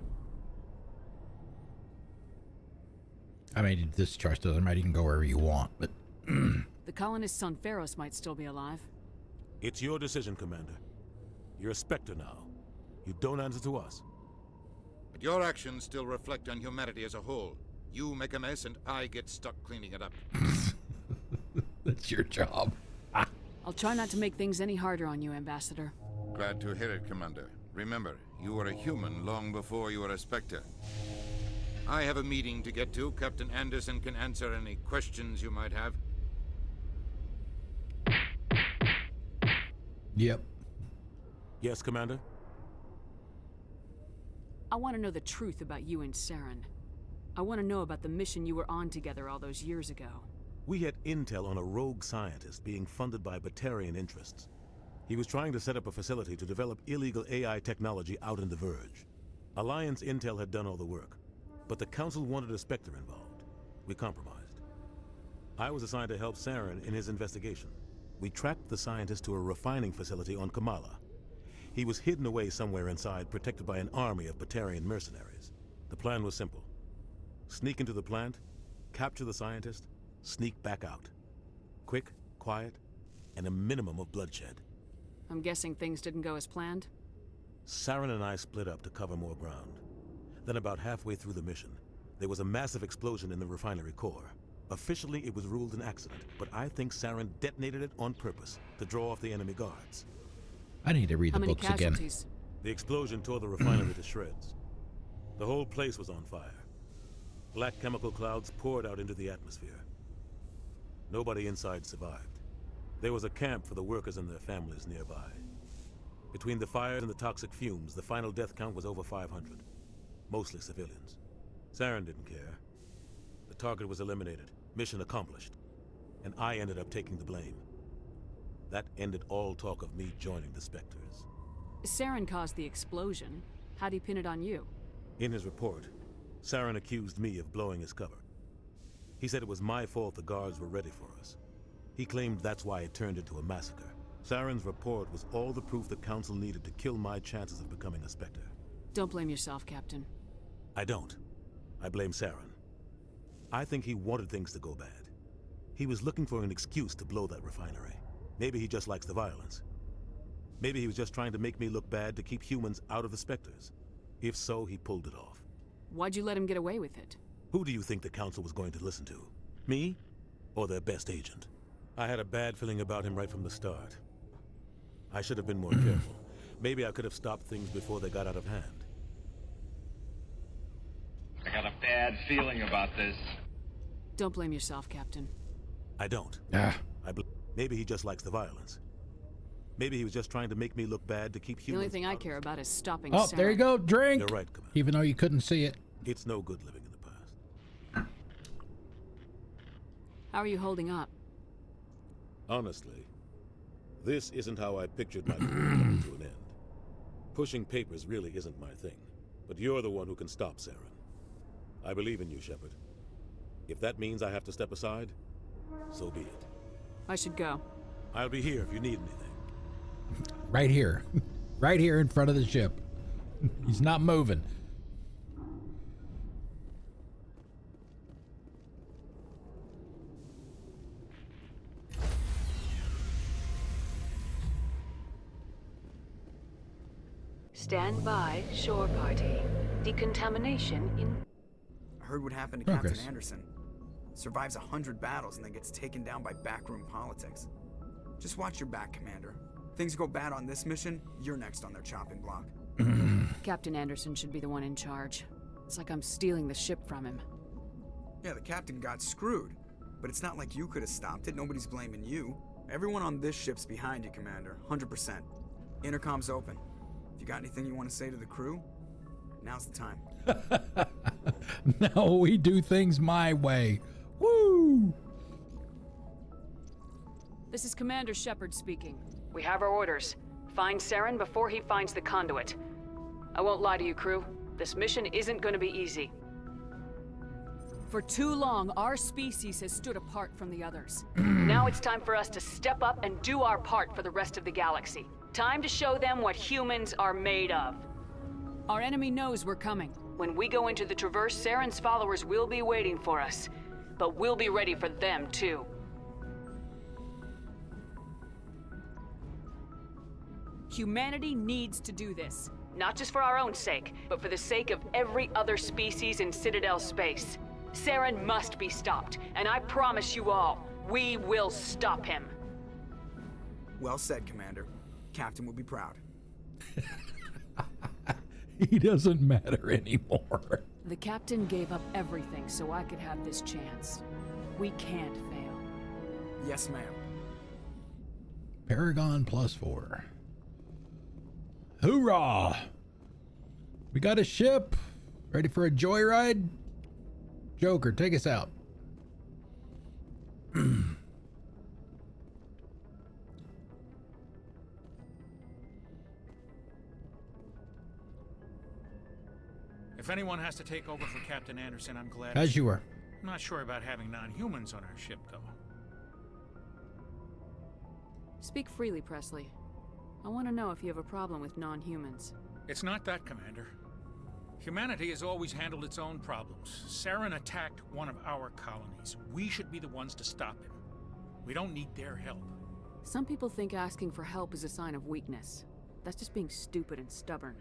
Speaker 2: I mean, this choice doesn't matter. You can go wherever you want, but...
Speaker 5: The colonists on Pharos might still be alive.
Speaker 9: It's your decision, Commander. You're a Spectre now. You don't answer to us.
Speaker 8: But your actions still reflect on humanity as a whole. You make a mess and I get stuck cleaning it up.
Speaker 2: That's your job.
Speaker 5: I'll try not to make things any harder on you, Ambassador.
Speaker 8: Glad to hear it, Commander. Remember, you were a human long before you were a Spectre. I have a meeting to get to. Captain Anderson can answer any questions you might have.
Speaker 2: Yep.
Speaker 9: Yes, Commander?
Speaker 5: I want to know the truth about you and Saren. I want to know about the mission you were on together all those years ago.
Speaker 9: We had intel on a rogue scientist being funded by Batarian interests. He was trying to set up a facility to develop illegal AI technology out in the Verge. Alliance intel had done all the work, but the Council wanted a Spectre involved. We compromised. I was assigned to help Saren in his investigation. We tracked the scientist to a refining facility on Kamala. He was hidden away somewhere inside, protected by an army of Batarian mercenaries. The plan was simple. Sneak into the plant, capture the scientist, sneak back out. Quick, quiet, and a minimum of bloodshed.
Speaker 5: I'm guessing things didn't go as planned?
Speaker 9: Saren and I split up to cover more ground. Then about halfway through the mission, there was a massive explosion in the refinery core. Officially, it was ruled an accident, but I think Saren detonated it on purpose to draw off the enemy guards.
Speaker 2: I need to read the
Speaker 5: How many
Speaker 2: books
Speaker 5: casualties?
Speaker 2: again.
Speaker 9: The explosion tore the refinery to shreds. The whole place was on fire. Black chemical clouds poured out into the atmosphere. Nobody inside survived. There was a camp for the workers and their families nearby. Between the fires and the toxic fumes, the final death count was over 500. Mostly civilians. Saren didn't care. The target was eliminated, mission accomplished. And I ended up taking the blame. That ended all talk of me joining the Spectres.
Speaker 5: Saren caused the explosion. How'd he pin it on you?
Speaker 9: In his report, Saren accused me of blowing his cover. He said it was my fault the guards were ready for us. He claimed that's why it turned into a massacre. Saren's report was all the proof the Council needed to kill my chances of becoming a Spectre.
Speaker 5: Don't blame yourself, Captain.
Speaker 9: I don't. I blame Saren. I think he wanted things to go bad. He was looking for an excuse to blow that refinery. Maybe he just likes the violence. Maybe he was just trying to make me look bad to keep humans out of the Spectres. If so, he pulled it off.
Speaker 5: Why'd you let him get away with it?
Speaker 9: Who do you think the Council was going to listen to? Me? Or their best agent? I had a bad feeling about him right from the start. I should have been more careful. Maybe I could have stopped things before they got out of hand.
Speaker 11: I got a bad feeling about this.
Speaker 5: Don't blame yourself, Captain.
Speaker 9: I don't. Maybe he just likes the violence. Maybe he was just trying to make me look bad to keep humans.
Speaker 5: The only thing I care about is stopping
Speaker 2: Oh,
Speaker 5: Saren.
Speaker 2: there you go. Drink.
Speaker 9: You're right, Commander.
Speaker 2: Even though you couldn't see it.
Speaker 9: It's no good living in the past.
Speaker 5: How are you holding up?
Speaker 9: Honestly, this isn't how I pictured my career coming to an end. Pushing papers really isn't my thing, but you're the one who can stop Saren. I believe in you, Shepard. If that means I have to step aside, so be it.
Speaker 5: I should go.
Speaker 9: I'll be here if you need anything.
Speaker 2: Right here. Right here in front of the ship. He's not moving.
Speaker 5: Stand by, shore party. Decontamination in...
Speaker 20: I heard what happened to Captain Anderson. Survives 100 battles and then gets taken down by backroom politics. Just watch your back, Commander. Things go bad on this mission, you're next on their chopping block.
Speaker 5: Captain Anderson should be the one in charge. It's like I'm stealing the ship from him.
Speaker 20: Yeah, the captain got screwed. But it's not like you could have stopped it. Nobody's blaming you. Everyone on this ship's behind you, Commander. 100%. Intercom's open. If you got anything you want to say to the crew, now's the time.
Speaker 2: No, we do things my way. Woo!
Speaker 5: This is Commander Shepard speaking. We have our orders. Find Saren before he finds the conduit. I won't lie to you, crew. This mission isn't going to be easy. For too long, our species has stood apart from the others. Now it's time for us to step up and do our part for the rest of the galaxy. Time to show them what humans are made of. Our enemy knows we're coming. When we go into the Traverse, Saren's followers will be waiting for us. But we'll be ready for them, too. Humanity needs to do this. Not just for our own sake, but for the sake of every other species in Citadel space. Saren must be stopped, and I promise you all, we will stop him.
Speaker 20: Well said, Commander. Captain will be proud.
Speaker 2: He doesn't matter anymore.
Speaker 5: The captain gave up everything so I could have this chance. We can't fail.
Speaker 20: Yes, ma'am.
Speaker 2: Paragon +4. Hoorah! We got a ship. Ready for a joyride? Joker, take us out.
Speaker 21: If anyone has to take over for Captain Anderson, I'm glad.
Speaker 2: As you were.
Speaker 21: I'm not sure about having non-humans on our ship, though.
Speaker 5: Speak freely, Presley. I want to know if you have a problem with non-humans.
Speaker 21: It's not that, Commander. Humanity has always handled its own problems. Saren attacked one of our colonies. We should be the ones to stop him. We don't need their help.
Speaker 5: Some people think asking for help is a sign of weakness. That's just being stupid and stubborn.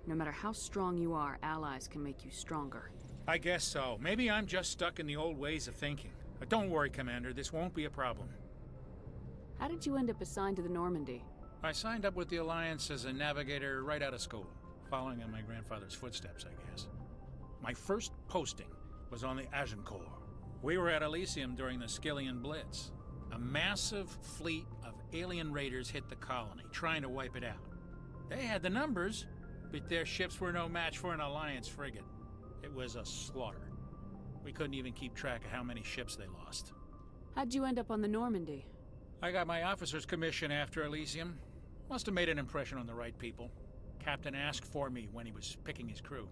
Speaker 5: No matter how strong you are, allies can make you stronger.
Speaker 21: I guess so. Maybe I'm just stuck in the old ways of thinking. But don't worry, Commander. This won't be a problem.
Speaker 5: How did you end up assigned to the Normandy?
Speaker 21: I signed up with the Alliance as a navigator right out of school, following in my grandfather's footsteps, I guess. My first posting was on the Agincourt. We were at Elysium during the Skillian Blitz. A massive fleet of alien raiders hit the colony, trying to wipe it out. They had the numbers, but their ships were no match for an Alliance frigate. It was a slaughter. We couldn't even keep track of how many ships they lost.
Speaker 5: How'd you end up on the Normandy?
Speaker 21: I got my officer's commission after Elysium. Must have made an impression on the right people. Captain asked for me when he was picking his crew.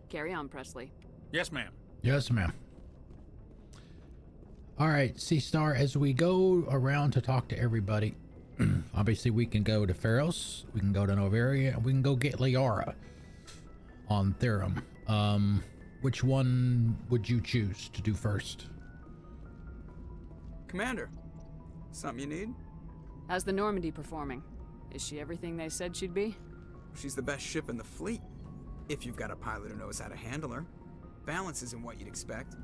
Speaker 5: Carry on, Presley.
Speaker 21: Yes, ma'am.
Speaker 2: Yes, ma'am. All right, C-Star, as we go around to talk to everybody, obviously we can go to Pharos, we can go to Novaria, and we can go get Liara on Therum. Which one would you choose to do first?
Speaker 20: Commander, something you need?
Speaker 5: How's the Normandy performing? Is she everything they said she'd be?
Speaker 20: She's the best ship in the fleet, if you've got a pilot who knows how to handle her. Balance isn't what you'd expect.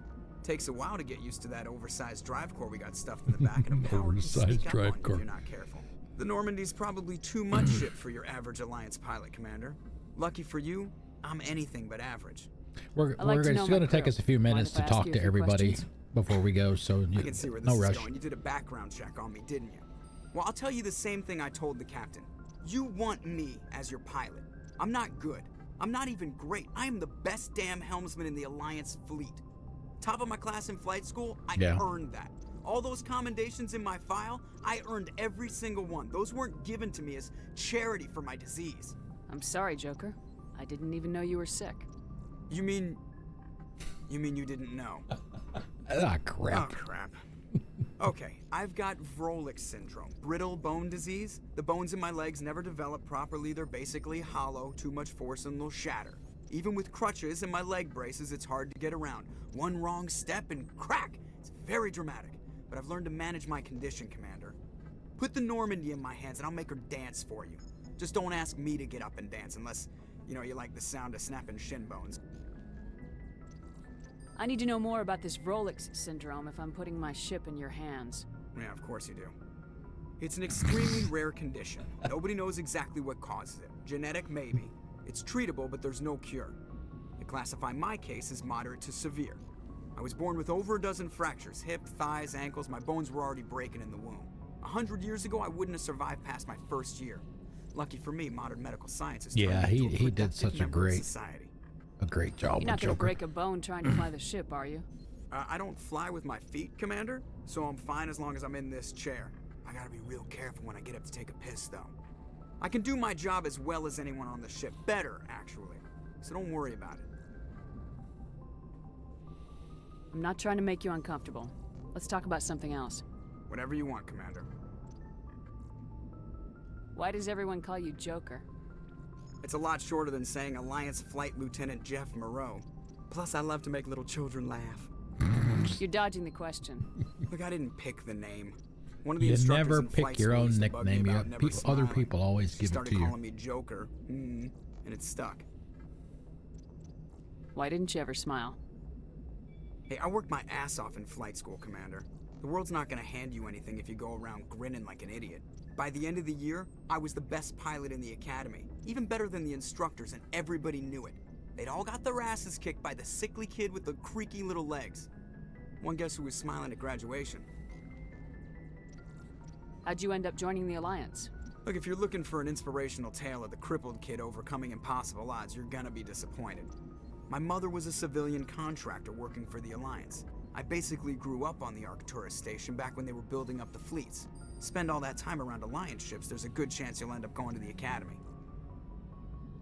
Speaker 20: Takes a while to get used to that oversized drive core we got stuffed in the back, and a power can sneak up on you if you're not careful. The Normandy's probably too much ship for your average Alliance pilot, Commander. Lucky for you, I'm anything but average.
Speaker 2: It's going to take us a few minutes to talk to everybody before we go, so
Speaker 20: I can see where this is going. You did a background check on me, didn't you? Well, I'll tell you the same thing I told the captain. You want me as your pilot. I'm not good. I'm not even great. I am the best damn helmsman in the Alliance fleet. Top of my class in flight school, I earned that. All those commendations in my file, I earned every single one. Those weren't given to me as charity for my disease.
Speaker 5: I'm sorry, Joker. I didn't even know you were sick.
Speaker 20: You mean you didn't know?
Speaker 2: Ah, crap.
Speaker 20: Oh, crap. Okay, I've got Vrolik syndrome, brittle bone disease. The bones in my legs never develop properly. They're basically hollow, too much force and they'll shatter. Even with crutches and my leg braces, it's hard to get around. One wrong step and crack! It's very dramatic, but I've learned to manage my condition, Commander. Put the Normandy in my hands and I'll make her dance for you. Just don't ask me to get up and dance unless, you like the sound of snapping shin bones.
Speaker 5: I need to know more about this Vrolik syndrome if I'm putting my ship in your hands.
Speaker 20: Yeah, of course you do. It's an extremely rare condition. Nobody knows exactly what causes it. Genetic, maybe. It's treatable, but there's no cure. They classify my case as moderate to severe. I was born with over a dozen fractures, hip, thighs, ankles. My bones were already breaking in the womb. 100 years ago, I wouldn't have survived past my first year. Lucky for me, modern medical science has turned me into a
Speaker 2: he did such a great job.
Speaker 5: You're not going to break a bone trying to fly the ship, are you?
Speaker 20: I don't fly with my feet, Commander, so I'm fine as long as I'm in this chair. I gotta be real careful when I get up to take a piss, though. I can do my job as well as anyone on the ship. Better, actually. So don't worry about it.
Speaker 5: I'm not trying to make you uncomfortable. Let's talk about something else.
Speaker 20: Whatever you want, Commander.
Speaker 5: Why does everyone call you Joker?
Speaker 20: It's a lot shorter than saying Alliance Flight Lieutenant Jeff Moreau. Plus, I love to make little children laugh.
Speaker 5: You're dodging the question.
Speaker 20: Look, I didn't pick the name. One of the
Speaker 2: You
Speaker 20: instructors
Speaker 2: never
Speaker 20: in
Speaker 2: pick
Speaker 20: flight
Speaker 2: your
Speaker 20: school
Speaker 2: own
Speaker 20: used to bug me
Speaker 2: nickname.
Speaker 20: about never
Speaker 2: Other
Speaker 20: smiling.
Speaker 2: people always
Speaker 20: She
Speaker 2: give it
Speaker 20: started
Speaker 2: to you.
Speaker 20: calling me Joker, and it stuck.
Speaker 5: Why didn't you ever smile?
Speaker 20: Hey, I worked my ass off in flight school, Commander. The world's not gonna hand you anything if you go around grinning like an idiot. By the end of the year, I was the best pilot in the academy, even better than the instructors, and everybody knew it. They'd all got their asses kicked by the sickly kid with the creaky little legs. One guess who was smiling at graduation?
Speaker 5: How'd you end up joining the Alliance?
Speaker 20: Look, if you're looking for an inspirational tale of the crippled kid overcoming impossible odds, you're gonna be disappointed. My mother was a civilian contractor working for the Alliance. I basically grew up on the Arcturus station back when they were building up the fleets. Spend all that time around Alliance ships, there's a good chance you'll end up going to the Academy.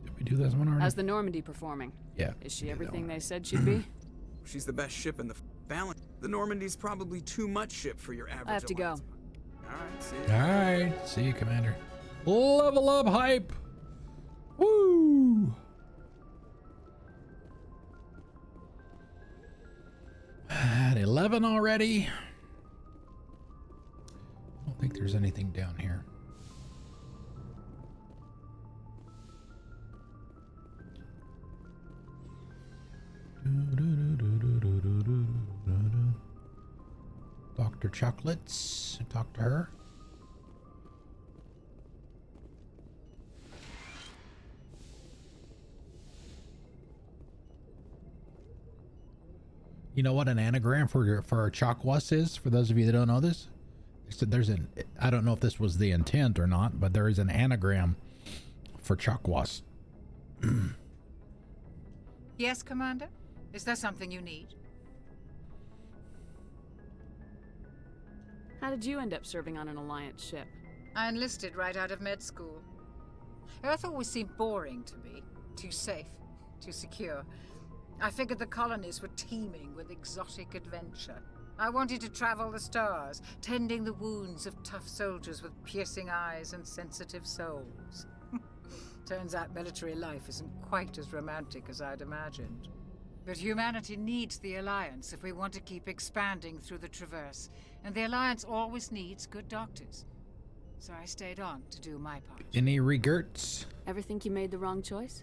Speaker 2: Did we do this one already?
Speaker 5: How's the Normandy performing?
Speaker 2: Yeah.
Speaker 5: Is she everything they said she'd be?
Speaker 20: She's the best ship in the balance. The Normandy's probably too much ship for your average
Speaker 5: I have to
Speaker 20: Alliance.
Speaker 5: go.
Speaker 20: Alright, see you.
Speaker 2: Alright, see you, Commander. Level up hype! Woo! At 11 already. I don't think there's anything down here. Dr. Chocolates. Talk to her. You know what an anagram for Chakwas is? For those of you that don't know this, so there's an, I don't know if this was the intent or not, but there is an anagram for Chakwas.
Speaker 10: Yes, Commander? Is there something you need?
Speaker 5: How did you end up serving on an Alliance ship?
Speaker 10: I enlisted right out of med school. Earth always seemed boring to me. Too safe, too secure. I figured the colonies were teeming with exotic adventure. I wanted to travel the stars, tending the wounds of tough soldiers with piercing eyes and sensitive souls. Turns out military life isn't quite as romantic as I'd imagined. But humanity needs the Alliance if we want to keep expanding through the Traverse, and the Alliance always needs good doctors. So I stayed on to do my part.
Speaker 2: Any regrets?
Speaker 5: Ever think you made the wrong choice?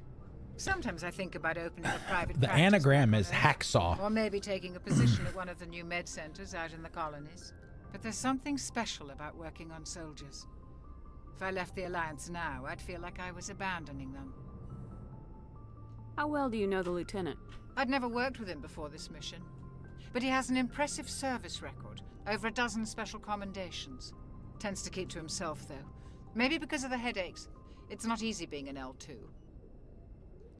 Speaker 10: Sometimes I think about opening a private
Speaker 2: The
Speaker 10: practice
Speaker 2: anagram is
Speaker 10: on Earth,
Speaker 2: hacksaw.
Speaker 10: or maybe taking a position at one of the new med centers out in the colonies. But there's something special about working on soldiers. If I left the Alliance now, I'd feel like I was abandoning them.
Speaker 5: How well do you know the Lieutenant?
Speaker 10: I'd never worked with him before this mission. But he has an impressive service record, over a dozen special commendations. Tends to keep to himself, though. Maybe because of the headaches. It's not easy being an L2.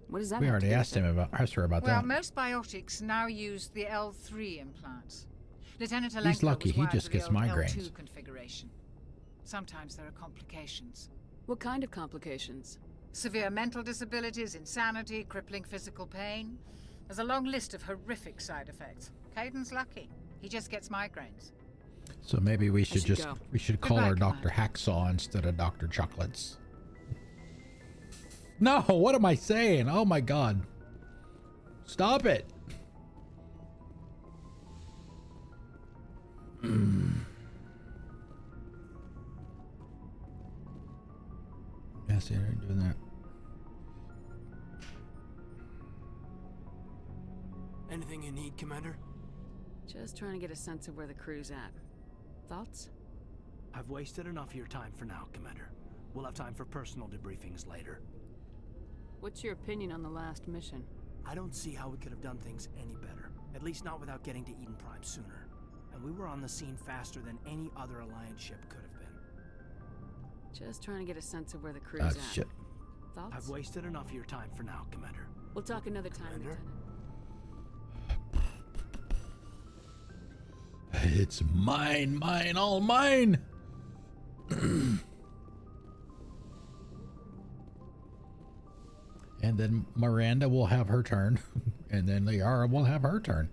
Speaker 5: What does that
Speaker 2: We already asked her about
Speaker 10: Well,
Speaker 2: that.
Speaker 10: most biotics now use the L3 implants. Lieutenant Alenko
Speaker 2: He's lucky,
Speaker 10: was
Speaker 2: he
Speaker 10: wired
Speaker 2: just
Speaker 10: for the
Speaker 2: gets
Speaker 10: old
Speaker 2: migraines.
Speaker 10: L2 configuration. Sometimes there are complications.
Speaker 5: What kind of complications?
Speaker 10: Severe mental disabilities, insanity, crippling physical pain. There's a long list of horrific side effects. Caden's lucky. He just gets migraines.
Speaker 2: So maybe we should just
Speaker 10: go.
Speaker 2: we should call
Speaker 10: Goodbye,
Speaker 2: her Dr. Hacksaw instead of Dr. Chocolates. No, what am I saying? Oh my god. Stop it. Yes, yeah, they're doing that.
Speaker 14: Anything you need, Commander?
Speaker 5: Just trying to get a sense of where the crew's at. Thoughts?
Speaker 14: I've wasted enough of your time for now, Commander. We'll have time for personal debriefings later.
Speaker 5: What's your opinion on the last mission?
Speaker 14: I don't see how we could have done things any better. At least not without getting to Eden Prime sooner. And we were on the scene faster than any other Alliance ship could have been.
Speaker 5: Just trying to get a sense of where the crew's
Speaker 2: Ah,
Speaker 5: at.
Speaker 2: shit.
Speaker 5: Thoughts?
Speaker 14: I've wasted enough of your time for now, Commander.
Speaker 5: We'll talk another time,
Speaker 14: Commander?
Speaker 5: Lieutenant.
Speaker 2: It's mine, mine, all mine. And then Miranda will have her turn, and then Liara will have her turn.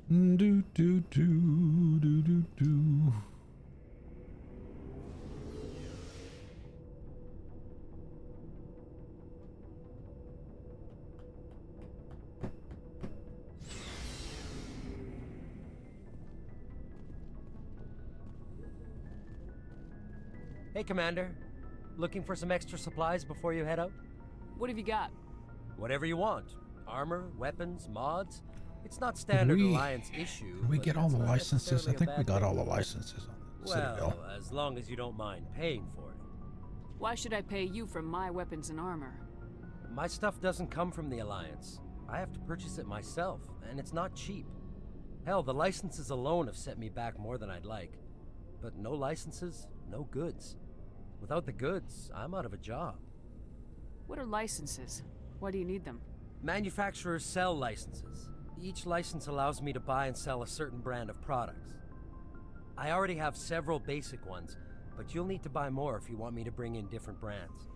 Speaker 2: Do do do do do do.
Speaker 16: Hey, Commander. Looking for some extra supplies before you head out?
Speaker 5: What have you got?
Speaker 16: Whatever you want. Armor, weapons, mods. It's not standard Alliance issue.
Speaker 2: Did we
Speaker 16: but
Speaker 2: get all
Speaker 16: that's
Speaker 2: the
Speaker 16: not
Speaker 2: licenses? I
Speaker 16: necessarily a
Speaker 2: think we
Speaker 16: bad
Speaker 2: got
Speaker 16: thing.
Speaker 2: all the licenses on the Citadel.
Speaker 16: Well, as long as you don't mind paying for it.
Speaker 5: Why should I pay you for my weapons and armor?
Speaker 16: My stuff doesn't come from the Alliance. I have to purchase it myself, and it's not cheap. Hell, the licenses alone have set me back more than I'd like. But no licenses, no goods. Without the goods, I'm out of a job.
Speaker 5: What are licenses? Why do you need them?
Speaker 16: Manufacturers sell licenses. Each license allows me to buy and sell a certain brand of products. I already have several basic ones, but you'll need to buy more if you want me to bring in different brands.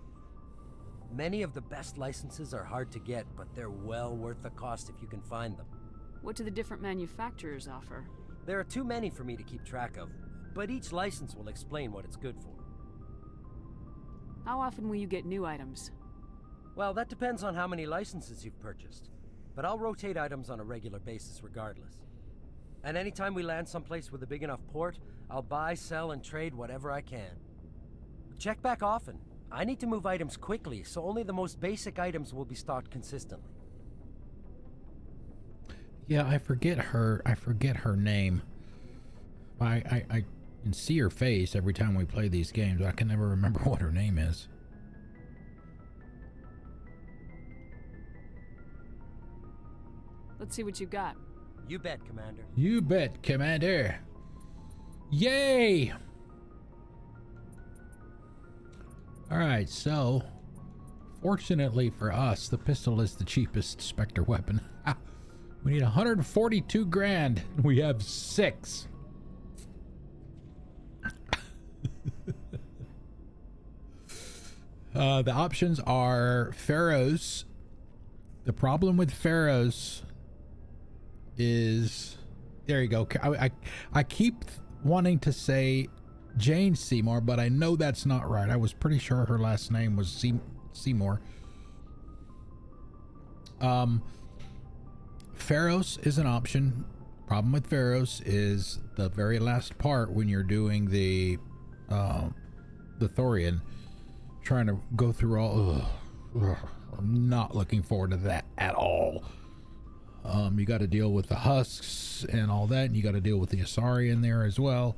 Speaker 16: Many of the best licenses are hard to get, but they're well worth the cost if you can find them.
Speaker 5: What do the different manufacturers offer?
Speaker 16: There are too many for me to keep track of, but each license will explain what it's good for.
Speaker 5: How often will you get new items?
Speaker 16: Well, that depends on how many licenses you've purchased, but I'll rotate items on a regular basis regardless. And anytime we land someplace with a big enough port, I'll buy, sell, and trade whatever I can. Check back often. I need to move items quickly, so only the most basic items will be stocked consistently.
Speaker 2: Yeah, I forget her name. I can see her face every time we play these games, but I can never remember what her name is.
Speaker 5: Let's see what you got.
Speaker 16: You bet, Commander.
Speaker 2: You bet, Commander. Yay! Alright, so fortunately for us, the pistol is the cheapest Spectre weapon. We need 142 grand. We have 6. The options are Pharaohs. The problem with Pharaohs is, there you go. I keep wanting to say Jane Seymour, but I know that's not right. I was pretty sure her last name was Seymour. Pharaohs is an option. Problem with Pharaohs is the very last part when you're doing the Thorian, trying to go through all. I'm not looking forward to that at all. You got to deal with the husks and all that, and you got to deal with the Asari in there as well.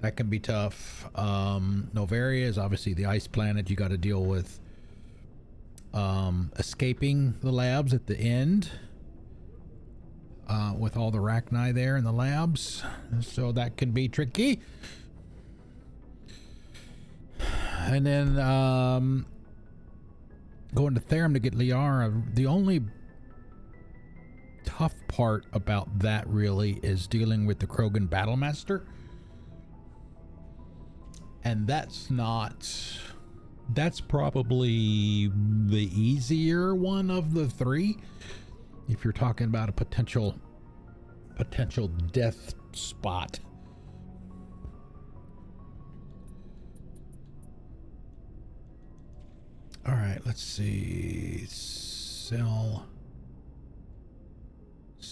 Speaker 2: That can be tough. Noveria is obviously the ice planet. You got to deal with escaping the labs at the end, with all the Rachni there in the labs, so that can be tricky. And then going to Therum to get Liara. The only tough part about that really is dealing with the Krogan Battlemaster, and that's probably the easier one of the 3 if you're talking about a potential death spot. All right, let's see. Sell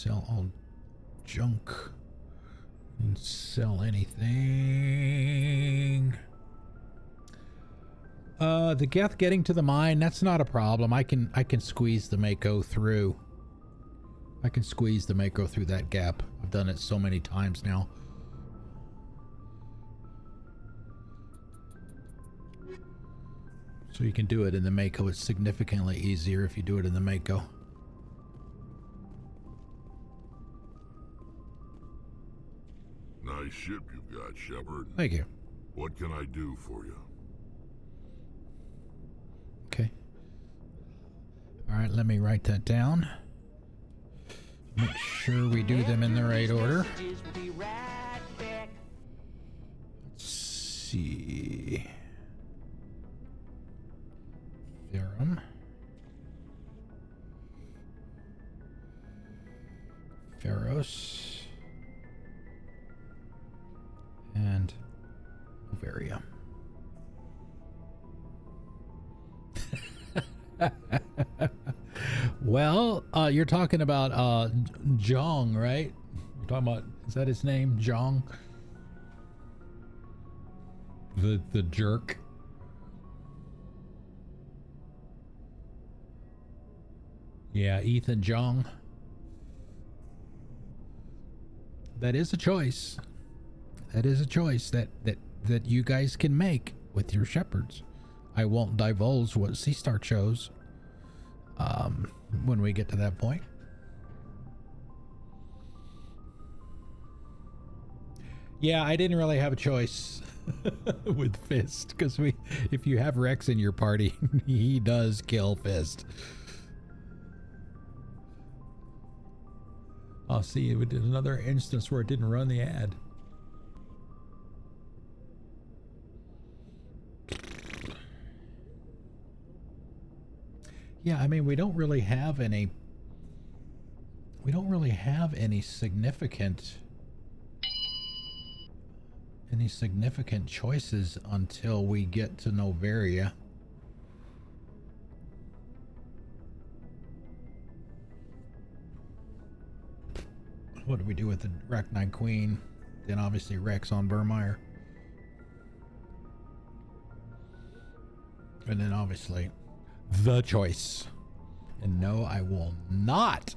Speaker 2: all junk. Sell anything. The Geth getting to the mine, that's not a problem. I can squeeze the Mako through. I can squeeze the Mako through that gap. I've done it so many times now. So you can do it in the Mako. It's significantly easier if you do it in the Mako.
Speaker 3: Nice ship you've got, Shepard.
Speaker 2: Thank you.
Speaker 3: What can I do for you?
Speaker 2: Okay. All right, let me write that down. Make sure we do them in the right order. Let's see. Therum. Pharos. And Noveria. Well, you're talking about Jong, right? You're talking about, is that his name? Jong? The jerk. Yeah, Ethan Jong. That is a choice. That is a choice that you guys can make with your shepherds. I won't divulge what Seastar chose when we get to that point. Yeah, I didn't really have a choice with Fist, because if you have Rex in your party, he does kill Fist. Oh, see, it did another instance where it didn't run the ad. Yeah, I mean, we don't really have any significant choices until we get to Noveria. What do we do with the Rachni Queen? Then obviously Rex on Burmire. And then obviously the choice. And no, I will not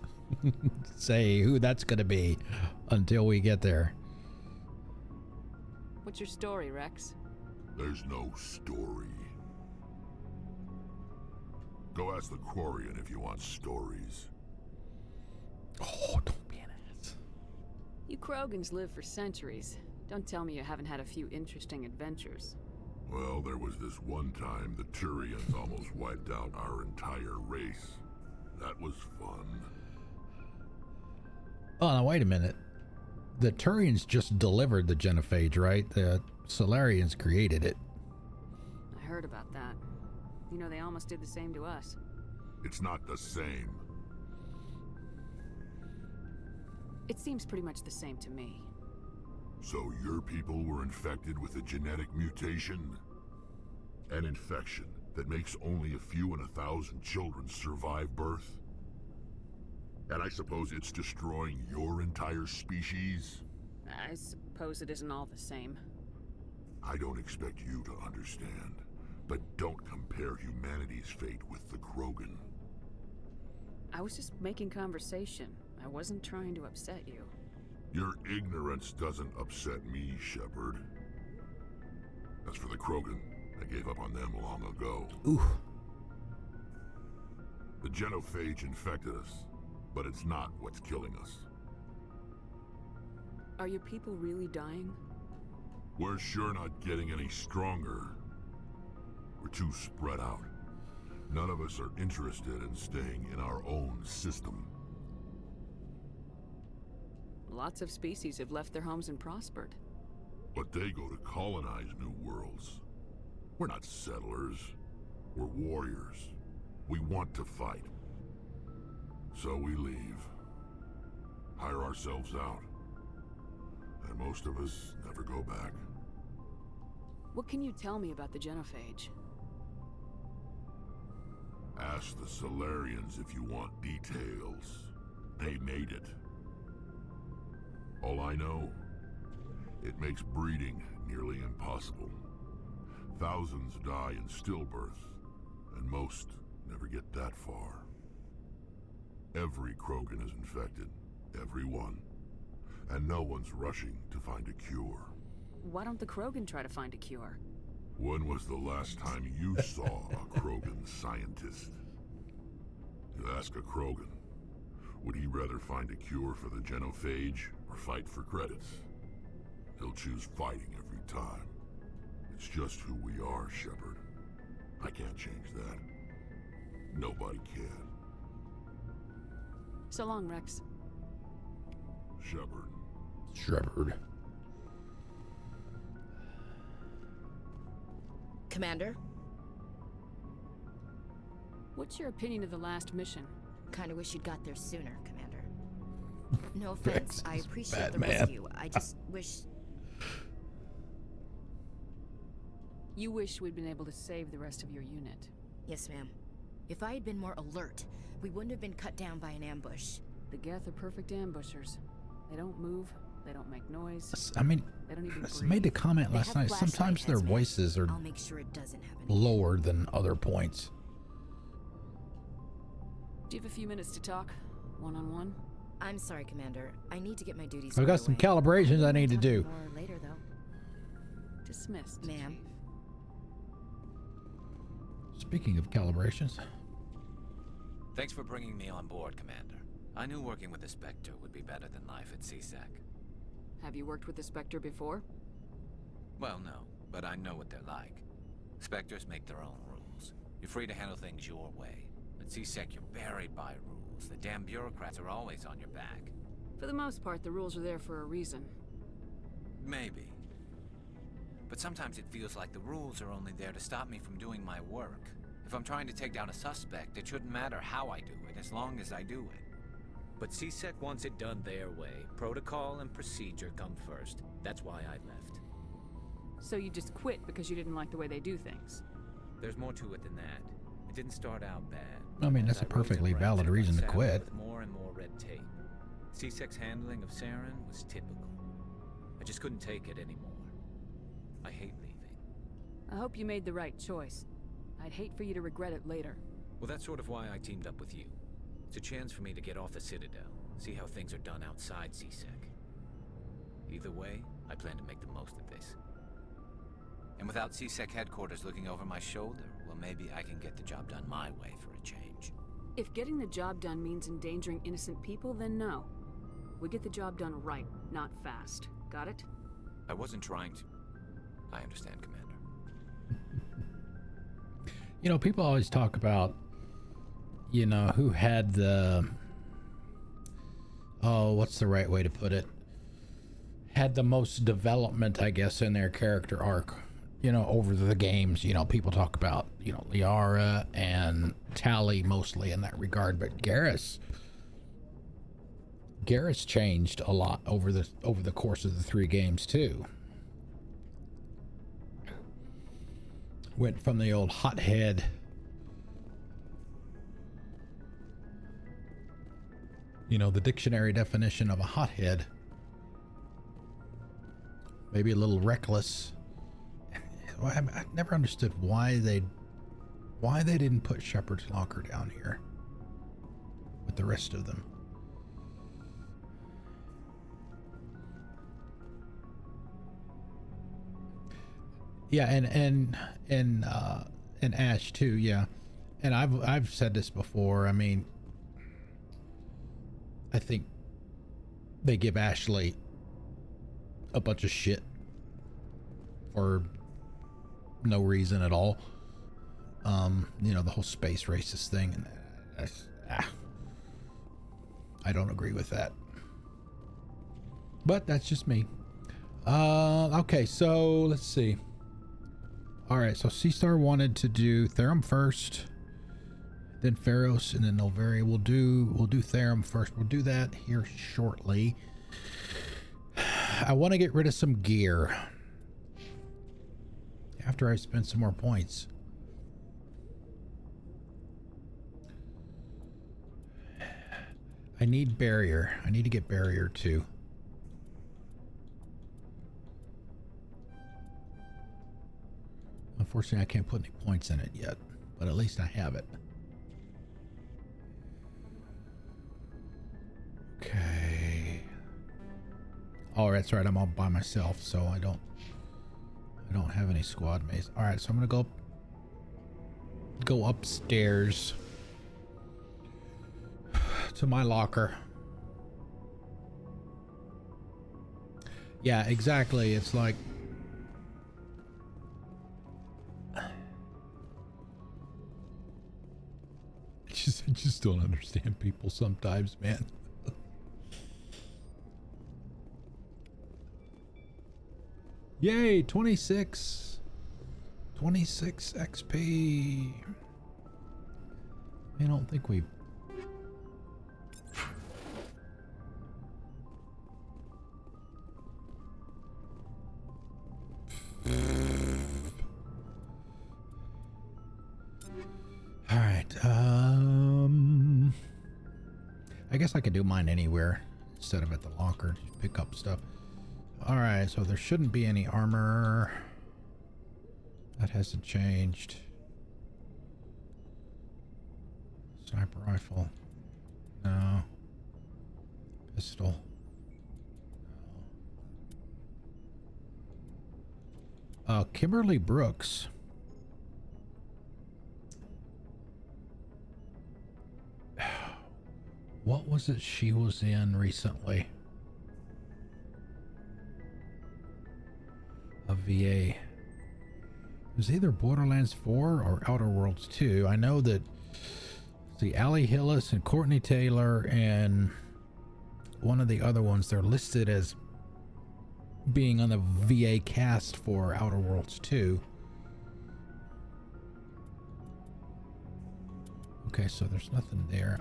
Speaker 2: say who that's going to be until we get there.
Speaker 5: What's your story, Rex?
Speaker 3: There's no story. Go ask the Quarian if you want stories.
Speaker 2: Oh, don't be an ass.
Speaker 5: You Krogans live for centuries. Don't tell me you haven't had a few interesting adventures.
Speaker 3: Well, there was this one time the Turians almost wiped out our entire race. That was fun.
Speaker 2: Oh, now wait a minute. The Turians just delivered the genophage, right? The Solarians created it.
Speaker 5: I heard about that. You know, they almost did the same to us.
Speaker 3: It's not the same.
Speaker 5: It seems pretty much the same to me.
Speaker 3: So your people were infected with a genetic mutation? An infection that makes only a few in 1,000 children survive birth? And I suppose it's destroying your entire species?
Speaker 5: I suppose it isn't all the same.
Speaker 3: I don't expect you to understand, but don't compare humanity's fate with the Krogan.
Speaker 5: I was just making conversation. I wasn't trying to upset you.
Speaker 3: Your ignorance doesn't upset me, Shepard. As for the Krogan, I gave up on them long ago.
Speaker 2: Ooh.
Speaker 3: The genophage infected us, but it's not what's killing us.
Speaker 5: Are your people really dying?
Speaker 3: We're sure not getting any stronger. We're too spread out. None of us are interested in staying in our own system.
Speaker 5: Lots of species have left their homes and prospered.
Speaker 3: But they go to colonize new worlds. We're not settlers. We're warriors. We want to fight. So we leave. Hire ourselves out. And most of us never go back.
Speaker 5: What can you tell me about the genophage?
Speaker 3: Ask the Solarians if you want details. They made it. All I know, it makes breeding nearly impossible. Thousands die in stillbirth, and most never get that far. Every Krogan is infected, every one. And no one's rushing to find a cure.
Speaker 5: Why don't the Krogan try to find a cure?
Speaker 3: When was the last time you saw a Krogan scientist? You ask a Krogan, would he rather find a cure for the genophage or fight for credits? He'll choose fighting every time. It's just who we are, Shepard. I can't change that. Nobody can.
Speaker 5: So long, Rex.
Speaker 2: Shepard.
Speaker 13: Commander?
Speaker 5: What's your opinion of the last mission?
Speaker 13: Kinda wish you'd got there sooner, Commander. No offense, I appreciate the
Speaker 2: Batman.
Speaker 13: rescue. I just wish...
Speaker 5: You wish we'd been able to save the rest of your unit.
Speaker 13: Yes, ma'am. If I had been more alert, we wouldn't have been cut down by an ambush.
Speaker 5: The Geth are perfect ambushers. They don't move, they don't make noise.
Speaker 2: I mean,
Speaker 5: they don't even
Speaker 2: I made the comment last night. Sometimes their voices are
Speaker 13: I'll make sure it doesn't happen.
Speaker 2: lower than other points.
Speaker 5: Do you have a few minutes to talk? One-on-one?
Speaker 13: I'm sorry, Commander. I need to get my duties
Speaker 2: I've got some calibrations I need to do.
Speaker 13: More later, though.
Speaker 5: Dismissed.
Speaker 13: Ma'am.
Speaker 2: Speaking of calibrations.
Speaker 12: Thanks for bringing me on board, Commander. I knew working with the Spectre would be better than life at CSEC.
Speaker 5: Have you worked with the Spectre before?
Speaker 12: Well, no, but I know what they're like. Spectres make their own rules. You're free to handle things your way. At CSEC, you're buried by rules. The damn bureaucrats are always on your back.
Speaker 5: For the most part, the rules are there for a reason.
Speaker 12: Maybe. But sometimes it feels like the rules are only there to stop me from doing my work. If I'm trying to take down a suspect, it shouldn't matter how I do it, as long as I do it.
Speaker 15: But CSEC wants it done their way. Protocol and procedure come first. That's why I left.
Speaker 5: So you just quit because you didn't like the way they do things?
Speaker 15: There's more to it than that. It didn't start out bad.
Speaker 2: I mean, that's a perfectly valid reason to quit.
Speaker 15: With more and more red tape. CSEC's handling of Saren was typical. I just couldn't take it anymore. I hate leaving.
Speaker 5: I hope you made the right choice. I'd hate for you to regret it later.
Speaker 15: Well, that's sort of why I teamed up with you. It's a chance for me to get off the Citadel, see how things are done outside CSEC. Either way, I plan to make the most of this.
Speaker 12: And without CSEC headquarters looking over my shoulder, well, maybe I can get the job done my way for a change.
Speaker 5: If getting the job done means endangering innocent people, then no. We get the job done right, not fast. Got it?
Speaker 12: I wasn't trying to... I understand, Commander.
Speaker 2: You know, people always talk about, you know, who had the... Oh, what's the right way to put it? Had the most development, I guess, in their character arc, you know, over the games. You know, people talk about, you know, Liara and Tali mostly in that regard, but Garrus changed a lot over the course of the 3 games too. Went from the old hothead, you know, the dictionary definition of a hothead, maybe a little reckless. I never understood why they didn't put Shepard's locker down here with the rest of them. Yeah, and Ash too. Yeah, and I've said this before. I mean, I think they give Ashley a bunch of shit for no reason at all. You know, the whole space racist thing, and I don't agree with that. But that's just me. Okay, so let's see. All right, so Seastar wanted to do Therum first, then Pharos, and then Novari. We'll do Therum first. We'll do that here shortly. I want to get rid of some gear after I spend some more points. I need barrier. I need to get barrier too. Unfortunately, I can't put any points in it yet, but at least I have it. Okay. Oh, that's right. I'm all by myself, so I don't have any squad mates. All right, so I'm gonna go upstairs to my locker. Yeah, exactly. It's like I just don't understand people sometimes, man. Yay, 26 XP. I don't think we all right, I guess I could do mine anywhere instead of at the locker. Just pick up stuff. All right, so there shouldn't be any armor. That hasn't changed. Sniper rifle. No. Pistol. No. Kimberly Brooks. What was it she was in recently? A VA. It was either Borderlands 4 or Outer Worlds 2. I know that the Allie Hillis and Courtney Taylor and one of the other ones, they're listed as being on the VA cast for Outer Worlds 2. Okay, so there's nothing there.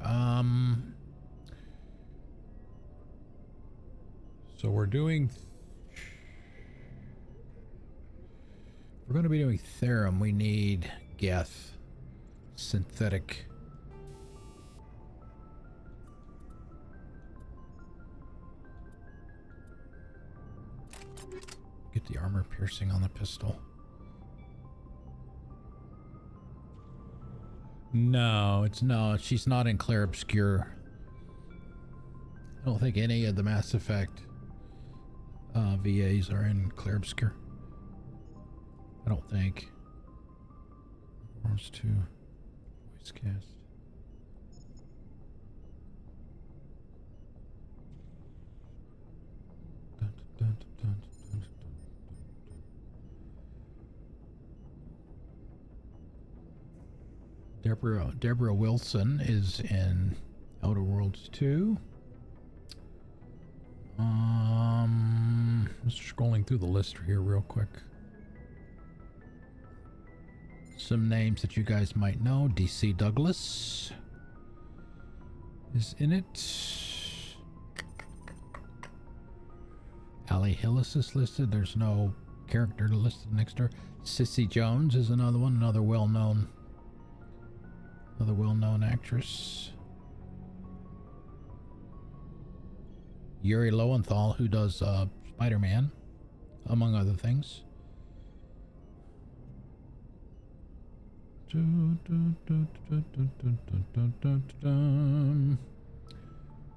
Speaker 2: So we're going to be doing Therum. We need Geth, synthetic. Get the armor piercing on the pistol. No, she's not in Clair Obscure. I don't think any of the Mass Effect VAs are in Clair Obscure. I don't think. Wars 2. Voice cast. Deborah Wilson is in Outer Worlds 2. Just scrolling through the list here real quick. Some names that you guys might know. DC Douglas is in it. Allie Hillis is listed. There's no character listed next to her. Sissy Jones is another one, another well-known actress. Yuri Lowenthal, who does Spider-Man, among other things.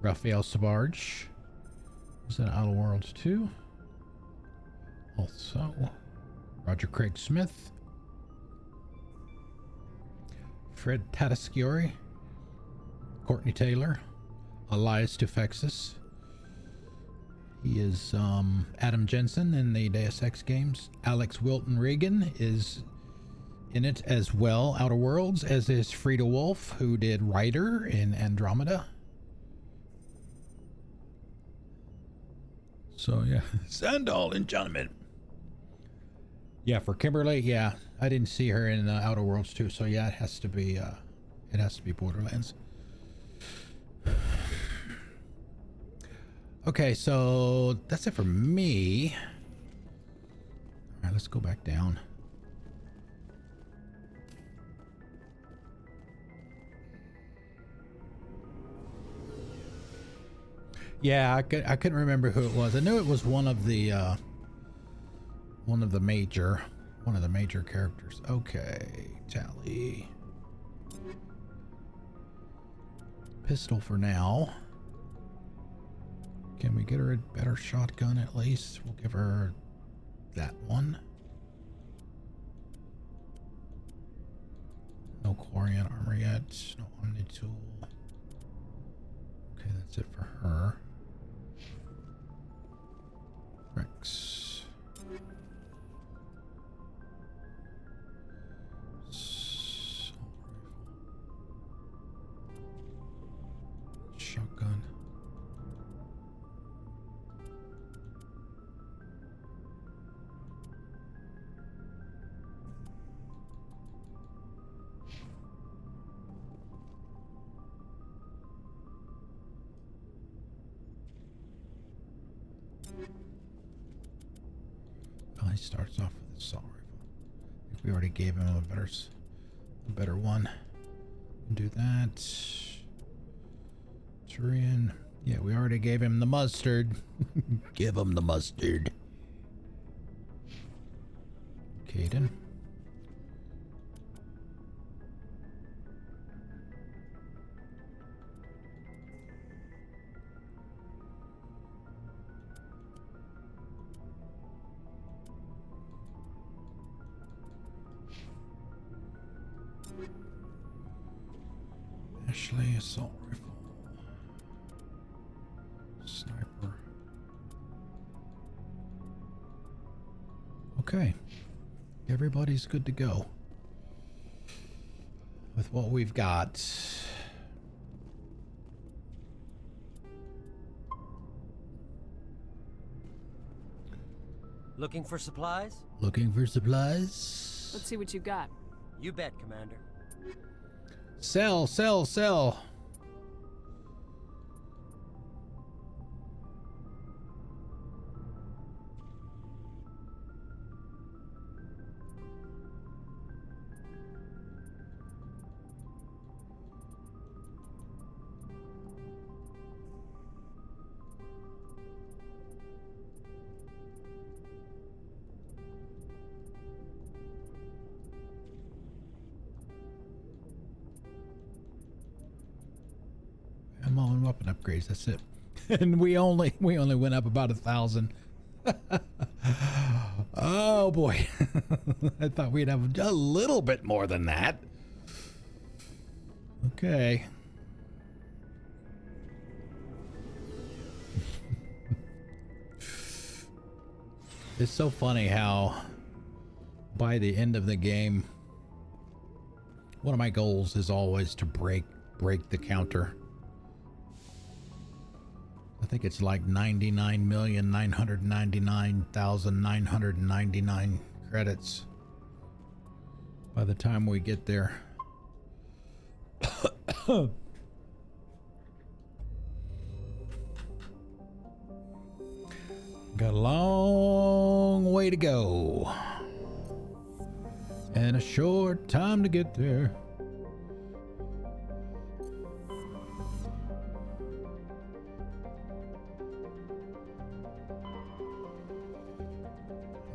Speaker 2: Raphael Savarge is in Outer Worlds 2. Also, Roger Craig Smith, Fred Tatasciore, Courtney Taylor, Elias Tufexis. He is Adam Jensen in the Deus Ex games. Alex Wilton Regan is in it as well, Outer Worlds, as is Frida Wolf, who did Ryder in Andromeda. So yeah, Sandal Enchantment. Yeah, for Kimberly, yeah, I didn't see her in Outer Worlds too, so yeah, it has to be Borderlands. Okay, so that's it for me. All right, let's go back down. Yeah, I couldn't remember who it was. I knew it was one of the major characters. Okay, Tali. Pistol for now. Can we get her a better shotgun at least? We'll give her that one. No Quarian armor yet. No Omni tool. Okay, that's it for her. Rex. Shotgun. He starts off with assault rifle. I think we already gave him a better one. Do that. Tyrion. Yeah, we already gave him the mustard. Give him the mustard. Caden. Ashley, assault rifle. Sniper. Okay. Everybody's good to go with what we've got.
Speaker 16: Looking for supplies?
Speaker 2: Looking for supplies?
Speaker 5: Let's see what you got.
Speaker 16: You bet, Commander.
Speaker 2: Sell, sell, sell. Ammo and weapon upgrades, that's it. And we only went up about 1,000. Oh boy. I thought we'd have a little bit more than that. Okay. It's so funny how by the end of the game One of my goals is always to break the counter. I think it's like 99,999,999 credits by the time we get there. Got a long way to go and a short time to get there.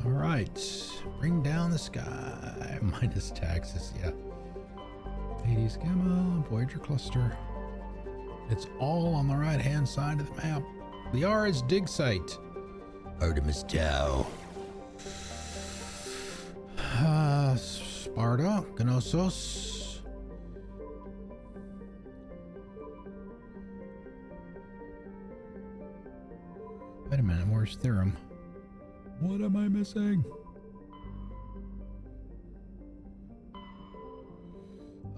Speaker 2: All right, bring down the sky. Minus taxes, yeah. Hades Gamma, Voyager Cluster. It's all on the right-hand side of the map. Liara's dig site. Artemis Tau. Sparta, Gnosos. Wait a minute, where's Therum? What am I missing?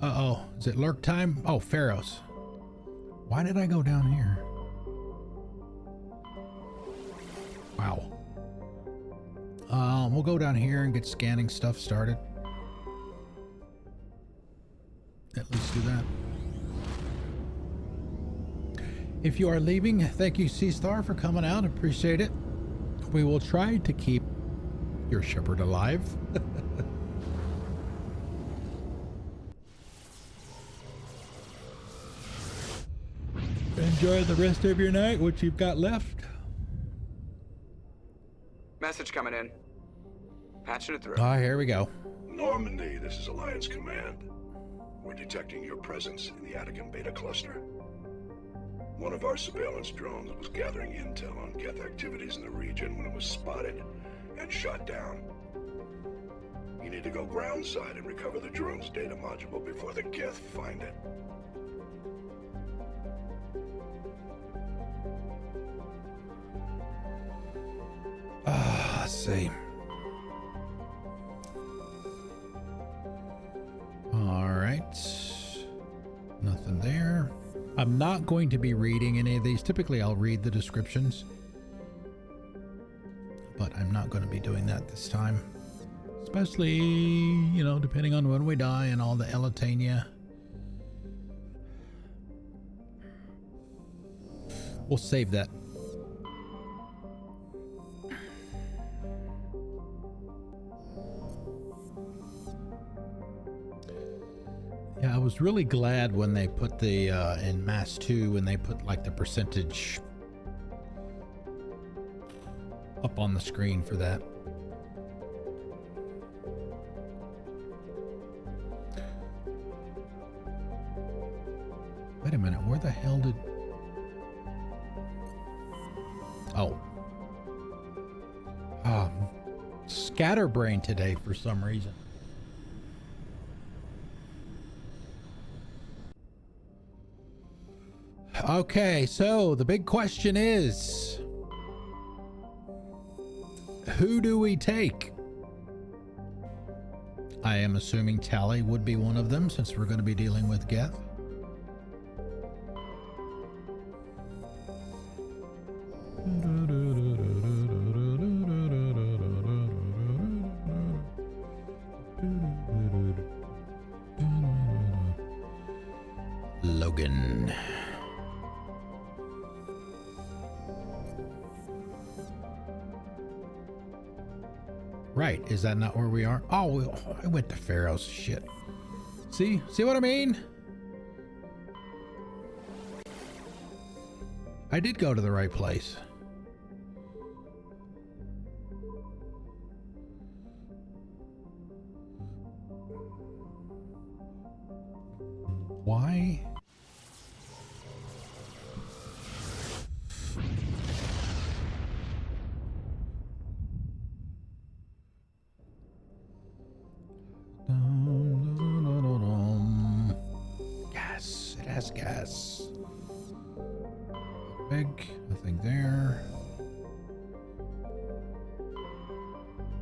Speaker 2: Uh-oh, is it lurk time? Oh, Pharaohs. Why did I go down here? Wow. We'll go down here and get scanning stuff started. At least do that. If you are leaving, thank you, C-Star, for coming out. Appreciate it. We will try to keep your shepherd alive. Enjoy the rest of your night, what you've got left.
Speaker 20: Message coming in. Patching it through.
Speaker 2: Ah, here we go.
Speaker 18: Normandy, this is Alliance Command. We're detecting your presence in the Attican Beta Cluster. One of our surveillance drones was gathering intel on Geth activities in the region when it was spotted and shot down. You need to go groundside and recover the drone's data module before the Geth find it.
Speaker 2: Let's see. All right. Nothing there. I'm not going to be reading any of these. Typically, I'll read the descriptions, but I'm not going to be doing that this time. Especially, you know, depending on when we die and all the Elitania. We'll save that. Yeah, I was really glad when they put the, in Mass 2, when they put like the percentage up on the screen for that. Wait a minute, where the hell did... Oh. Scatterbrain today for some reason. Okay, so the big question is, who do we take? I am assuming Tali would be one of them, since we're going to be dealing with Geth. Logan. Right, is that not where we are? Oh, I went to Pharaoh's. Shit. See what I mean? I did go to the right place. Why? Gas. It has gas. Big. Nothing there.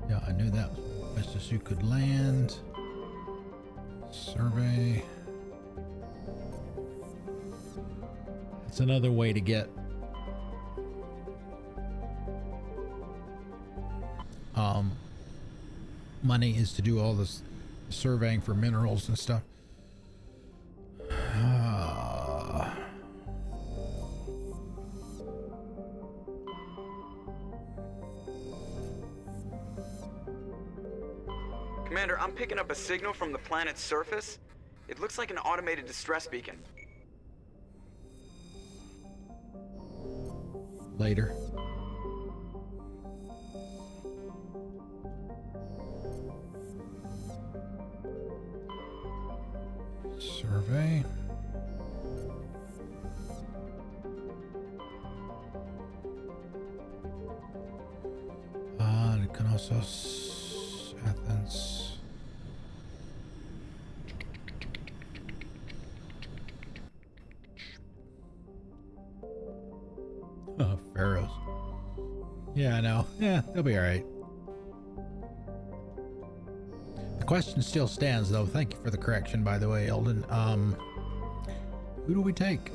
Speaker 2: Yeah, I knew that. Best as you could land. Survey. It's another way to get money, is to do all this surveying for minerals and stuff.
Speaker 19: Commander, I'm picking up a signal from the planet's surface. It looks like an automated distress beacon.
Speaker 2: Later. Survey. Knossos, Athens. Oh, Pharaohs. Yeah, I know. Yeah, they'll be all right. The question still stands, though. Thank you for the correction, by the way, Eldon. Who do we take?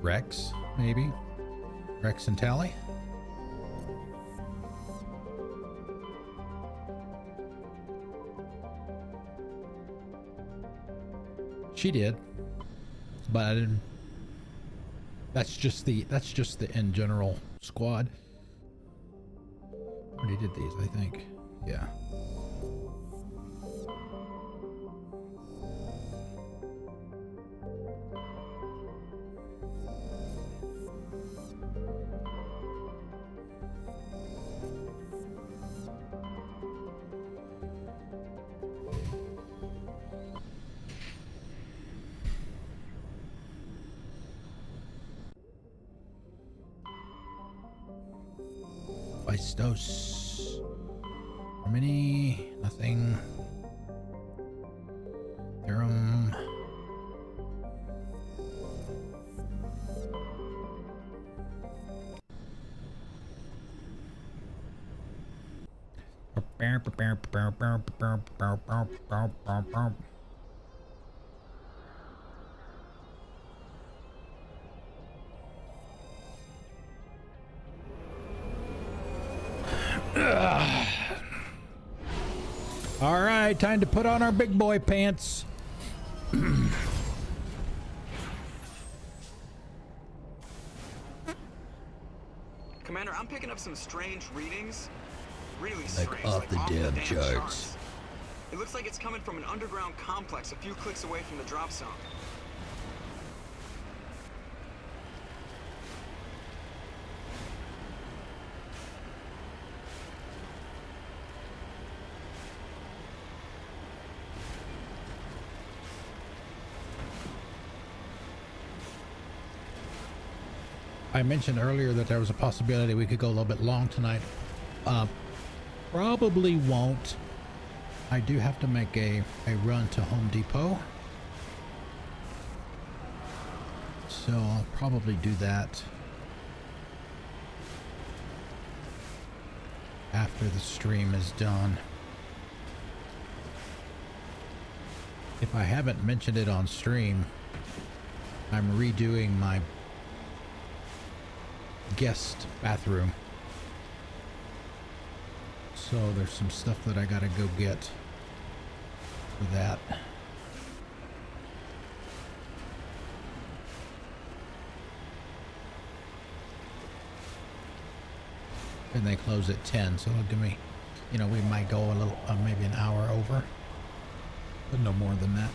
Speaker 2: Rex, maybe. Rex and Tali. She did, but I didn't. That's just the in general squad. Already did these, I think. Yeah. Vistos. Harmony. Nothing. Therum. All right, time to put on our big boy pants.
Speaker 19: Commander, I'm picking up some strange readings. Really strange.
Speaker 2: Off the damn charts.
Speaker 19: It looks like it's coming from an underground complex a few clicks away from the drop zone.
Speaker 2: I mentioned earlier that there was a possibility we could go a little bit long tonight. Probably won't. I do have to make a run to Home Depot. So I'll probably do that after the stream is done. If I haven't mentioned it on stream, I'm redoing my guest bathroom. So there's some stuff that I gotta go get for that. And they close at 10, so it'll give me, you know, we might go a little, maybe an hour over, but no more than that.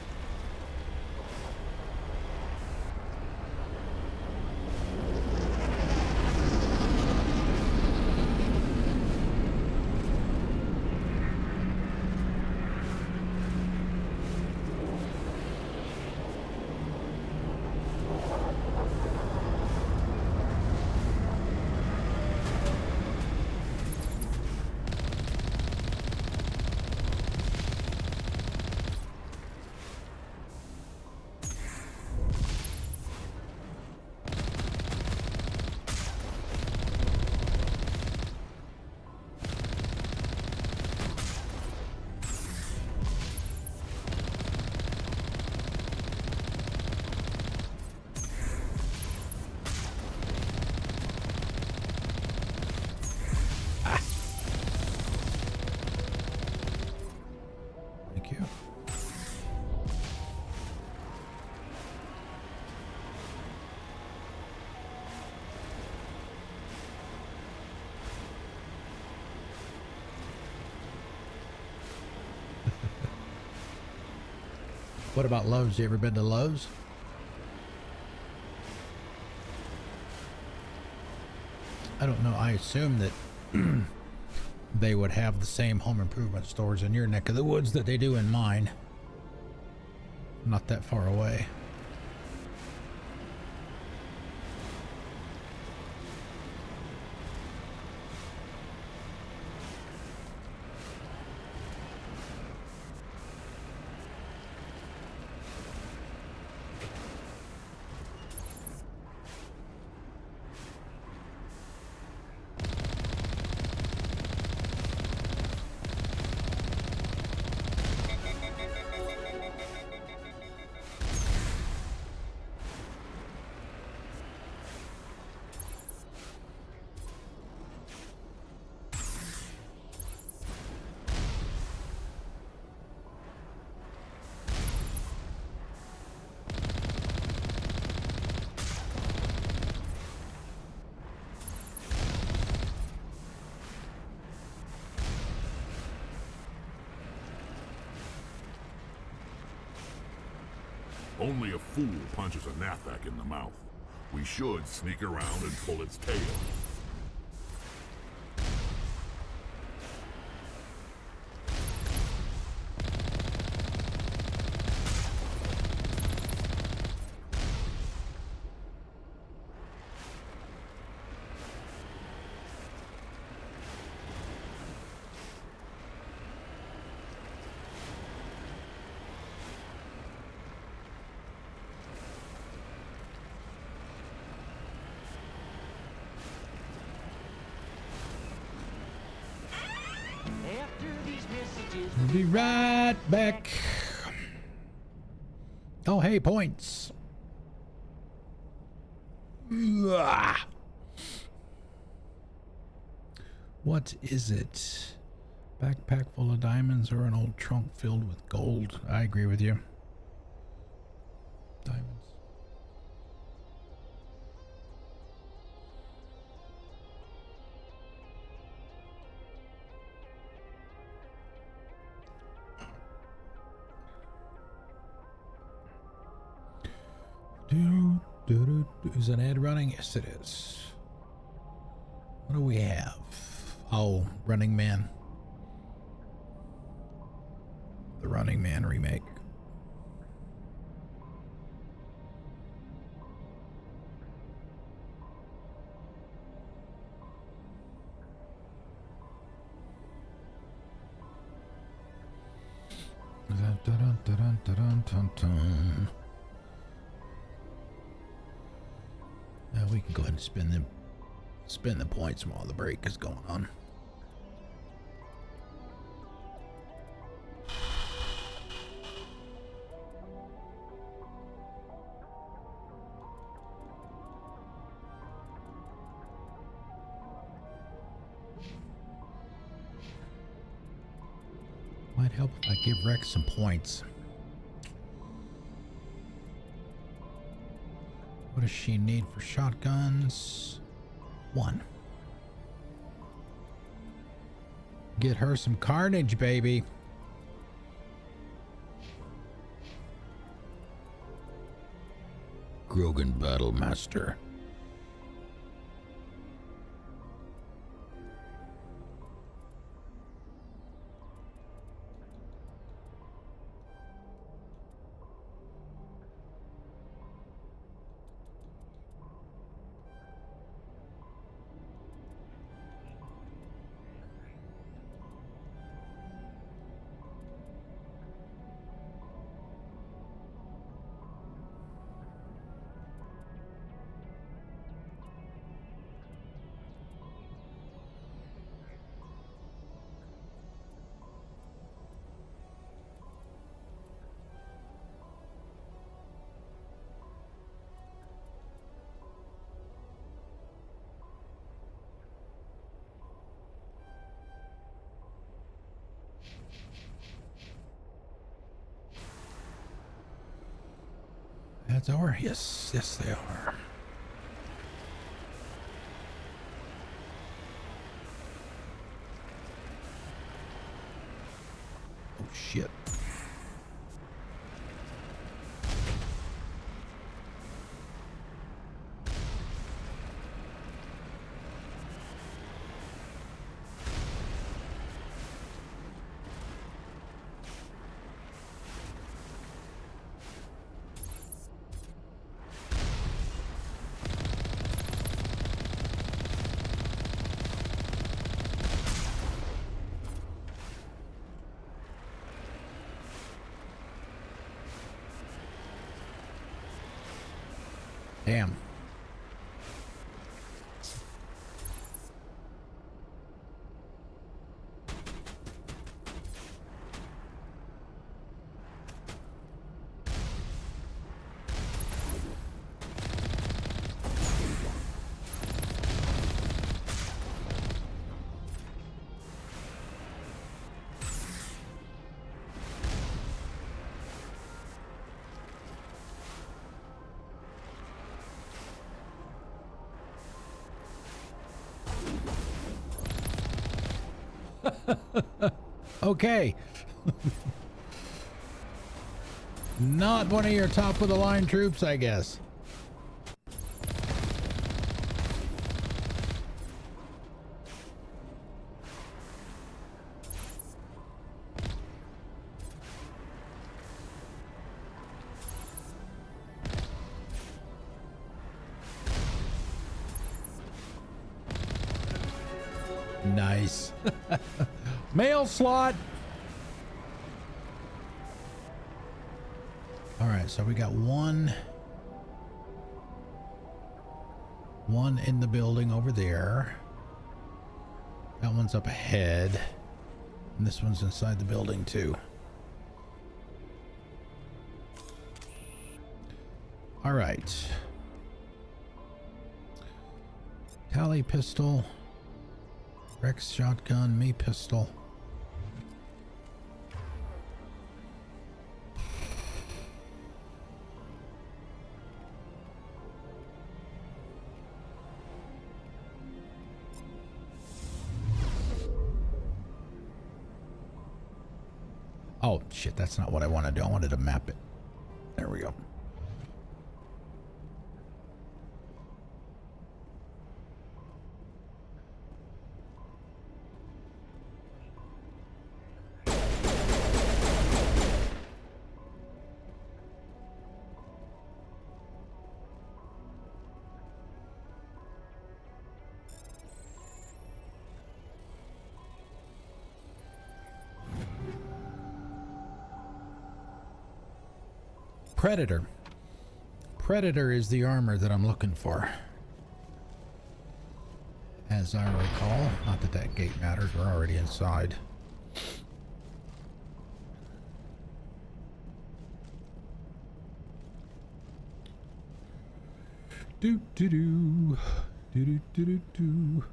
Speaker 2: Thank you. What about Lowe's? You ever been to Lowe's? I don't know. I assume that they would have the same home improvement stores in your neck of the woods that they do in mine. Not that far away.
Speaker 3: Only a fool punches a Nathak in the mouth. We should sneak around and pull its tail.
Speaker 2: We'll be right back. Oh, hey, points. Ugh. What is it? Backpack full of diamonds or an old trunk filled with gold? I agree with you. Diamonds. Is an ad running? Yes, it is. What do we have? Oh, Running Man. The Running Man remake. Now we can go ahead and spend the points while the break is going on. Might help if I give Rex some points. What does she need for shotguns? 1. Get her some carnage, baby. Krogan Battlemaster. That's over? Yes, yes they are. Oh shit. Damn. Okay. Not one of your top of the line troops, I guess. Nice. Mail slot. All right, so we got one in the building over there. That one's up ahead. And this one's inside the building too. All right. Tali pistol. Rex shotgun, me pistol. Oh shit, that's not what I want to do. I wanted to map it. There we go. Predator. Predator is the armor that I'm looking for. As I recall. Not that that gate matters. We're already inside. Do do do. Do do do do do.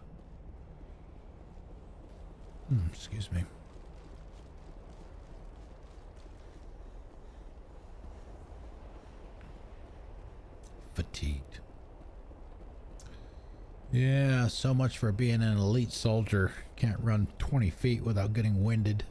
Speaker 2: Excuse me. Fatigued. Yeah, so much for being an elite soldier. Can't run 20 feet without getting winded.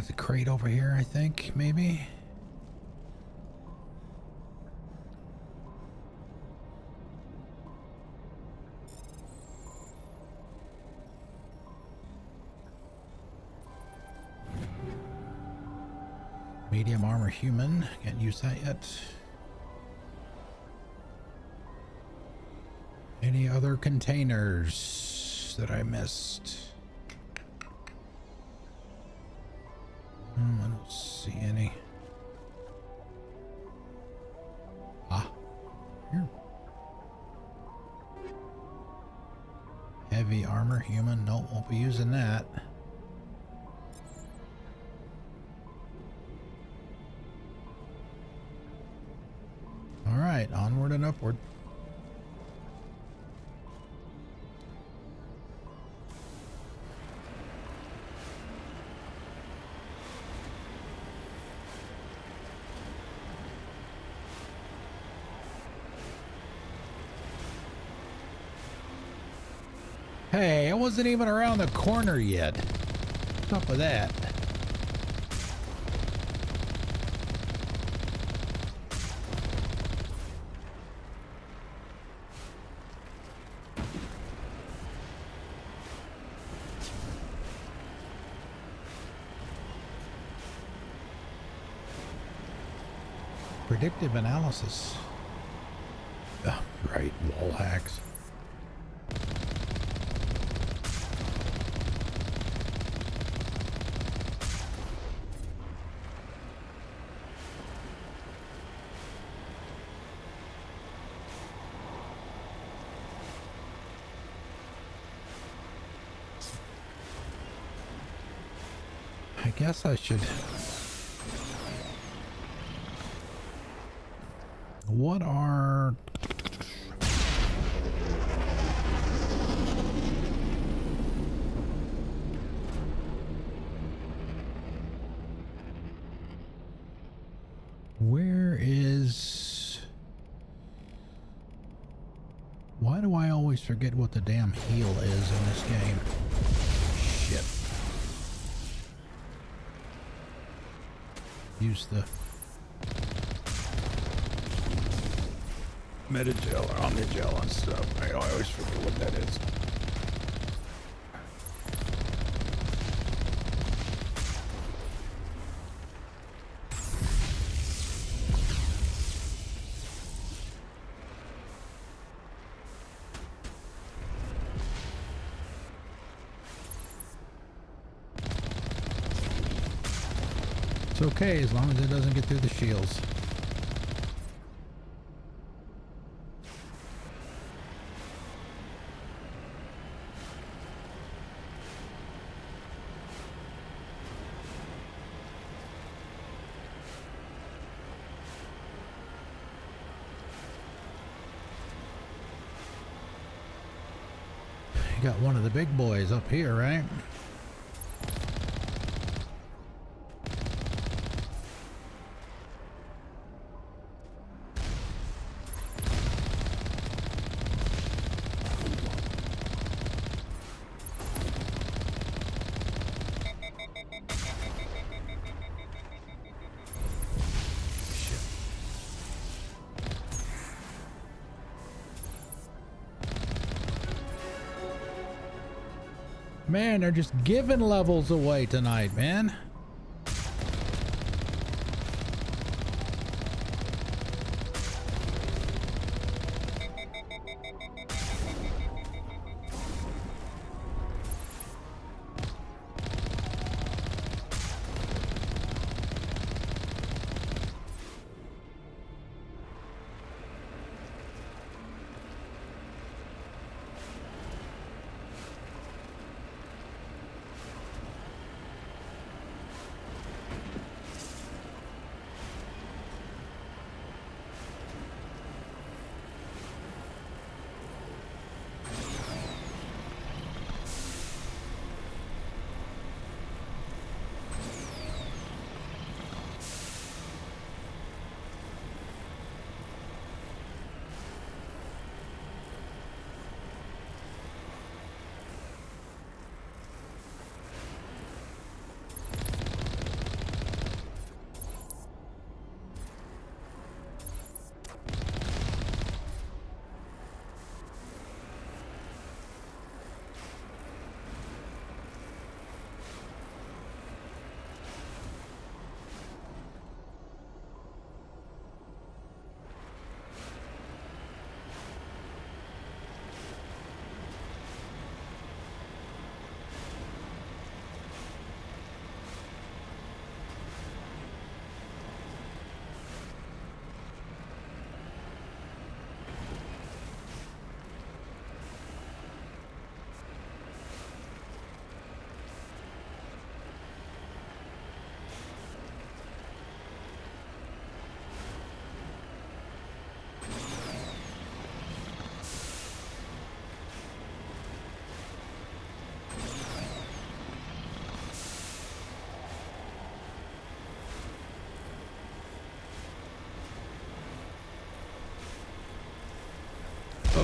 Speaker 2: The crate over here, I think, maybe. Medium armor human. Can't use that yet. Any other containers that I missed? I don't see any. Ah, here. Heavy armor human. Nope, won't be using that. All right, onward and upward. Hey, I wasn't even around the corner yet. What's up with that? Predictive analysis. Oh, right, wall hacks. I guess I should. What are... Where is... Why do I always forget what the damn heal is in this game? Shit. Use the Metagel or Omnigel and stuff. I always forget what that is. It's okay as long as it doesn't get through the shields. You got one of the big boys up here, right? Man, they're just giving levels away tonight, man.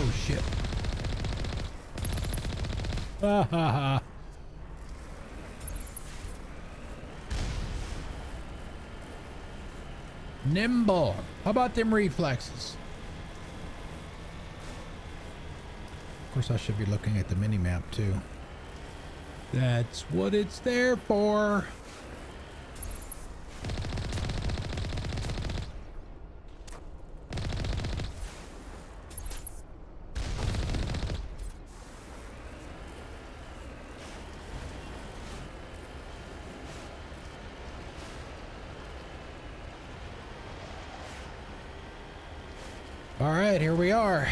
Speaker 2: Oh shit. Ha ha ha. Nimble. How about them reflexes? Of course, I should be looking at the mini-map too. That's what it's there for. All right, here we are.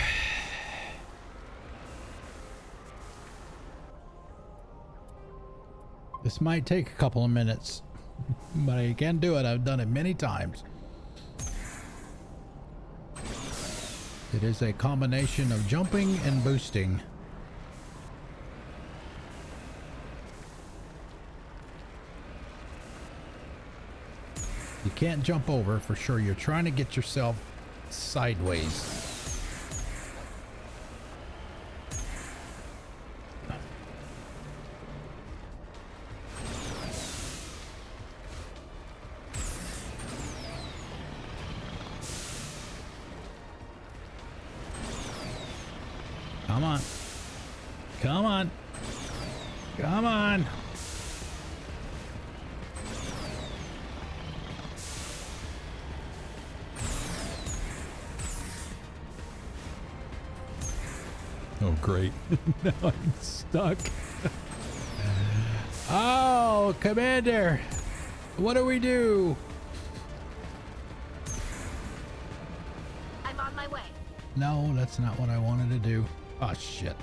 Speaker 2: This might take a couple of minutes, but I can do it. I've done it many times. It is a combination of jumping and boosting. You can't jump over for sure. You're trying to get yourself sideways. Come on. Come on. Come on. Oh, great. Now I'm stuck. Oh, Commander. What do we do?
Speaker 7: I'm on my way.
Speaker 2: No, that's not what I wanted to do. Oh, shit.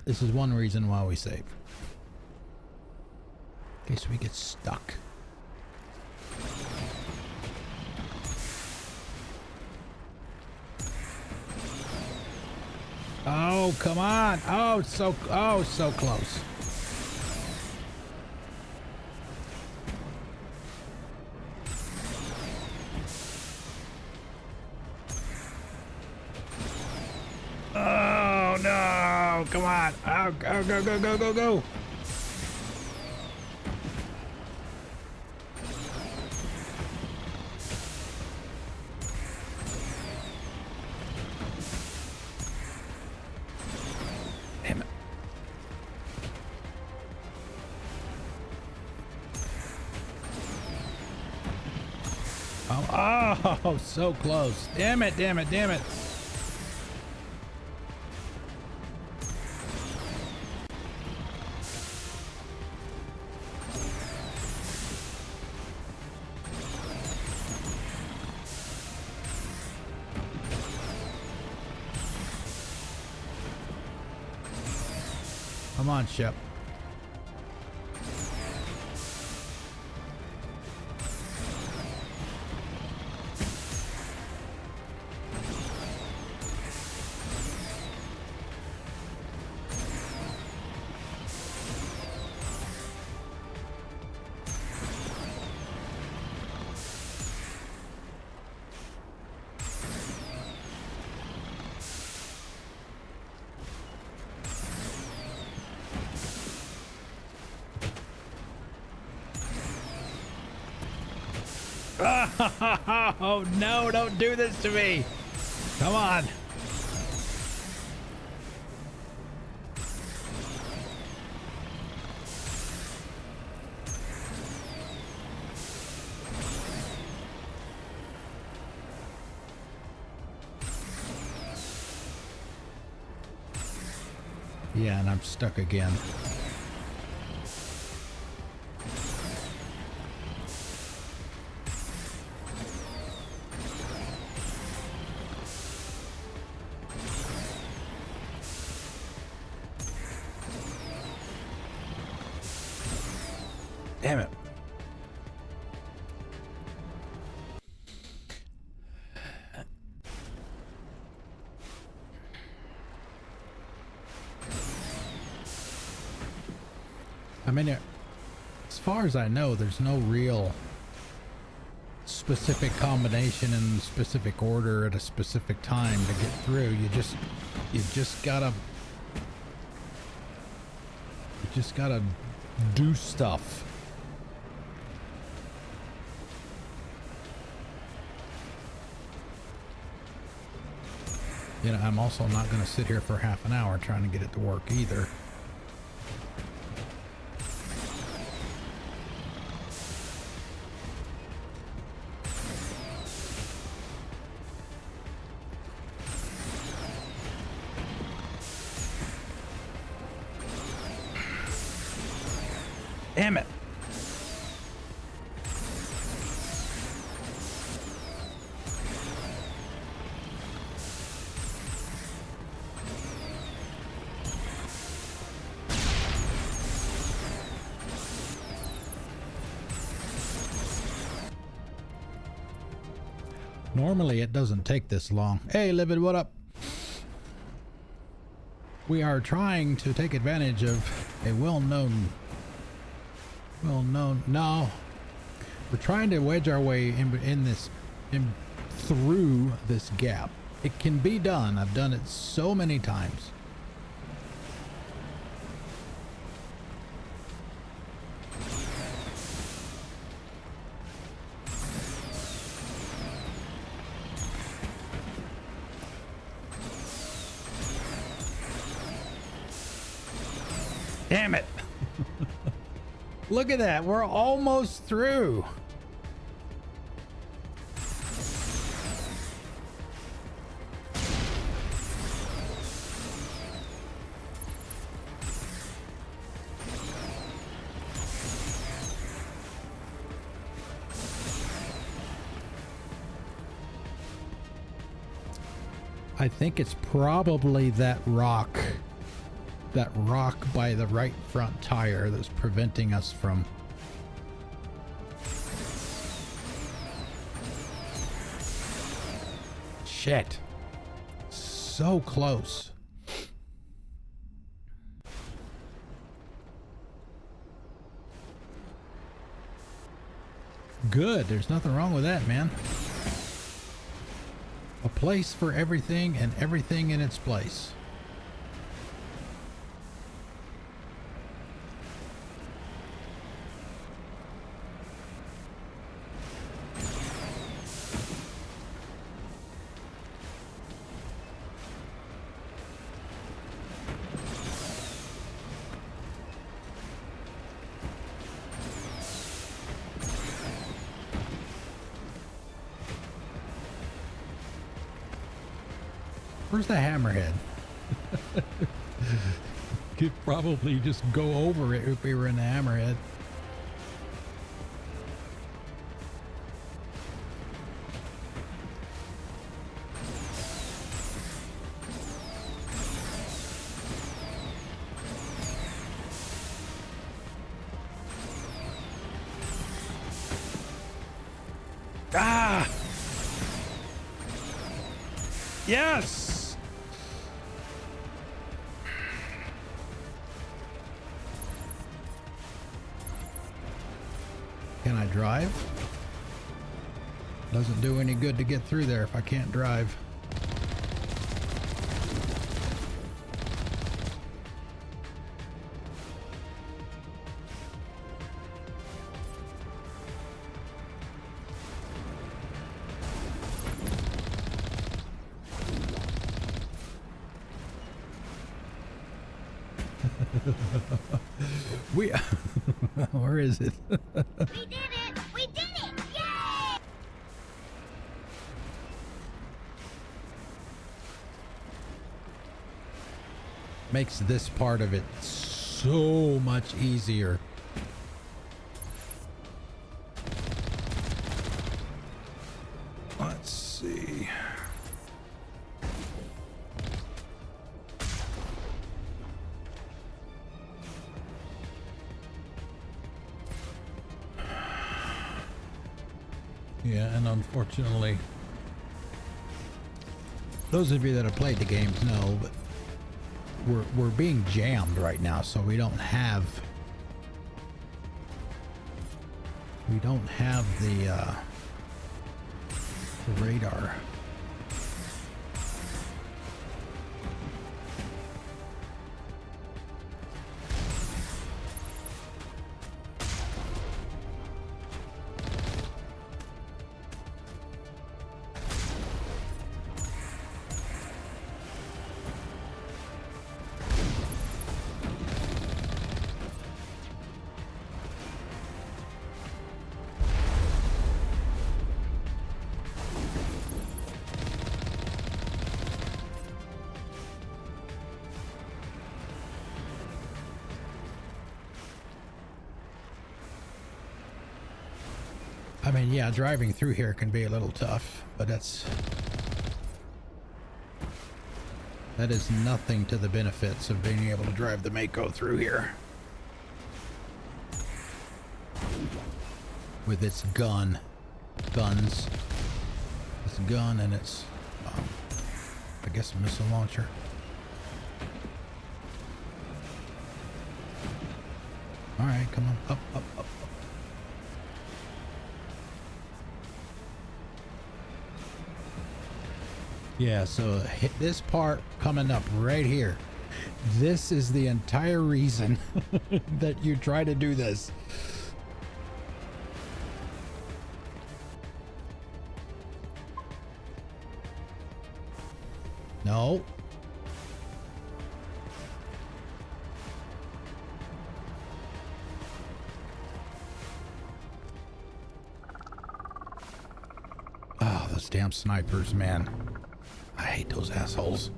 Speaker 2: This is one reason why we save. In case we get stuck. Oh, come on. Oh, so close. Oh, no. Come on. Oh, go, go, go, go, go, go. Oh, so close. Damn it, damn it, damn it. Come on, ship. Oh no, don't do this to me. Come on. Yeah, and I'm stuck again. Damn it. mean, as far as I know, there's no real specific combination in specific order at a specific time to get through. You just gotta do stuff. You know, I'm also not going to sit here for half an hour trying to get it to work either. Damn it. Normally it doesn't take this long. Hey, Livid, what up? We are trying to take advantage of a well-known, no. We're trying to wedge our way in through this gap. It can be done. I've done it so many times. Damn it. Look at that. We're almost through. I think it's probably that rock by the right front tire that's preventing us from shit. So close. Good, there's nothing wrong with that, man. A place for everything and everything in its place. Where's the hammerhead? Could probably just go over it if we were in the hammerhead. Ah! Yes! Can I drive? Doesn't do any good to get through there if I can't drive. Where is it?
Speaker 6: We did it! We did it! Yay!
Speaker 2: Makes this part of it so much easier. Let's see. Yeah, and unfortunately, those of you that have played the games know, but we're being jammed right now, so we don't have We don't have the radar. I mean, yeah, driving through here can be a little tough, but that is nothing to the benefits of being able to drive the Mako through here. With its guns, its gun and its, I guess, a missile launcher. All right, come on, up, up, up. Yeah, so hit this part coming up right here. This is the entire reason that you try to do this. No. Oh, those damn snipers, man. I hate those assholes.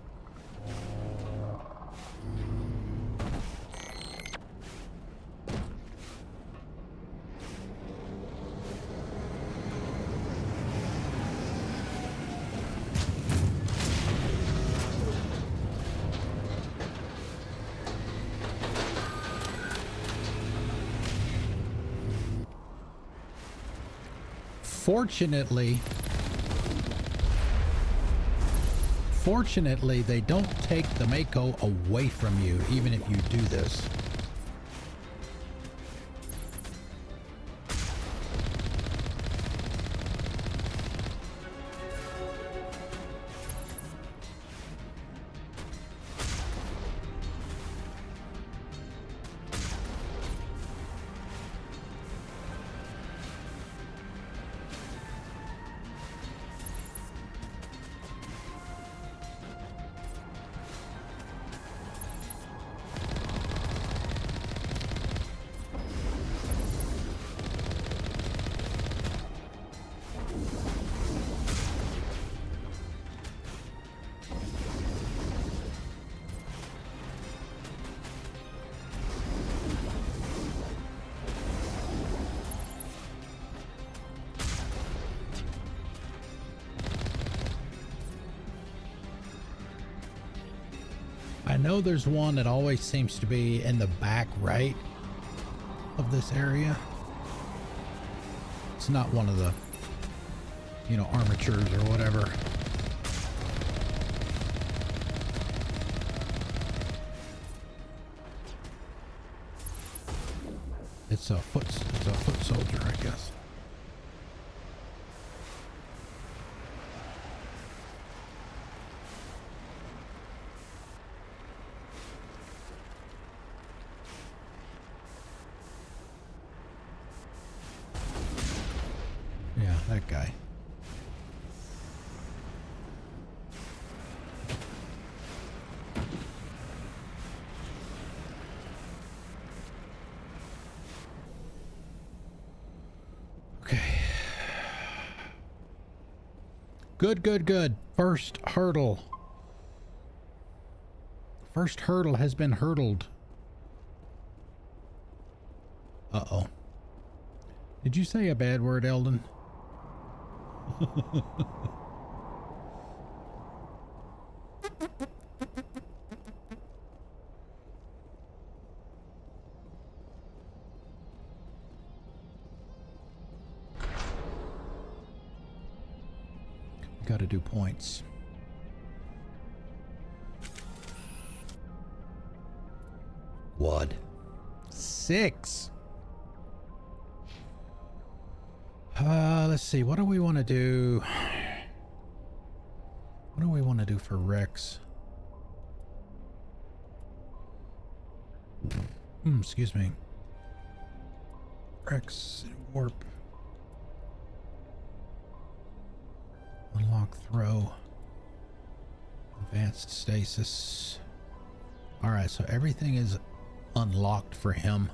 Speaker 2: Fortunately, they don't take the Mako away from you, even if you do this. I know there's one that always seems to be in the back right of this area. It's not one of the, you know, armatures or whatever. It's a foot soldier, I guess. Yeah, that guy. Okay. Good. First hurdle. First hurdle has been hurdled. Uh-oh. Did you say a bad word, Eldon? Gotta do points. What? 6. Let's see. What do we want to do? What do we want to do for Rex? Excuse me. Rex warp. Unlock throw. Advanced stasis. Alright, so everything is unlocked for him.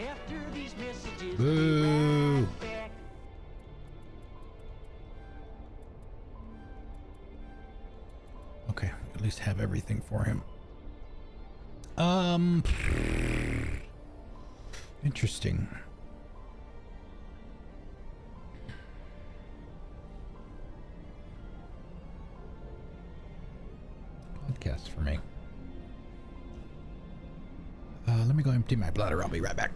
Speaker 16: After these messages,
Speaker 2: Boo.
Speaker 16: right back.
Speaker 2: Okay, at least have everything for him. Interesting. Podcast for me. Let me go empty my bladder. I'll be right back.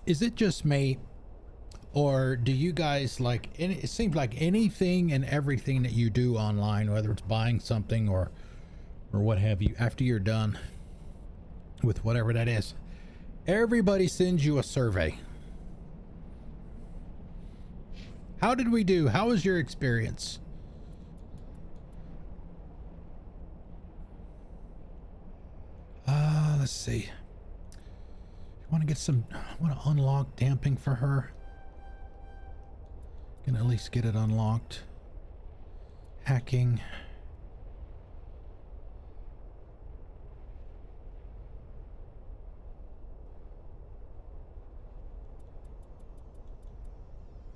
Speaker 2: Is it just me, or do you guys like it seems like anything and everything that you do online, whether it's buying something or what have you, after you're done with whatever that is, everybody sends you a survey? How did we do? How was your experience? Let's see. Want to get some, want to unlock damping for her. Can at least get it unlocked. Hacking.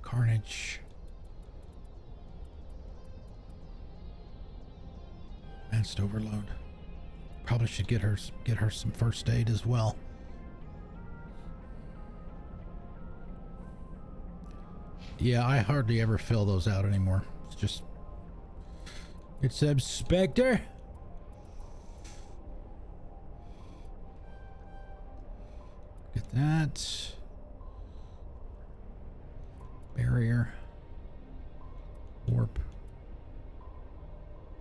Speaker 2: Carnage. Advanced overload. Probably should get her some first aid as well. Yeah, I hardly ever fill those out anymore. It's just... It says Spectre. Get that. Barrier. Warp.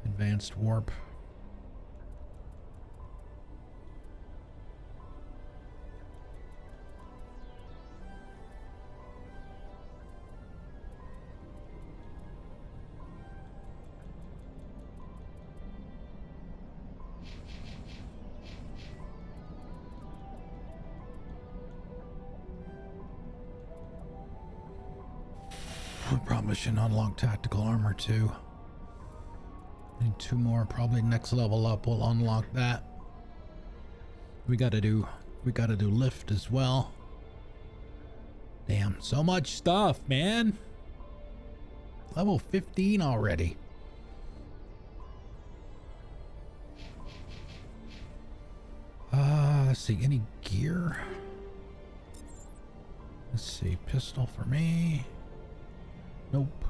Speaker 2: Advanced warp. Probably should unlock tactical armor too. Need 2 more. Probably next level up we'll unlock that. We gotta do lift as well. Damn, so much stuff, man. Level 15 already. Let's see, any gear? Let's see, pistol for me. Nope.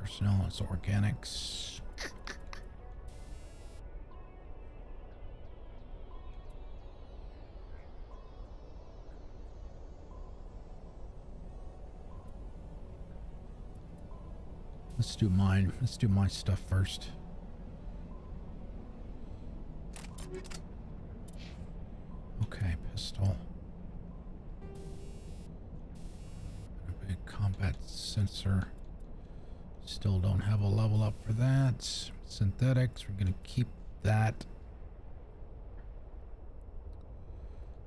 Speaker 2: Personnel is organics. Let's do mine. Let's do my stuff first. Okay, pistol. A big combat sensor. Still don't have a level up for that. Synthetics, we're gonna keep that.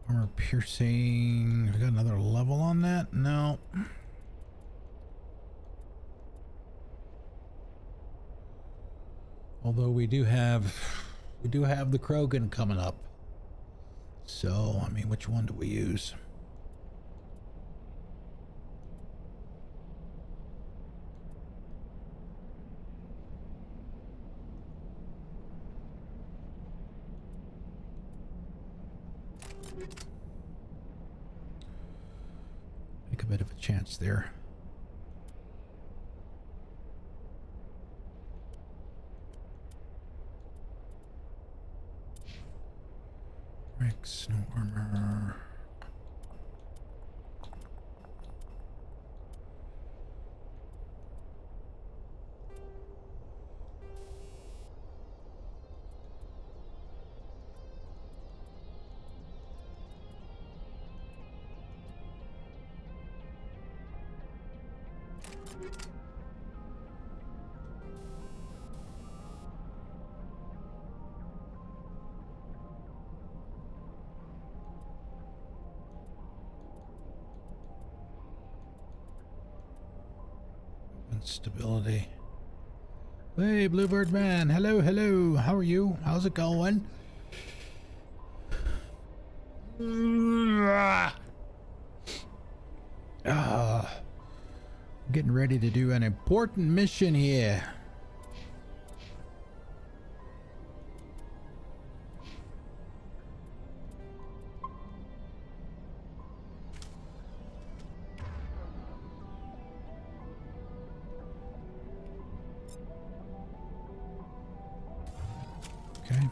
Speaker 2: Armor piercing. We got another level on that? No. Although we do have the Krogan coming up. So, I mean, which one do we use? Make a bit of a chance there. Rex, no armor. Stability. Hey, Bluebird Man. Hello, hello. How are you? How's it going? Getting ready to do an important mission here. Okay.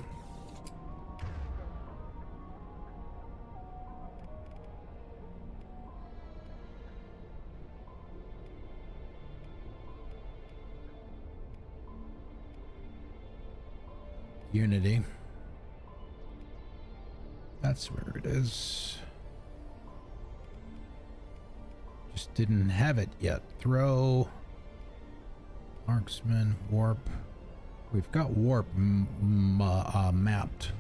Speaker 2: Unity. That's where it is. Just didn't have it yet. Throw. Marksman. Warp. We've got warp mapped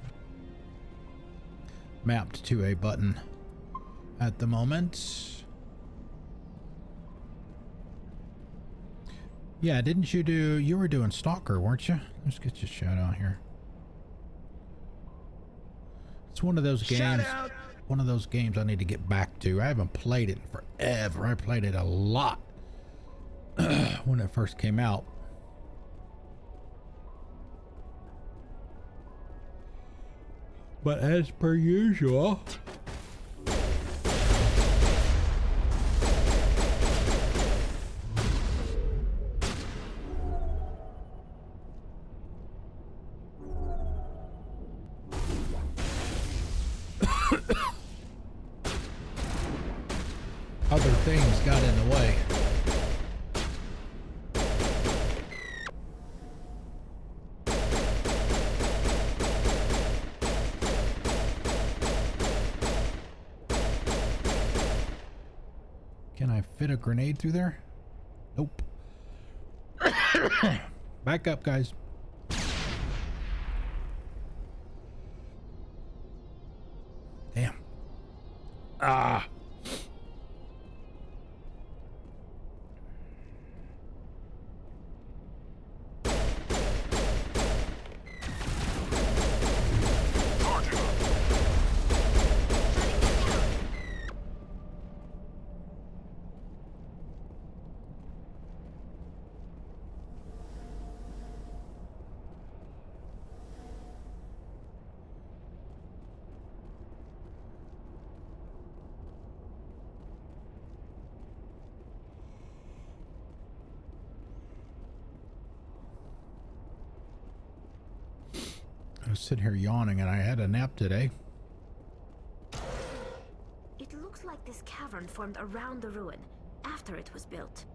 Speaker 2: to a button at the moment. Yeah, didn't you do? You were doing Stalker, weren't you? Let's get your shout out here. It's one of those games. One of those games I need to get back to. I haven't played it in forever. I played it a lot when it first came out. But as per usual, other things got in the way. Can I fit a grenade through there? Nope. Back up, guys. Damn. Ah. was sitting here yawning and I had a nap today.
Speaker 7: It looks like this cavern formed around the ruin after it was built.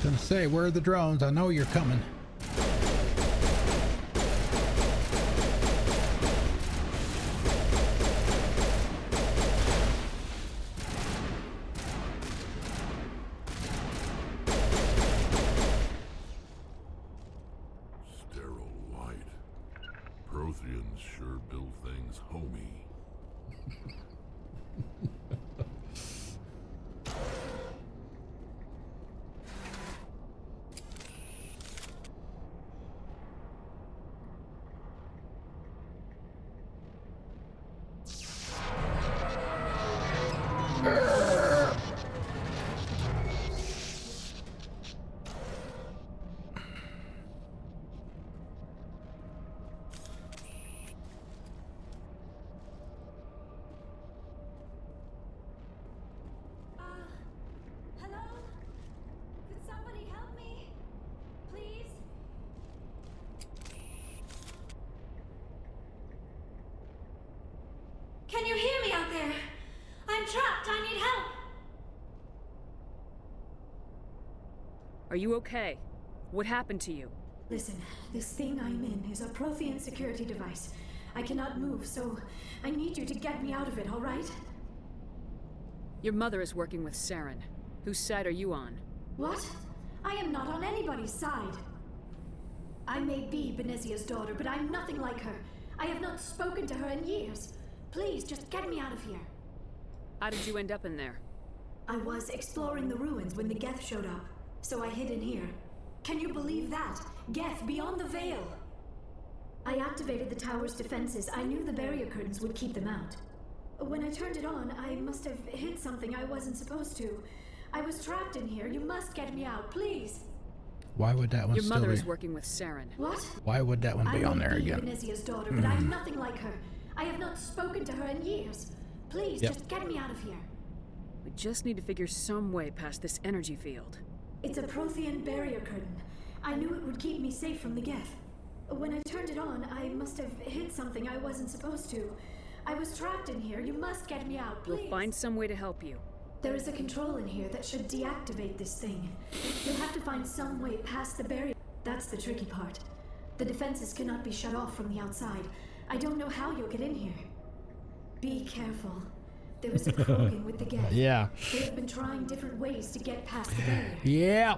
Speaker 2: Gonna say, where are the drones? I know you're coming.
Speaker 3: Sterile white. Protheans sure build things homey.
Speaker 4: Can you hear me out there? I'm trapped. I need help.
Speaker 5: Are you okay? What happened to you?
Speaker 4: Listen, this thing I'm in is a Prothean security device. I cannot move, so I need you to get me out of it, all right?
Speaker 5: Your mother is working with Saren. Whose side are you on?
Speaker 4: What? I am not on anybody's side. I may be Benezia's daughter, but I'm nothing like her. I have not spoken to her in years. Please, just get me out of here.
Speaker 5: How did you end up in there?
Speaker 4: I was exploring the ruins when the Geth showed up, so I hid in here. Can you believe that? Geth, beyond the veil! I activated the tower's defenses. I knew the barrier curtains would keep them out. When I turned it on, I must have hit something I wasn't supposed to. I was trapped in here. You must get me out, please!
Speaker 2: Why would that one
Speaker 5: Your
Speaker 2: still
Speaker 5: mother
Speaker 2: be?
Speaker 5: is working with Saren.
Speaker 4: What?
Speaker 2: Why would that one be on there again?
Speaker 4: I may be Benezia's daughter, but I'm nothing like her. I have not spoken to her in years. Please, just get me out of here.
Speaker 5: We just need to figure some way past this energy field.
Speaker 4: It's a Prothean barrier curtain. I knew it would keep me safe from the Geth. When I turned it on, I must have hit something I wasn't supposed to. I was trapped in here. You must get me out, please.
Speaker 5: We'll find some way to help you.
Speaker 4: There is a control in here that should deactivate this thing. You'll have to find some way past the barrier. That's the tricky part. The defenses cannot be shut off from the outside. I don't know how you'll get in here. Be careful. There is a Krogan with the Geth.
Speaker 2: Yeah.
Speaker 4: They've been trying different ways to get past the barrier.
Speaker 2: Yeah.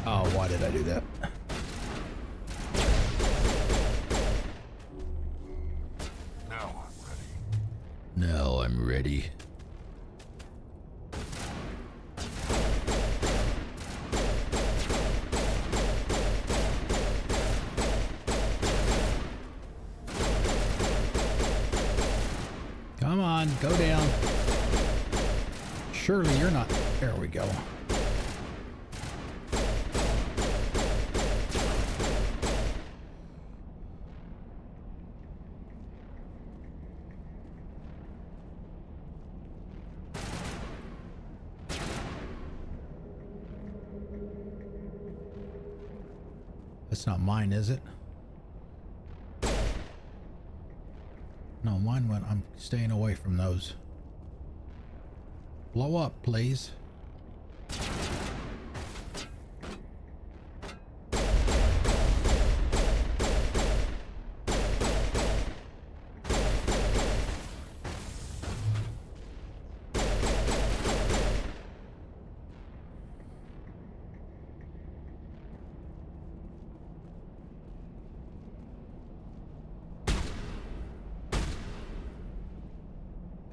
Speaker 2: Oh, why did I do that? Now I'm ready. Come on, go down. Surely you're not. There we go. That's not mine, is it? No, mine went. I'm staying away from those. Blow up, please.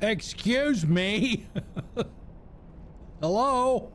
Speaker 2: Excuse me. Hello?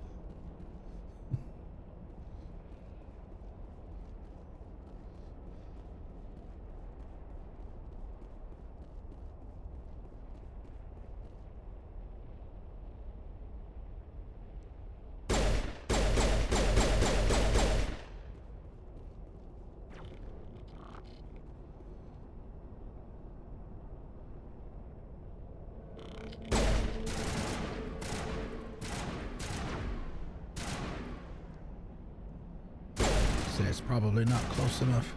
Speaker 2: It's probably not close enough.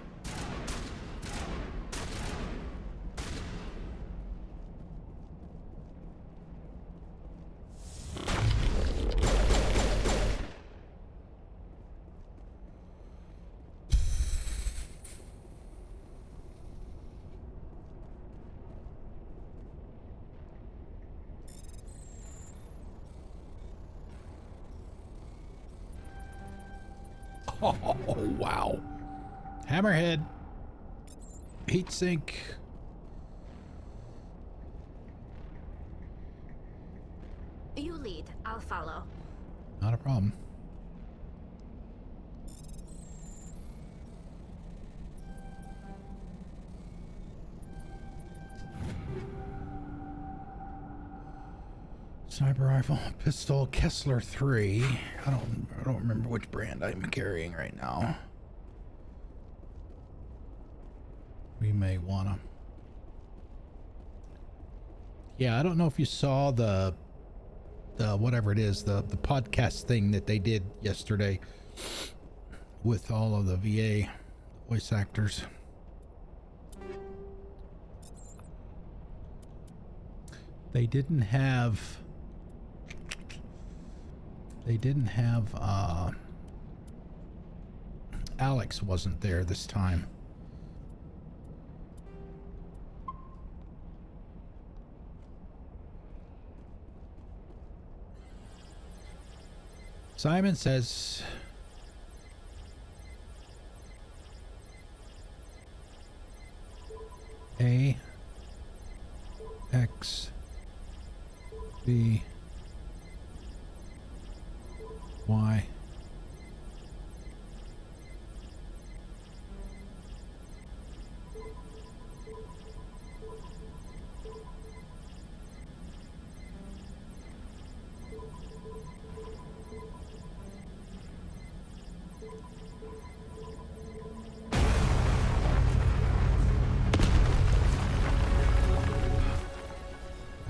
Speaker 2: Oh, wow. Hammerhead. Heatsink.
Speaker 7: You lead. I'll follow.
Speaker 2: Not a problem. Sniper rifle, pistol, Kessler 3. I don't remember which brand I'm carrying right now. We may wanna. Yeah, I don't know if you saw the whatever it is, the podcast thing that they did yesterday with all of the VA voice actors. They didn't have Alex wasn't there this time. Simon says A X B Y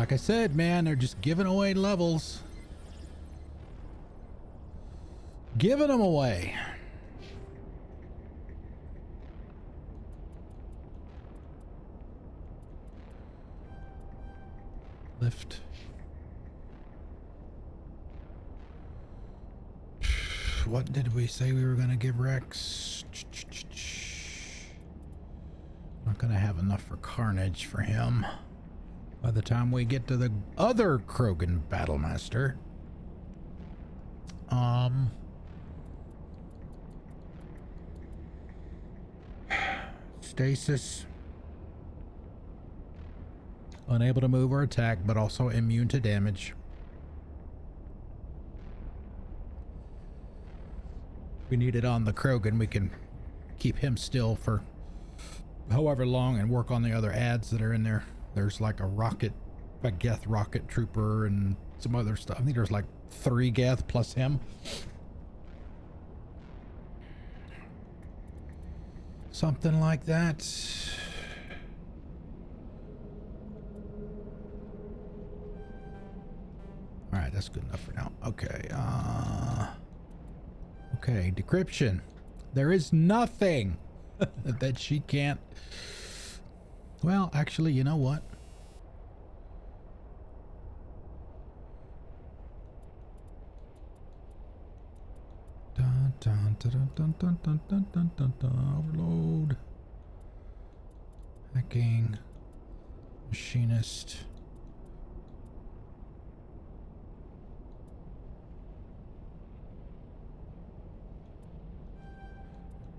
Speaker 2: Like I said, man, they're just giving away levels. Giving them away. Lift. What did we say we were going to give Rex? Not going to have enough for Carnage for him. By the time we get to the other Krogan Battlemaster. Stasis. Unable to move or attack, but also immune to damage. If we need it on the Krogan, we can keep him still for however long and work on the other ads that are in there. There's like a Geth rocket trooper and some other stuff. I think there's like 3 Geth plus him. Something like that. All right, that's good enough for now. Okay. Okay, decryption. There is nothing that she can't. Well, actually, you know what? Dun, dun, dun, dun, dun, dun, dun, dun, dun, dun. Overload. Hacking. Machinist.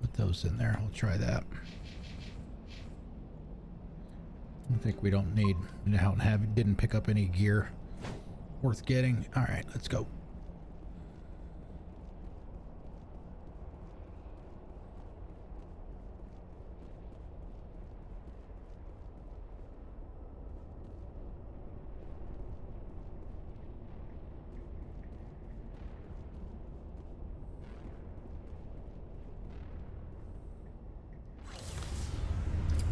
Speaker 2: Put those in there. We'll try that. think we don't need, didn't pick up any gear worth getting. All right, let's go.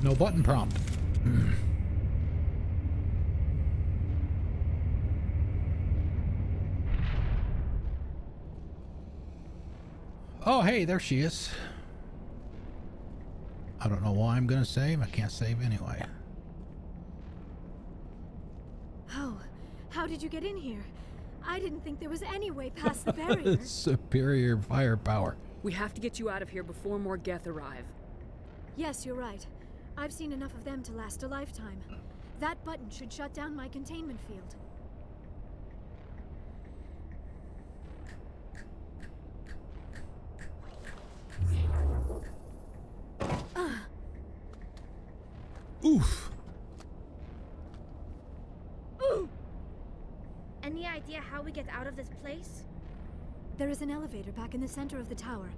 Speaker 2: No button prompt. Oh, hey, there she is. I don't know why I'm gonna save. I can't save anyway.
Speaker 4: Oh, how did you get in here? I didn't think there was any way past the barrier.
Speaker 2: Superior firepower.
Speaker 5: We have to get you out of here before more Geth arrive.
Speaker 4: Yes, you're right. I've seen enough of them to last a lifetime. That button should shut down my containment field.
Speaker 2: Oof.
Speaker 7: Ooh. Any idea how we get out of this place?
Speaker 4: There is an elevator back in the center of the tower.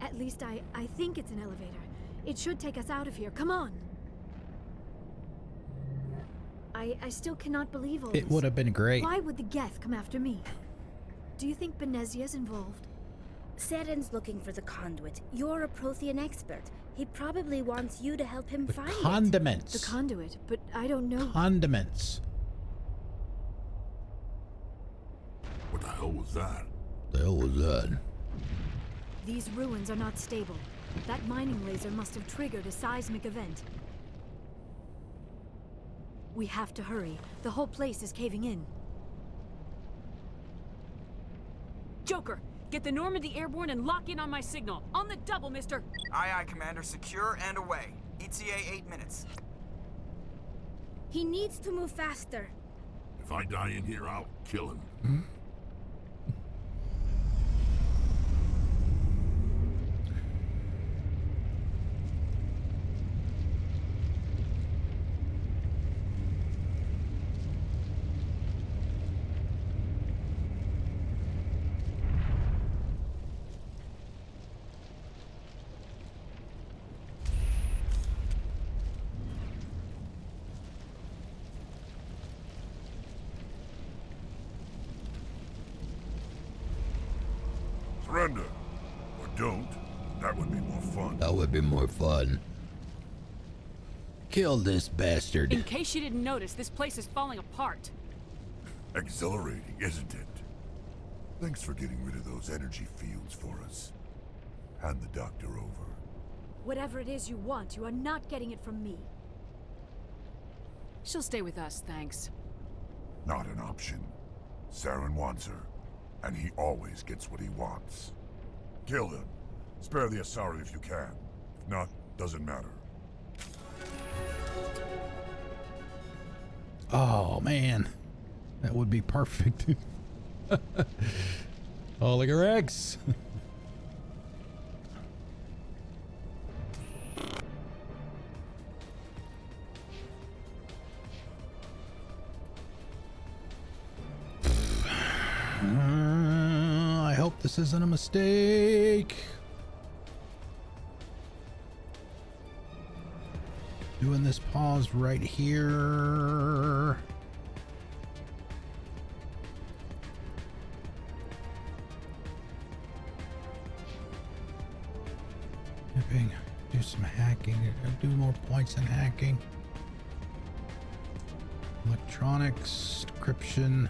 Speaker 4: At least I think it's an elevator. It should take us out of here. Come on. I still cannot believe all this.
Speaker 2: It would have been great.
Speaker 4: Why would the Geth come after me? Do you think Benezia's involved?
Speaker 7: Saren's looking for the conduit. You're a Prothean expert. He probably wants you to help him find
Speaker 2: Condiments.
Speaker 4: The conduit, but I don't know.
Speaker 2: Condiments.
Speaker 3: What the hell was that?
Speaker 2: The hell was that?
Speaker 4: These ruins are not stable. That mining laser must have triggered a seismic event. We have to hurry. The whole place is caving in.
Speaker 5: Joker, get the Normandy airborne and lock in on my signal. On the double, mister.
Speaker 20: Aye, aye, Commander. Secure and away. ETA 8 minutes.
Speaker 7: He needs to move faster.
Speaker 3: If I die in here, I'll kill him.
Speaker 2: Hmm?
Speaker 3: Surrender. Or don't. That would be more fun.
Speaker 2: That would be more fun. Kill this bastard.
Speaker 5: In case you didn't notice, this place is falling apart.
Speaker 3: Exhilarating, isn't it? Thanks for getting rid of those energy fields for us. Hand the doctor over.
Speaker 4: Whatever it is you want, you are not getting it from me.
Speaker 5: She'll stay with us, thanks.
Speaker 3: Not an option. Saren wants her, and he always gets what he wants. Kill him. Spare the Asari if you can. If not, doesn't matter.
Speaker 2: Oh, man. That would be perfect. Oh, look at Rex. I hope this isn't a mistake. Doing this pause right here. Do some hacking. Do more points in hacking. Electronics, decryption.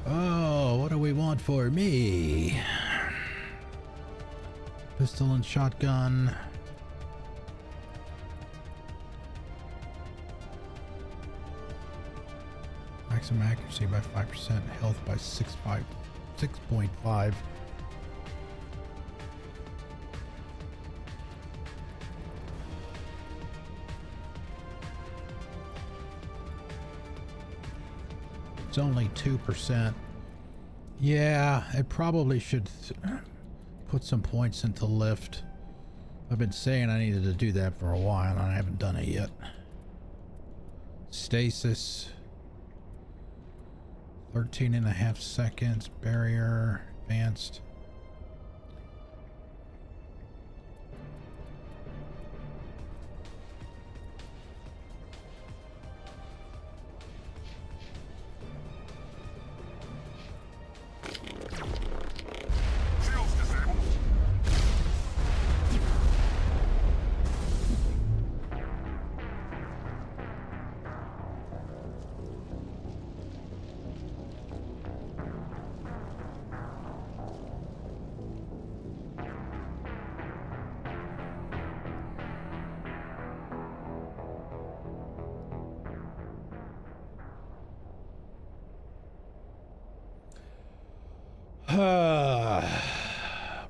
Speaker 2: Oh, what do we want for me? Pistol and shotgun. Maximum accuracy by 5%, health by 6.5. It's only 2%. Yeah, I probably should put some points into lift. I've been saying I needed to do that for a while and I haven't done it yet. Stasis. 13.5 seconds. Barrier. Advanced.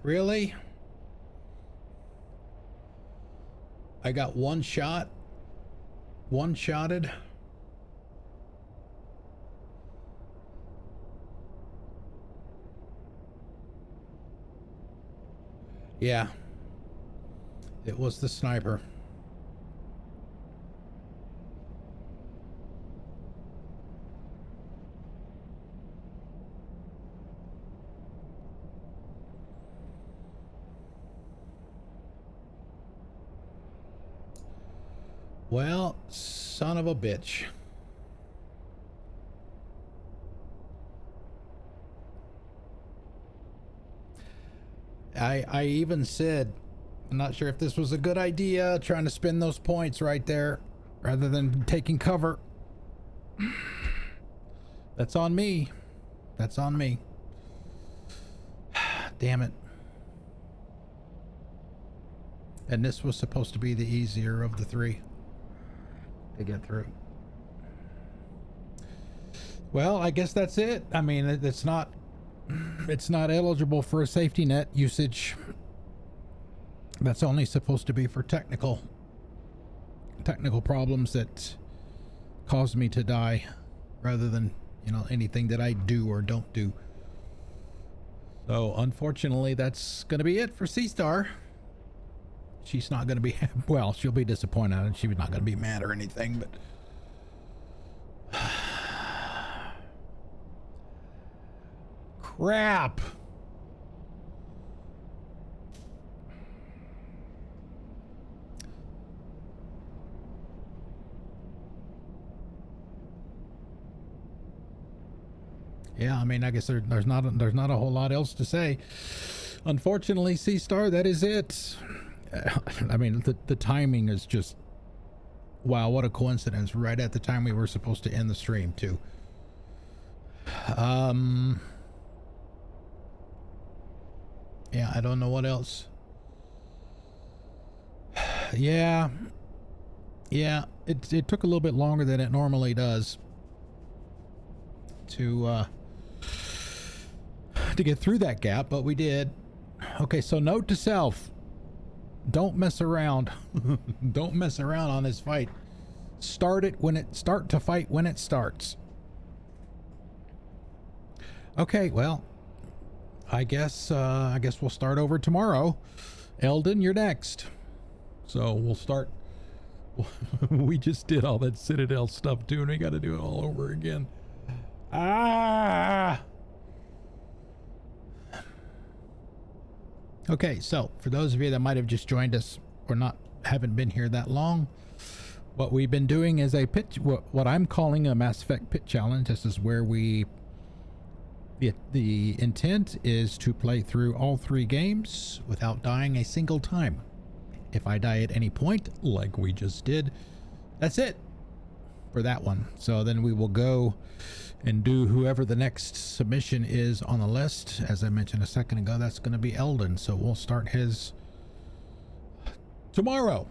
Speaker 2: Really? I got one shot? One-shotted? Yeah. It was the sniper. Well, son of a bitch. I even said, I'm not sure if this was a good idea, trying to spend those points right there rather than taking cover. That's on me. That's on me. Damn it. And this was supposed to be the easier of the three to get through. Well, I guess that's it. I mean, it's not eligible for a safety net usage. That's only supposed to be for technical problems that caused me to die rather than, you know, anything that I do or don't do. So unfortunately, that's going to be it for C-Star. She's not going to be, well, she'll be disappointed and she's not going to be mad or anything, but crap. Yeah, I mean, I guess there's not a whole lot else to say. Unfortunately, C-Star, that is it. I mean, the timing is just, wow, what a coincidence. Right at the time we were supposed to end the stream, too. Yeah, I don't know what else. Yeah, it took a little bit longer than it normally does to get through that gap, but we did. Okay, so note to self. Don't mess around. Don't mess around on this fight. Start to fight when it starts. Okay, well, I guess we'll start over tomorrow. Eldon, you're next. So we'll start. We just did all that Citadel stuff too, and we got to do it all over again. Okay, so for those of you that might have just joined us or haven't been here that long, what we've been doing is a pitch, what I'm calling a Mass Effect pit challenge. This is where the intent is to play through all 3 games without dying a single time. If I die at any point, like we just did, that's it for that one. So then we will go and do whoever the next submission is on the list. As I mentioned a second ago, that's going to be Eldon. So we'll start his tomorrow.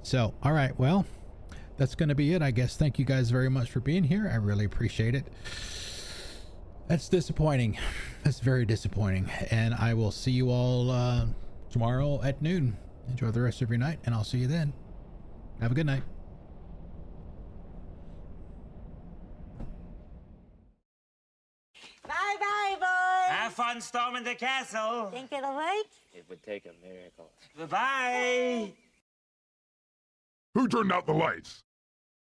Speaker 2: So, all right, well, that's going to be it, I guess. Thank you guys very much for being here. I really appreciate it. That's disappointing. That's very disappointing. And I will see you all tomorrow at noon. Enjoy the rest of your night, and I'll see you then. Have a good night.
Speaker 1: have fun storming the castle.
Speaker 6: Think it'll work?
Speaker 1: It would take a miracle. Bye-bye.
Speaker 3: Who turned out the lights?